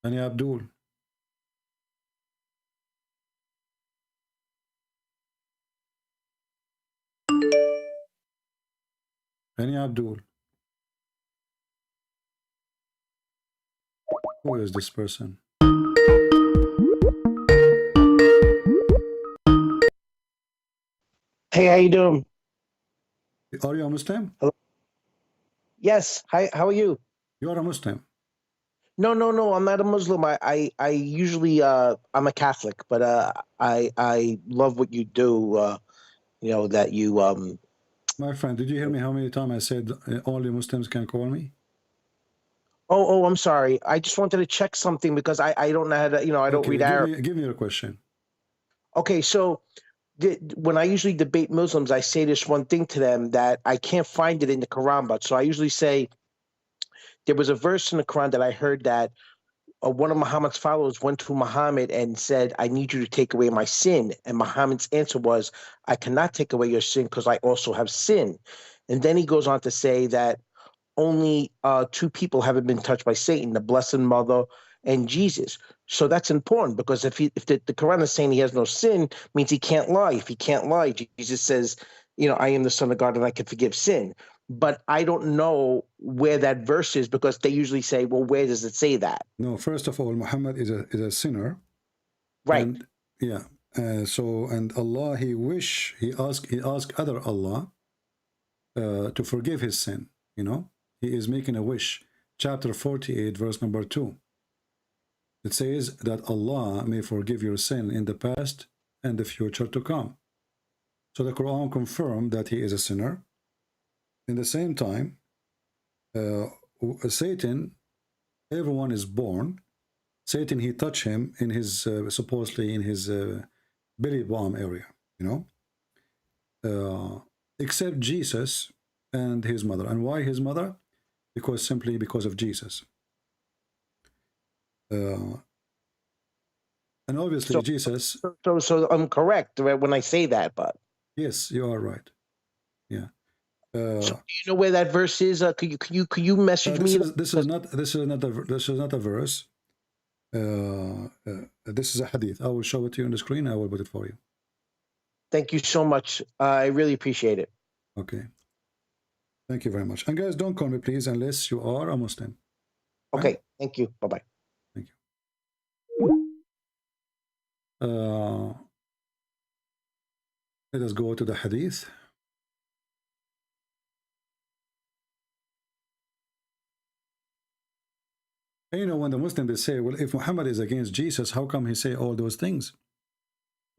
Any Abdul? Any Abdul? Who is this person? Hey, how you doing? Are you a Muslim? Hello? Yes. Hi. How are you? You are a Muslim. No, I'm not a Muslim. I usually I'm a Catholic, but I love what you do. You know that you My friend, did you hear me how many times I said only Muslims can call me? Oh, I'm sorry. I just wanted to check something because I don't know how to, I don't read Arabic. Give me your question. Okay, so when I usually debate Muslims, I say this one thing to them that I can't find it in the Quran, but so I usually say there was a verse in the Quran that I heard that one of Muhammad's followers went to Muhammad and said, I need you to take away my sin. And Muhammad's answer was, I cannot take away your sin because I also have sin. And then he goes on to say that only two people haven't been touched by Satan, the Blessed Mother and Jesus. So that's important, because if the Quran is saying he has no sin, means he can't lie. If he can't lie, Jesus says, I am the Son of God and I can forgive sin. But I don't know where that verse is, because they usually say, well, where does it say that? No, first of all, Muhammad is a sinner. Right. And, yeah. And Allah, he asked other Allah to forgive his sin. He is making a wish. Chapter 48, verse number 2. It says that Allah may forgive your sin in the past and the future to come. So the Quran confirmed that he is a sinner. In the same time, Satan, everyone is born. Satan, he touched him in his, supposedly in his belly button area, except Jesus and his mother. And why his mother? Simply because of Jesus. And obviously Jesus. So I'm correct when I say that, but. Yes, you are right. Yeah. So do you know where that verse is? Could you message me? This is not a verse. This is a hadith. I will show it to you on the screen. I will put it for you. Thank you so much. I really appreciate it. Okay. Thank you very much. And guys, don't call me, please, unless you are a Muslim. Okay. Right? Thank you. Bye-bye. Thank you. Let us go to the hadith. And when the Muslims, they say, well, if Muhammad is against Jesus, how come he say all those things?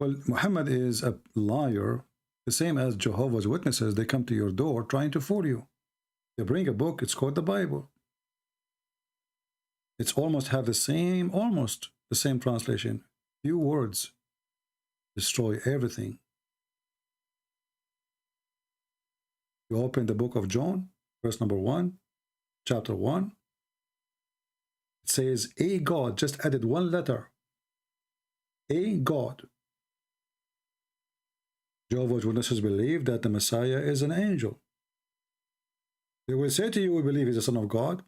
Well, Muhammad is a liar, the same as Jehovah's Witnesses. They come to your door trying to fool you. They bring a book, it's called the Bible. It's almost the same translation. Few words destroy everything. You open the book of John, verse number 1, chapter 1. It says, a God, just added one letter. A God. Jehovah's Witnesses believe that the Messiah is an angel. They will say to you, we believe he's the Son of God.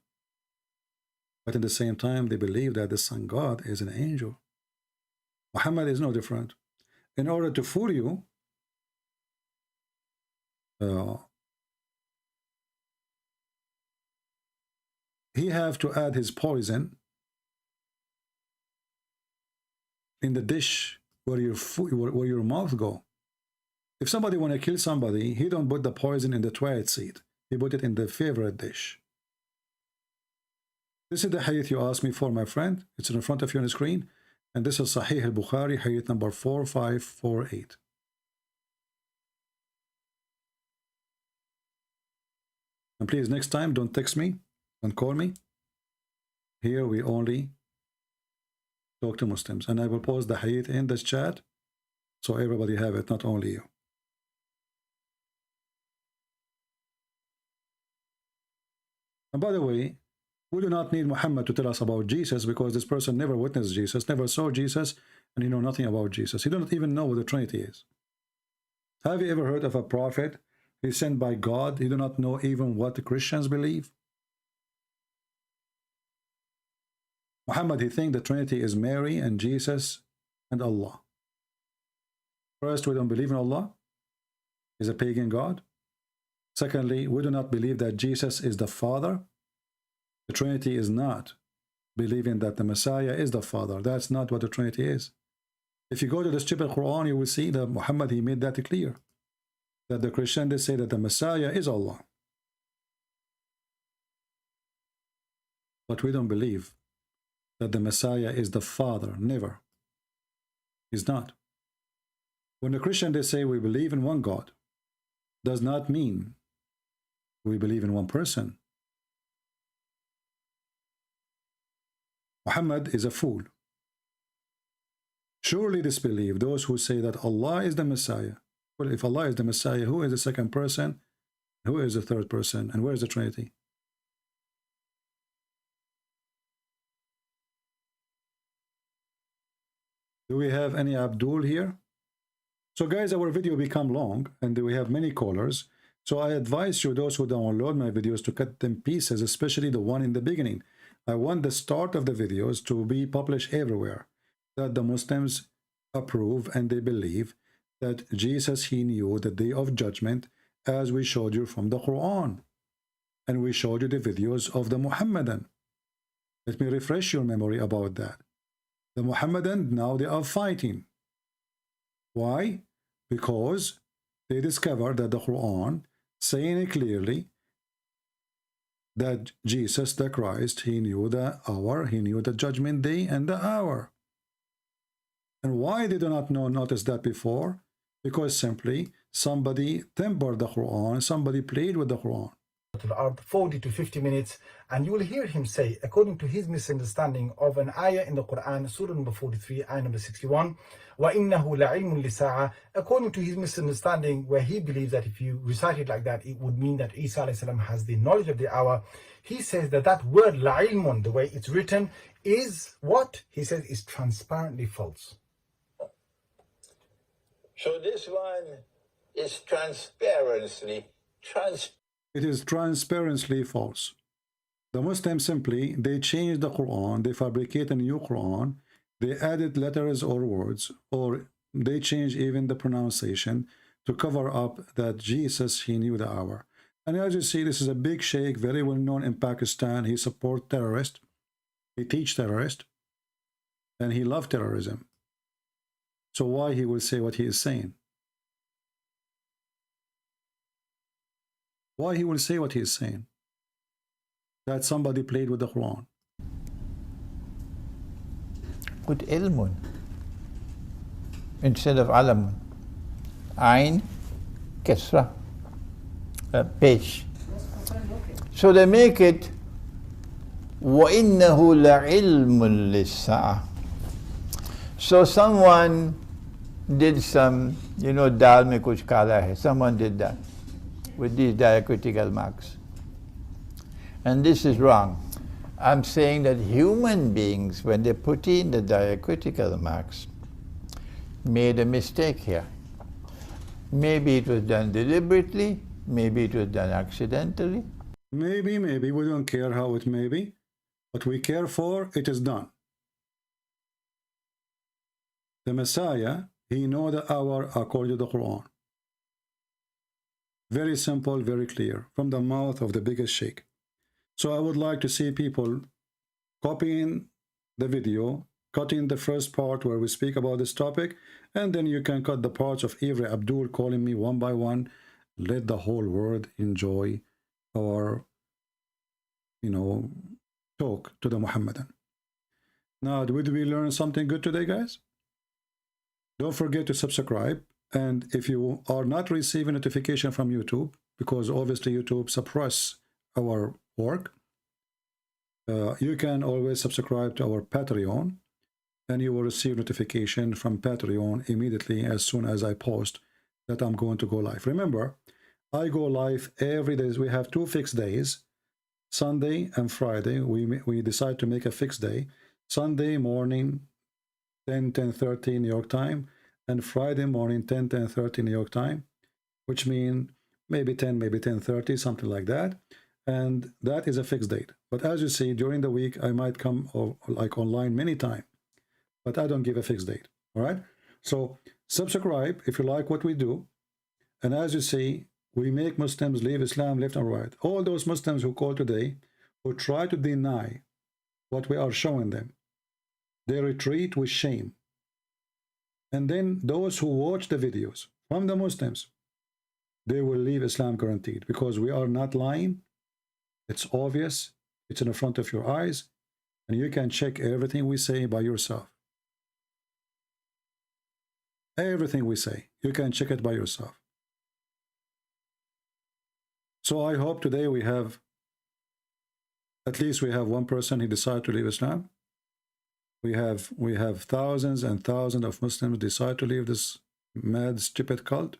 But at the same time, they believe that the Son God is an angel. Muhammad is no different. In order to fool you, he have to add his poison in the dish where your mouth go. If somebody want to kill somebody, he don't put the poison in the toilet seat. He put it in the favorite dish. This is the hadith you asked me for, my friend. It's in front of you on the screen. And this is Sahih al-Bukhari, hadith number 4548. And please, next time, don't text me. Don't call me. Here we only talk to Muslims. And I will post the hadith in this chat so everybody have it, not only you. And by the way, we do not need Muhammad to tell us about Jesus, because this person never witnessed Jesus, never saw Jesus, and he know nothing about Jesus. He don't even know what the Trinity is. Have you ever heard of a prophet? He's sent by God. He do not know even what the Christians believe. Muhammad, he think the Trinity is Mary and Jesus and Allah. First, we don't believe in Allah. He's a pagan God. Secondly, we do not believe that Jesus is the Father. The Trinity is not believing that the Messiah is the Father. That's not what the Trinity is. If you go to the stupid Quran, you will see that Muhammad, he made that clear. That the Christian, they say that the Messiah is Allah. But we don't believe that the Messiah is the Father. Never. He's not. When the Christian, they say we believe in one God, does not mean we believe in one person. Muhammad is a fool. Surely disbelieve those who say that Allah is the Messiah. Well, if Allah is the Messiah, who is the second person? Who is the third person? And where is the Trinity? Do we have any Abdul here? So guys, our video become long and we have many callers. So I advise you, those who download my videos, to cut them pieces, especially the one in the beginning. I want the start of the videos to be published everywhere, that the Muslims approve and they believe that Jesus, he knew the day of judgment, as we showed you from the Quran. And we showed you the videos of the Muhammadan. Let me refresh your memory about that. The Muhammadan, now they are fighting. Why? Because they discovered that the Quran saying clearly that Jesus the Christ, he knew the hour, he knew the judgment day and the hour. And why they do not notice that before? Because simply somebody tempered the Quran, somebody played with the Quran. 40 to 50 minutes, and you will hear him say, according to his misunderstanding of an ayah in the Quran, Surah number 43, ayah number 61, وَإِنَّهُ لَعِلْمٌ لِسَاعَةٍ, according to his misunderstanding, where he believes that if you recite it like that, it would mean that Isa alayhi salam has the knowledge of the hour. He says that that word la'ilmun, the way it's written, is what? He says is transparently false. So this one is transparently It is transparently false. The Muslims simply, they change the Quran, they fabricate a new Quran, they added letters or words, or they change even the pronunciation to cover up that Jesus, he knew the hour. And as you see, this is a big sheikh, very well known in Pakistan. He supports terrorists, he teaches terrorists, and he loves terrorism. So why he will say what he is saying? Why he will say what he is saying? That somebody played with the Quran. Put ilmun instead of alamun. Ain, kesra, pesh. So they make it وَإِنَّهُ لَعِلْمٌ لِلسَّاعَةِ. So someone did some, dal mein kuch kala hai. Someone did that with these diacritical marks. And this is wrong. I'm saying that human beings, when they put in the diacritical marks, made a mistake here. Maybe it was done deliberately, maybe it was done accidentally. Maybe, we don't care how it may be. What we care for, it is done. The Messiah, he know the hour according to the Quran. Very simple, very clear, from the mouth of the biggest sheikh. So I would like to see people copying the video, cutting the first part where we speak about this topic, and then you can cut the parts of every Abdul calling me one by one. Let the whole world enjoy our, talk to the Muhammadan. Now, did we learn something good today, guys? Don't forget to subscribe. And if you are not receiving notification from YouTube, because obviously YouTube suppress our work, you can always subscribe to our Patreon, and you will receive notification from Patreon immediately as soon as I post that I'm going to go live. Remember, I go live every day. We have 2 fixed days, Sunday and Friday. We decide to make a fixed day. Sunday morning, 10:30 New York time, and Friday morning, 10:30 New York time, which means maybe 10, maybe 10:30, something like that. And that is a fixed date. But as you see, during the week, I might come online many times, but I don't give a fixed date. All right. So subscribe if you like what we do. And as you see, we make Muslims leave Islam left and right. All those Muslims who call today, who try to deny what we are showing them, they retreat with shame. And then those who watch the videos from the Muslims, they will leave Islam guaranteed, because we are not lying. It's obvious. It's in the front of your eyes. And you can check everything we say by yourself. Everything we say, you can check it by yourself. So I hope today we have, at least we have one person who decided to leave Islam. We have thousands and thousands of Muslims decide to leave this mad, stupid cult.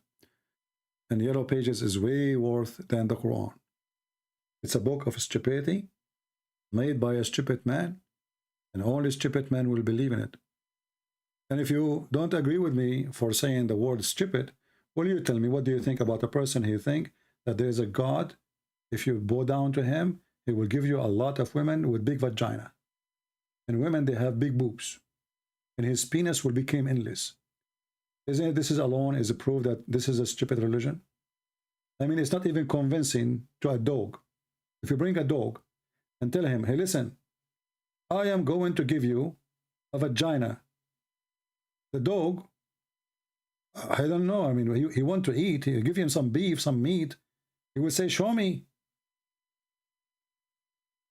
And Yellow Pages is way worse than the Quran. It's a book of stupidity made by a stupid man, and only stupid man will believe in it. And if you don't agree with me for saying the word stupid, will you tell me, what do you think about a person who think that there is a God? If you bow down to him, he will give you a lot of women with big vagina. And women, they have big boobs. And his penis will become endless. Isn't it, this is alone is a proof that this is a stupid religion? I mean, it's not even convincing to a dog. If you bring a dog and tell him, hey, listen, I am going to give you a vagina. The dog, I don't know. I mean, he want to eat. You give him some beef, some meat. He will say, show me.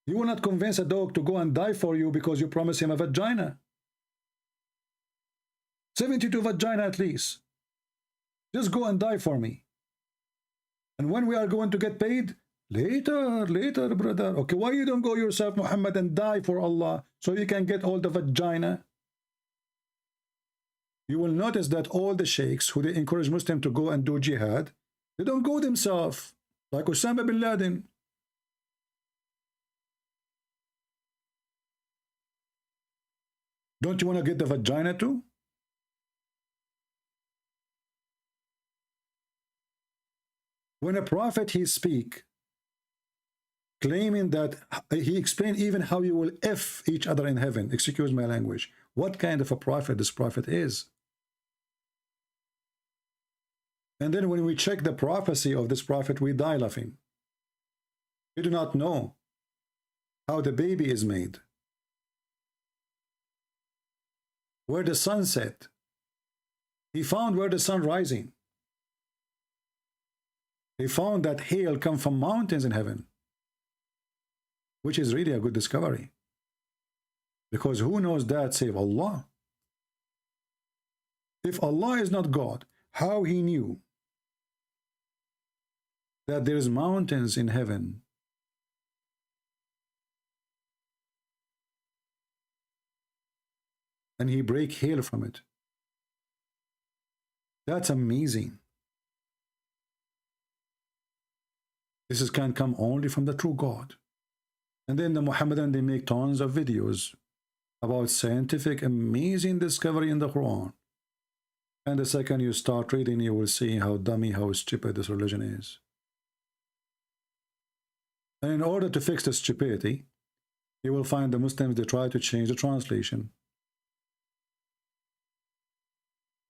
You will not convince a dog to go and die for you because you promise him a vagina. 72 vagina at least. Just go and die for me. And when we are going to get paid? Later, brother. Okay, why you don't go yourself, Muhammad, and die for Allah so you can get all the vagina? You will notice that all the sheikhs who they encourage Muslims to go and do jihad, they don't go themselves, like Osama bin Laden. Don't you want to get the vagina too? When a prophet he speak, claiming that he explained even how you will F each other in heaven, excuse my language. What kind of a prophet this prophet is? And then when we check the prophecy of this prophet, we die laughing. We do not know how the baby is made, where the sun set. He found where the sun rising. He found that hail come from mountains in heaven, which is really a good discovery. Because who knows that save Allah? If Allah is not God, how he knew that there is mountains in heaven? And he break hail from it. That's amazing. This can come only from the true God. And then the Muhammadan, they make tons of videos about scientific amazing discovery in the Quran. And the second you start reading, you will see how dummy, how stupid this religion is. And in order to fix the stupidity, you will find the Muslims, they try to change the translation.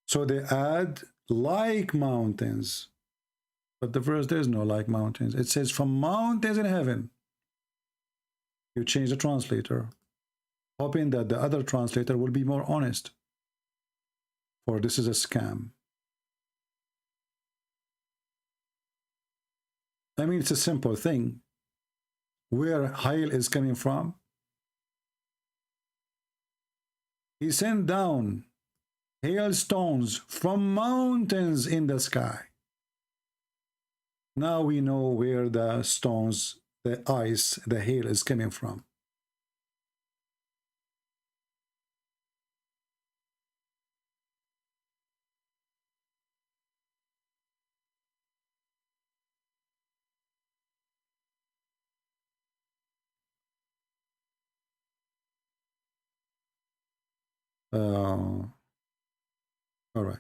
So they add like mountains. But the verse, there is no like mountains. It says from mountains in heaven. You change the translator, hoping that the other translator will be more honest. For this is a scam. I mean, it's a simple thing. Where hail is coming from? He sent down hailstones from mountains in the sky. Now we know where the stones, the ice, the hail is coming from. All right.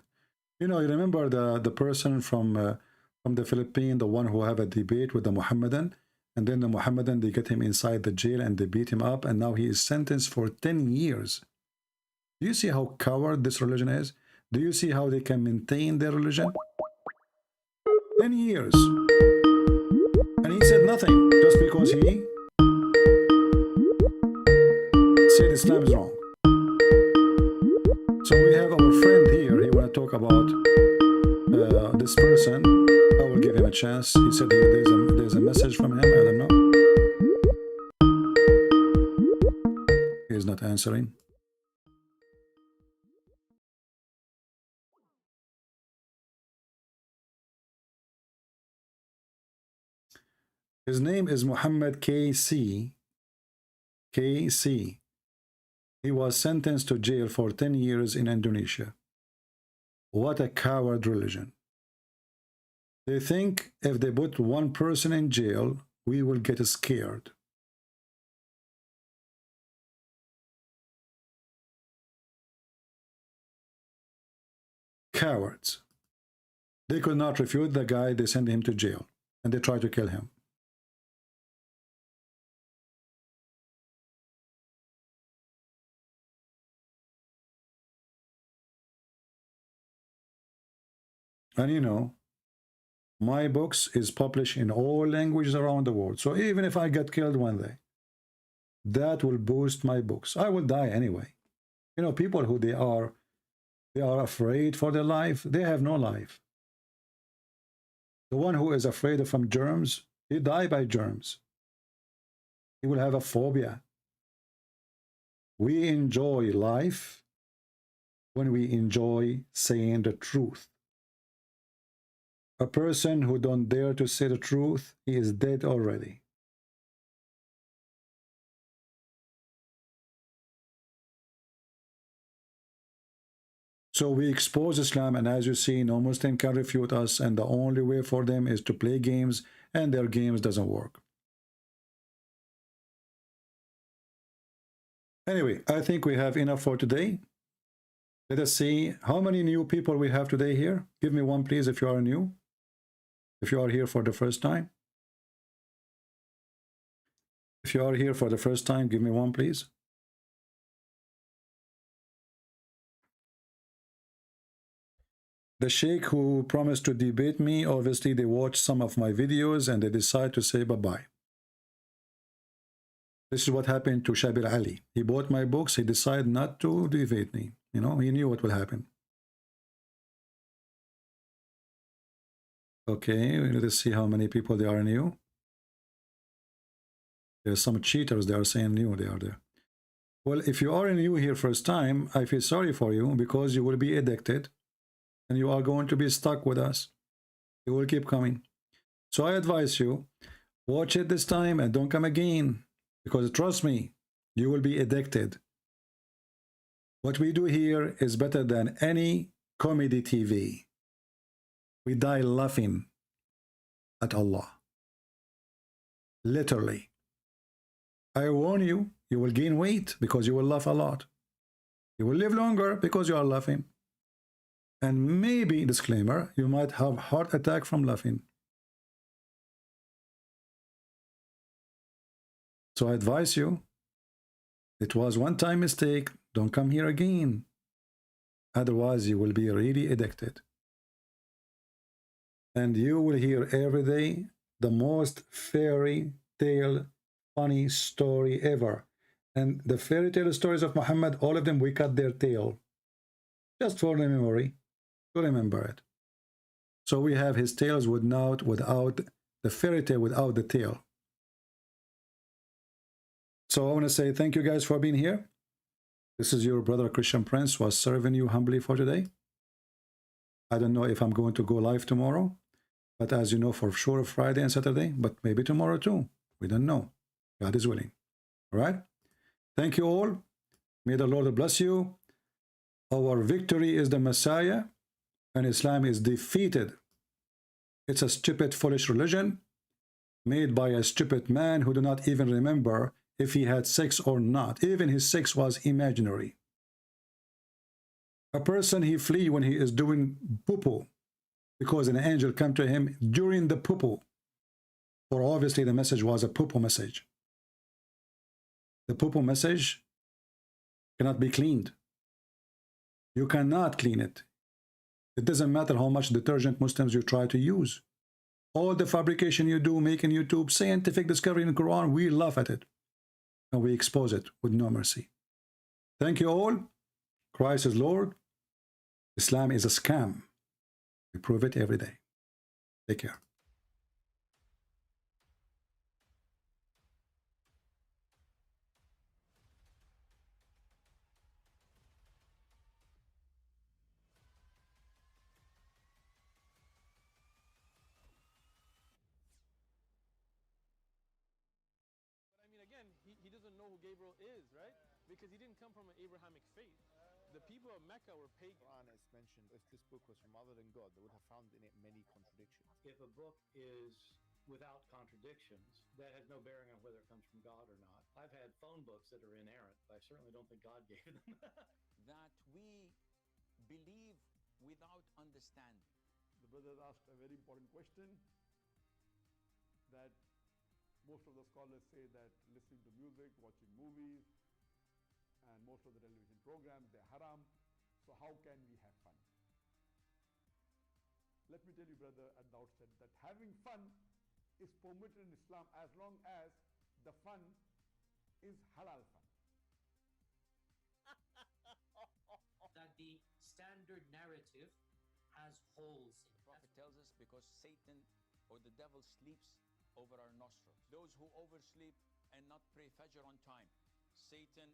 You know, you remember the person from the Philippines, the one who have a debate with the Muhammadan, and then the Muhammadan, they get him inside the jail and they beat him up, and now he is sentenced for 10 years. Do you see how coward this religion is? Do you see how they can maintain their religion? 10 years. And he said nothing, just because he said Islam is wrong. So we have our friend here, he want to talk about this person. I will give him a chance. He said there's a message from him, I don't know. He is not answering. His name is Muhammad KC. KC. He was sentenced to jail for 10 years in Indonesia. What a coward religion. They think if they put one person in jail, we will get scared. cowards. They could not refute the guy. They sent him to jail and they tried to kill him. And you know, my books is published in all languages around the world. So even if I get killed one day, that will boost my books. I will die anyway. You know, people who they are afraid for their life, they have no life. The one who is afraid of germs, he die by germs. He will have a phobia. We enjoy life when we enjoy saying the truth. A person who don't dare to say the truth, he is dead already. So we expose Islam, and as you see, no Muslim can refute us, and the only way for them is to play games, and their games doesn't work. Anyway, I think we have enough for today. Let us see how many new people we have today here. Give me one, please, if you are new. If you are here for the first time. If you are here for the first time, give me one, please. The sheikh who promised to debate me, obviously they watched some of my videos and they decide to say bye-bye. This is what happened to Shabir Ali. He bought my books, he decided not to debate me. You know, he knew what will happen. Okay, let's see how many people they are new. There's some cheaters, they are saying new, they are there. Well, if you are new here first time, I feel sorry for you because you will be addicted and you are going to be stuck with us. You will keep coming. So I advise you, watch it this time and don't come again, because trust me, you will be addicted. What we do here is better than any comedy TV. We die laughing at Allah. Literally. I warn you, you will gain weight because you will laugh a lot. You will live longer because you are laughing. And maybe, disclaimer, you might have heart attack from laughing. So I advise you, it was one-time mistake, don't come here again. Otherwise, you will be really addicted. And you will hear every day the most fairy tale funny story ever. And the fairy tale stories of Muhammad, all of them, we cut their tail. Just for the memory, to remember it. So we have his tales without the fairy tale, without the tail. So I want to say thank you guys for being here. This is your brother Christian Prince was serving you humbly for today. I don't know if I'm going to go live tomorrow, but as you know, for sure Friday and Saturday, but maybe tomorrow too. We don't know. God is willing. All right. Thank you all. May the Lord bless you. Our victory is the Messiah, and Islam is defeated. It's a stupid, foolish religion made by a stupid man who do not even remember if he had sex or not. Even his sex was imaginary. A person, he flee when he is doing poo-poo because an angel come to him during the poo-poo. For obviously the message was a poo-poo message. The poo-poo message cannot be cleaned. You cannot clean it. It doesn't matter how much detergent Muslims you try to use. All the fabrication you do, making YouTube, scientific discovery in the Quran, we laugh at it. And we expose it with no mercy. Thank you all. Christ is Lord. Islam is a scam. We prove it every day. Take care. Again, he doesn't know who Gabriel is, right? Because he didn't come from an Abrahamic faith. The people of Mecca were pagan. Quran is mentioned. If this book was from other than God, they would have found in it many contradictions. If a book is without contradictions, that has no bearing on whether it comes from God or not. I've had phone books that are inerrant, but I certainly don't think God gave them. That we believe without understanding. The brother asked a very important question that most of the scholars say that listening to music, watching movies, and most of the television programs, they're haram. So how can we have fun? Let me tell you, brother, at the outset that having fun is permitted in Islam as long as the fun is halal fun. That the standard narrative has holes in it. The Prophet tells us because Satan or the devil sleeps over our nostrils. Those who oversleep and not pray Fajr on time, Satan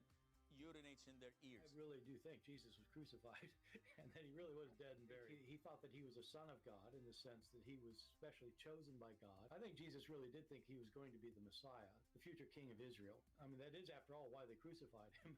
urinates in their ears. I really do think Jesus was crucified and that he really was dead and buried. He thought that he was a son of God in the sense that he was specially chosen by God. I think Jesus really did think he was going to be the Messiah, the future king of Israel. I mean, that is, after all, why they crucified him.